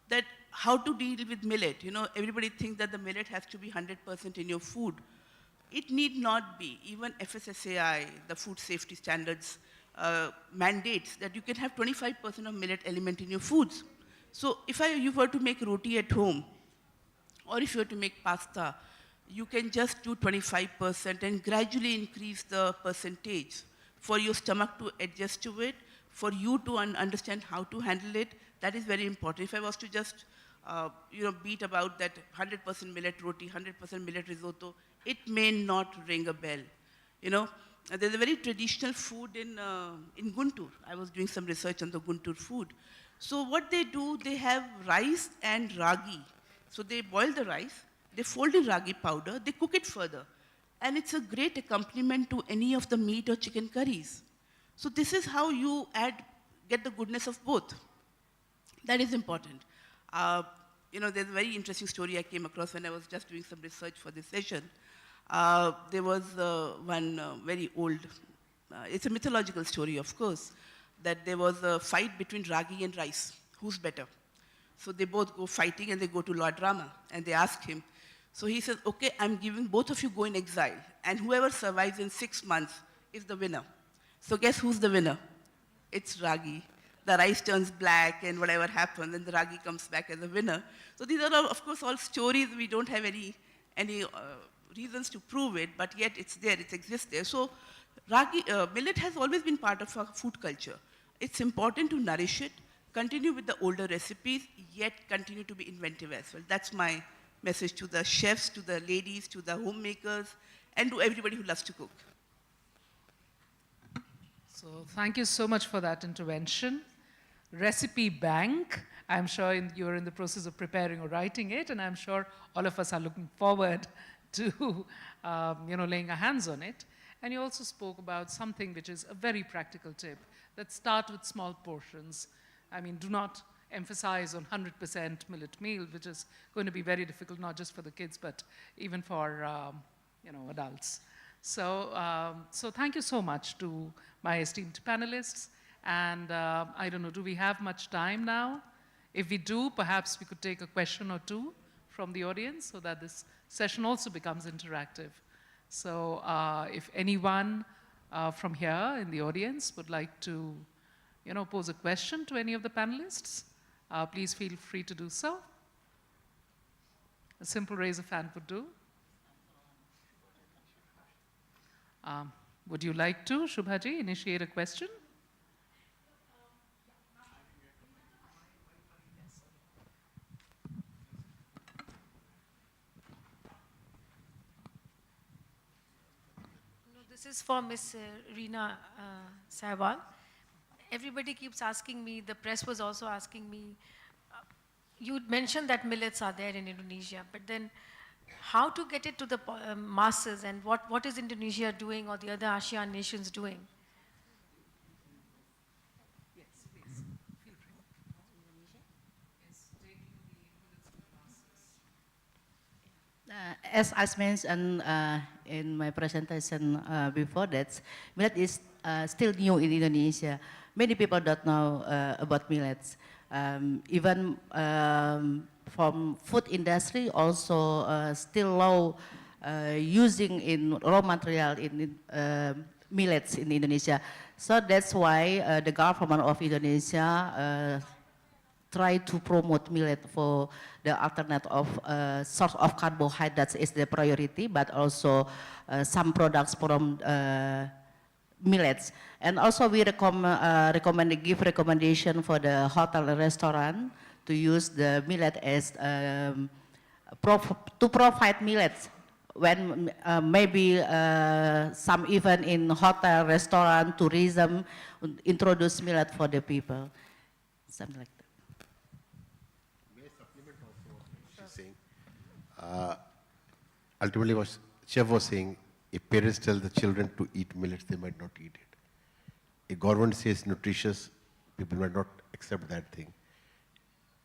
that how to deal with millet. Everybody thinks that the millet has to be 100% in your food. It need not be. Even FSSAI, the food safety standards, mandates that you can have 25% of millet element in your foods. So if you were to make roti at home, or if you were to make pasta, you can just do 25% and gradually increase the percentage for your stomach to adjust to it, for you to understand how to handle it. That is very important. If I was to just beat about that 100% millet roti, 100% millet risotto, it may not ring a bell. There's a very traditional food in Guntur. I was doing some research on the Guntur food. So what they do, they have rice and ragi. So they boil the rice, they fold in ragi powder, they cook it further. and it's a great accompaniment to any of the meat or chicken curries. So this is how you get the goodness of both. That is important. There's a very interesting story I came across when I was just doing some research for this session. There was one very old, it's a mythological story, of course, that there was a fight between ragi and rice. Who's better? So they both go fighting and they go to Lord Rama and they ask him. So he says, okay, I'm giving both of you go in exile, and whoever survives in 6 months is the winner. So guess who's the winner? It's ragi. The rice turns black and whatever happens, and the ragi comes back as a winner. So these are, of course, all stories. We don't have any reasons to prove it, but yet it's there, it exists there. So millet has always been part of our food culture. It's important to nourish it, continue with the older recipes, yet continue to be inventive as well. That's my message to the chefs, to the ladies, to the homemakers, and to everybody who loves to cook. So thank you so much for that intervention. Recipe bank. I'm sure you're in the process of preparing or writing it, and I'm sure all of us are looking forward to laying our hands on it. And you also spoke about something which is a very practical tip, that start with small portions. I mean, do not emphasize on 100% millet meal, which is going to be very difficult, not just for the kids, but even for adults. So thank you so much to my esteemed panelists. And I don't know, do we have much time now? If we do, perhaps we could take a question or two from the audience so that this session also becomes interactive. So if anyone from here in the audience would like to pose a question to any of the panelists, please feel free to do so. A simple raise of hand would do. Would you like to, Shubhaji, initiate a question? This is for Ms. Reena Sahwal. Everybody keeps asking me, the press was also asking me, you mentioned that millets are there in Indonesia, but then how to get it to the masses, and what is Indonesia doing or the other ASEAN nations doing? Yes, please. Feel free. As I mentioned in my presentation before that, millet is still new in Indonesia. Many people don't know about millets. Even from food industry also still low using in raw material in millets in Indonesia. So that's why the government of Indonesia try to promote millet for the alternate of source of carbohydrates is the priority, but also some products from millets. And also we give recommendation for the hotel and restaurant to use the millet as to provide millets when maybe some even in hotel, restaurant, tourism introduce millet for the people, something like that. Ultimately, what Chef was saying, if parents tell the children to eat millets, they might not eat it. If government says nutritious, people might not accept that thing.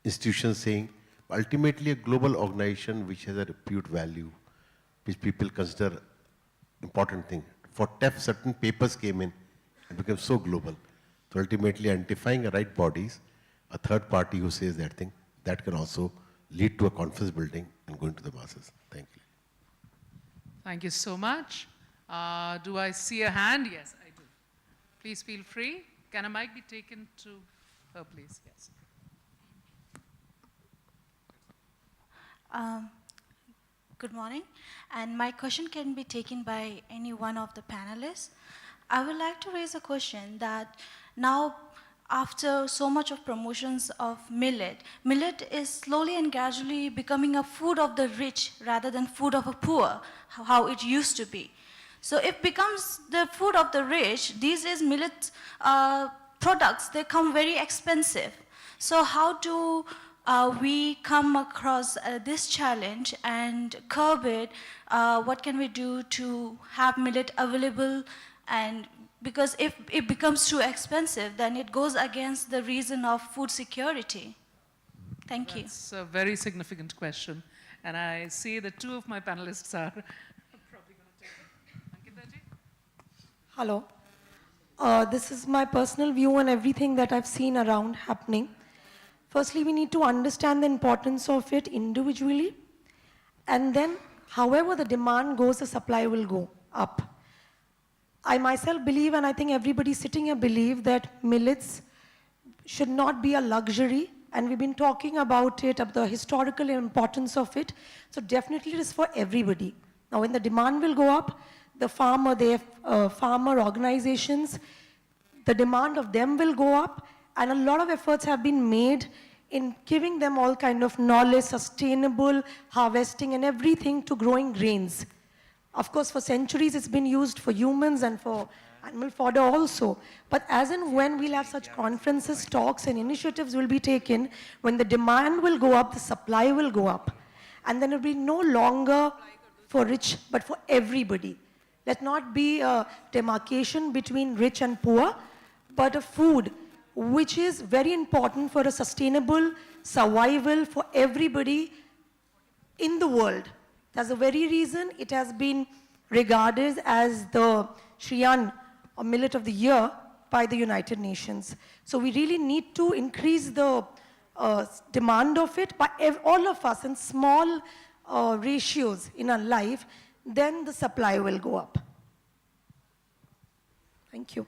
Institutions saying, ultimately a global organization which has a repute value, which people consider important thing. For TEF, certain papers came in and became so global. So ultimately identifying the right bodies, a third party who says that thing, that can also lead to a confidence building and going to the masses. Thank you. Thank you so much. Do I see a hand? Yes, I do. Please feel free. Can a mic be taken to her, please? Yes. Good morning. And my question can be taken by any one of the panelists. I would like to raise a question that now, after so much of promotions of millet, millet is slowly and gradually becoming a food of the rich rather than food of the poor, how it used to be. So if it becomes the food of the rich, these is millet products, they come very expensive. So how to we come across this challenge and curb it, what can we do to have millet available? And because if it becomes too expensive, then it goes against the reason of food security. Thank you. That's a very significant question. And I see that two of my panelists are probably going to take it. Ankita ji? Hello. This is my personal view on everything that I've seen around happening. Firstly, we need to understand the importance of it individually. And then, however the demand goes, the supply will go up. I myself believe, and I think everybody sitting here believe, that millets should not be a luxury. And we've been talking about it, of the historical importance of it. So definitely it is for everybody. Now when the demand will go up, the farmer organizations, the demand of them will go up, and a lot of efforts have been made in giving them all kind of knowledge, sustainable harvesting and everything to growing grains. Of course, for centuries it's been used for humans and for animal fodder also. But as and when we'll have such conferences, talks and initiatives will be taken, when the demand will go up, the supply will go up. And then it will be no longer for rich, but for everybody. Let not be a demarcation between rich and poor, but a food which is very important for a sustainable survival for everybody in the world. That's the very reason it has been regarded as the Shriyan, or Millet of the Year, by the United Nations. So we really need to increase the demand of it by all of us in small ratios in our life, then the supply will go up. Thank you.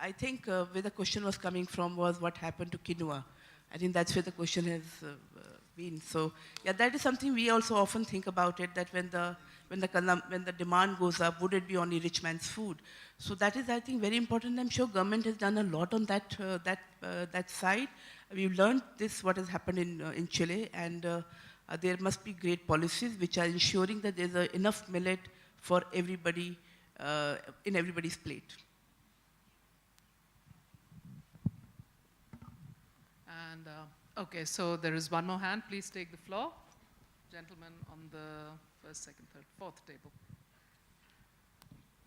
I think where the question was coming from was what happened to quinoa. I think that's where the question has been. So yeah, that is something we also often think about it, that when the demand goes up, would it be only rich man's food? So that is, I think, very important. I'm sure government has done a lot on that side. We've learned this, what has happened in Chile, and there must be great policies which are ensuring that there's enough millet for everybody, in everybody's plate. And okay, so there is one more hand. Please take the floor. Gentleman on the first, second, third, fourth table.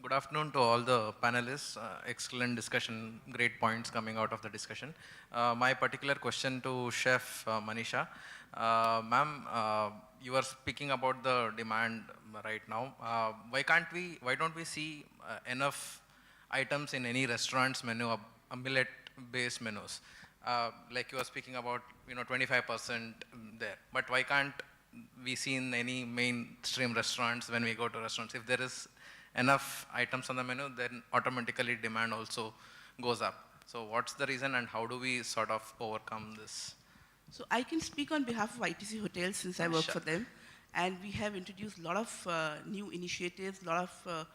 Good afternoon to all the panelists. Excellent discussion, great points coming out of the discussion. My particular question to Chef Manisha. Ma'am, you are speaking about the demand right now. Why don't we see enough items in any restaurant's menu, millet-based menus? Like you were speaking about, 25% there. But why can't we see in any mainstream restaurants, when we go to restaurants, if there is enough items on the menu, then automatically demand also goes up. So what's the reason, and how do we sort of overcome this? So I can speak on behalf of ITC Hotels, since I work for them. And we have introduced a lot of new initiatives, a lot of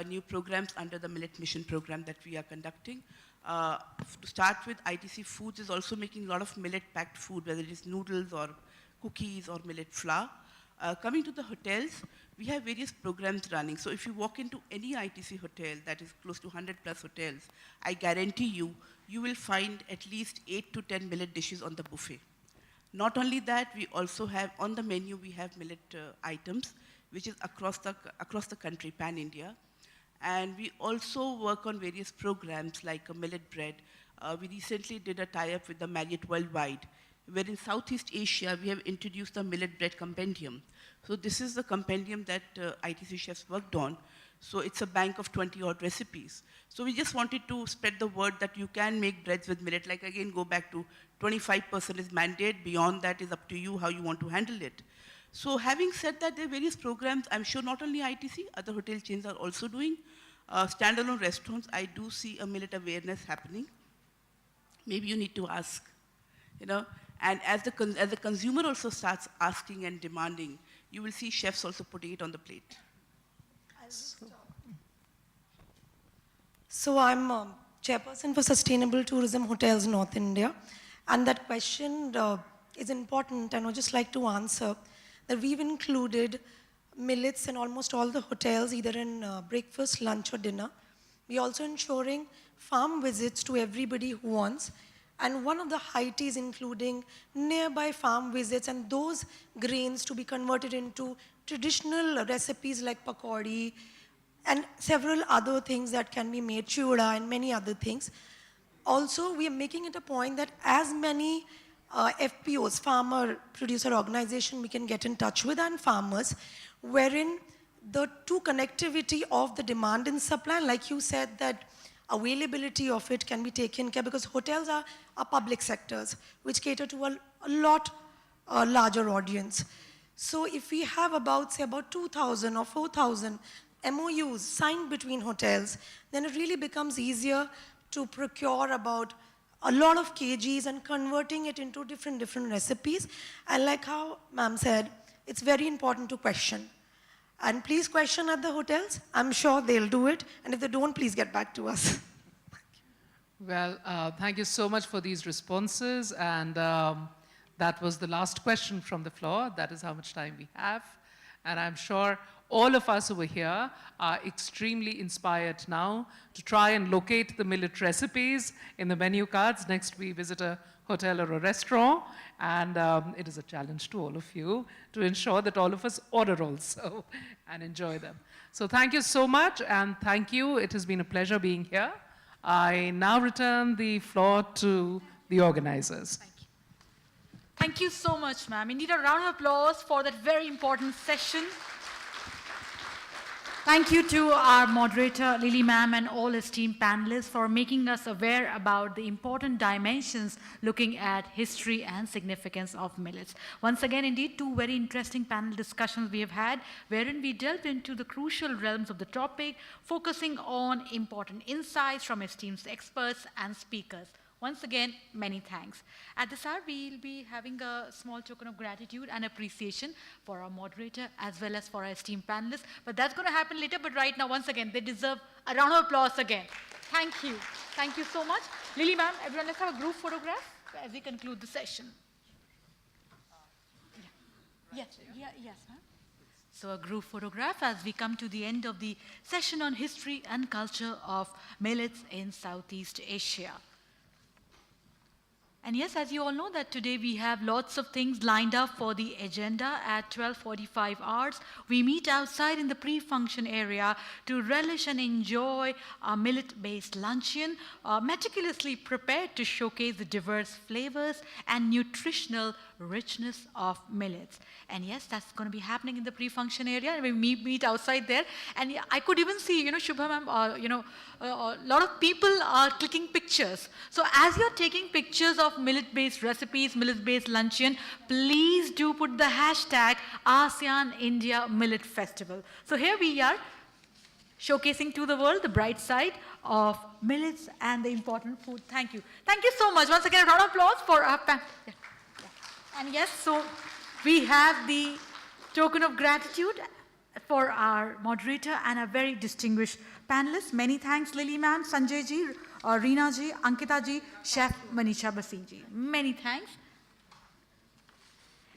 new programs under the Millet Mission program that we are conducting. To start with, ITC Foods is also making a lot of millet-packed food, whether it is noodles or cookies or millet flour. Coming to the hotels, we have various programs running. So if you walk into any ITC hotel, that is close to 100 plus hotels, I guarantee you, you will find at least 8 to 10 millet dishes on the buffet. Not only that, we also have, on the menu, we have millet items, which is across the country, pan-India. And we also work on various programs like millet bread. We recently did a tie-up with the Marriott Worldwide, where in Southeast Asia, we have introduced the Millet Bread Compendium. So this is the compendium that ITC chefs worked on. So it's a bank of 20-odd recipes. So we just wanted to spread the word that you can make breads with millet. Like again, go back to 25% is mandate. Beyond that is up to you how you want to handle it. So having said that, there are various programs. I'm sure not only ITC, other hotel chains are also doing. Standalone restaurants, I do see a millet awareness happening. Maybe you need to ask, And as the consumer also starts asking and demanding, you will see chefs also putting it on the plate. So I'm chairperson for Sustainable Tourism Hotels North India. And that question is important, and I'd just like to answer that we've included millets in almost all the hotels, either in breakfast, lunch or dinner. We're also ensuring farm visits to everybody who wants. And one of the heighties including nearby farm visits and those grains to be converted into traditional recipes like pakodi and several other things that can be made, chura and many other things. Also, we are making it a point that as many FPOs, farmer producer organization, we can get in touch with and farmers, wherein the two connectivity of the demand and supply, like you said, that availability of it can be taken care, because hotels are public sectors which cater to a lot larger audience. So if we have about, say, about 2,000 or 4,000 MOUs signed between hotels, then it really becomes easier to procure about a lot of kgs and converting it into different recipes. And like how ma'am said, it's very important to question. And please question at the hotels. I'm sure they'll do it. And if they don't, please get back to us. Well, thank you so much for these responses. And that was the last question from the floor. That is how much time we have. And I'm sure all of us over here are extremely inspired now to try and locate the millet recipes in the menu cards next we visit a hotel or a restaurant. And it is a challenge to all of you to ensure that all of us order also and enjoy them. So thank you so much, and thank you. It has been a pleasure being here. I now return the floor to the organizers. Thank you so much, ma'am. Indeed, a round of applause for that very important session. Thank you to our moderator, Lily ma'am, and all esteemed panelists for making us aware about the important dimensions looking at history and significance of millets. Once again, indeed, two very interesting panel discussions we have had, wherein we delved into the crucial realms of the topic, focusing on important insights from esteemed experts and speakers. Once again, many thanks. At this hour, we'll be having a small token of gratitude and appreciation for our moderator as well as for our esteemed panelists. But that's going to happen later. But right now, once again, they deserve a round of applause again. Thank you. Thank you so much. Lily ma'am, everyone, let's have a group photograph as we conclude the session. Yes, ma'am. So a group photograph as we come to the end of the session on history and culture of millets in Southeast Asia. And yes, as you all know that today we have lots of things lined up for the agenda. At 12:45 hours, we meet outside in the pre-function area to relish and enjoy a millet-based luncheon, meticulously prepared to showcase the diverse flavors and nutritional richness of millets. And yes, that's going to be happening in the pre-function area, and we meet outside there. And I could even see, Shubha ma'am, a lot of people are clicking pictures. So as you're taking pictures of millet-based recipes, millet-based luncheon, please do put the hashtag Asean-India Millet Festival. So here we are, showcasing to the world the bright side of millets and the important food. Thank you. Thank you so much. Once again, a round of applause for our panel. Yeah. And yes, so we have the token of gratitude for our moderator and a very distinguished panelists. Many thanks, Lily ma'am, Sanjay ji, Reena ji, Ankita ji, Chef Manisha Basin ji. Many thanks.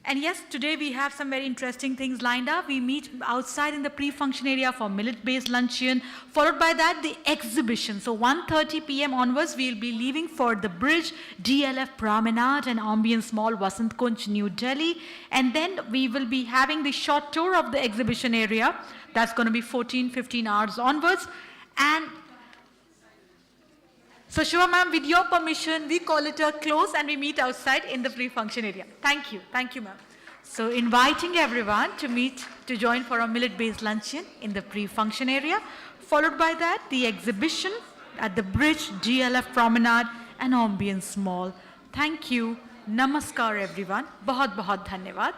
And yes, today we have some very interesting things lined up. We meet outside in the pre-function area for millet-based luncheon, followed by that the exhibition. So 1:30 p.m. onwards, we'll be leaving for the Bridge, DLF Promenade and Ambience Mall, Vasant Kunj, New Delhi. And then we will be having the short tour of the exhibition area. That's going to be 15 hours onwards. And so Shiva ma'am, with your permission, we call it a close and we meet outside in the pre-function area. Thank you. Thank you, ma'am. So inviting everyone to join for a millet-based luncheon in the pre-function area. Followed by that, the exhibition at the Bridge, DLF Promenade and Ambience Mall. Thank you. Namaskar, everyone. Bahut bahut dhanyavad.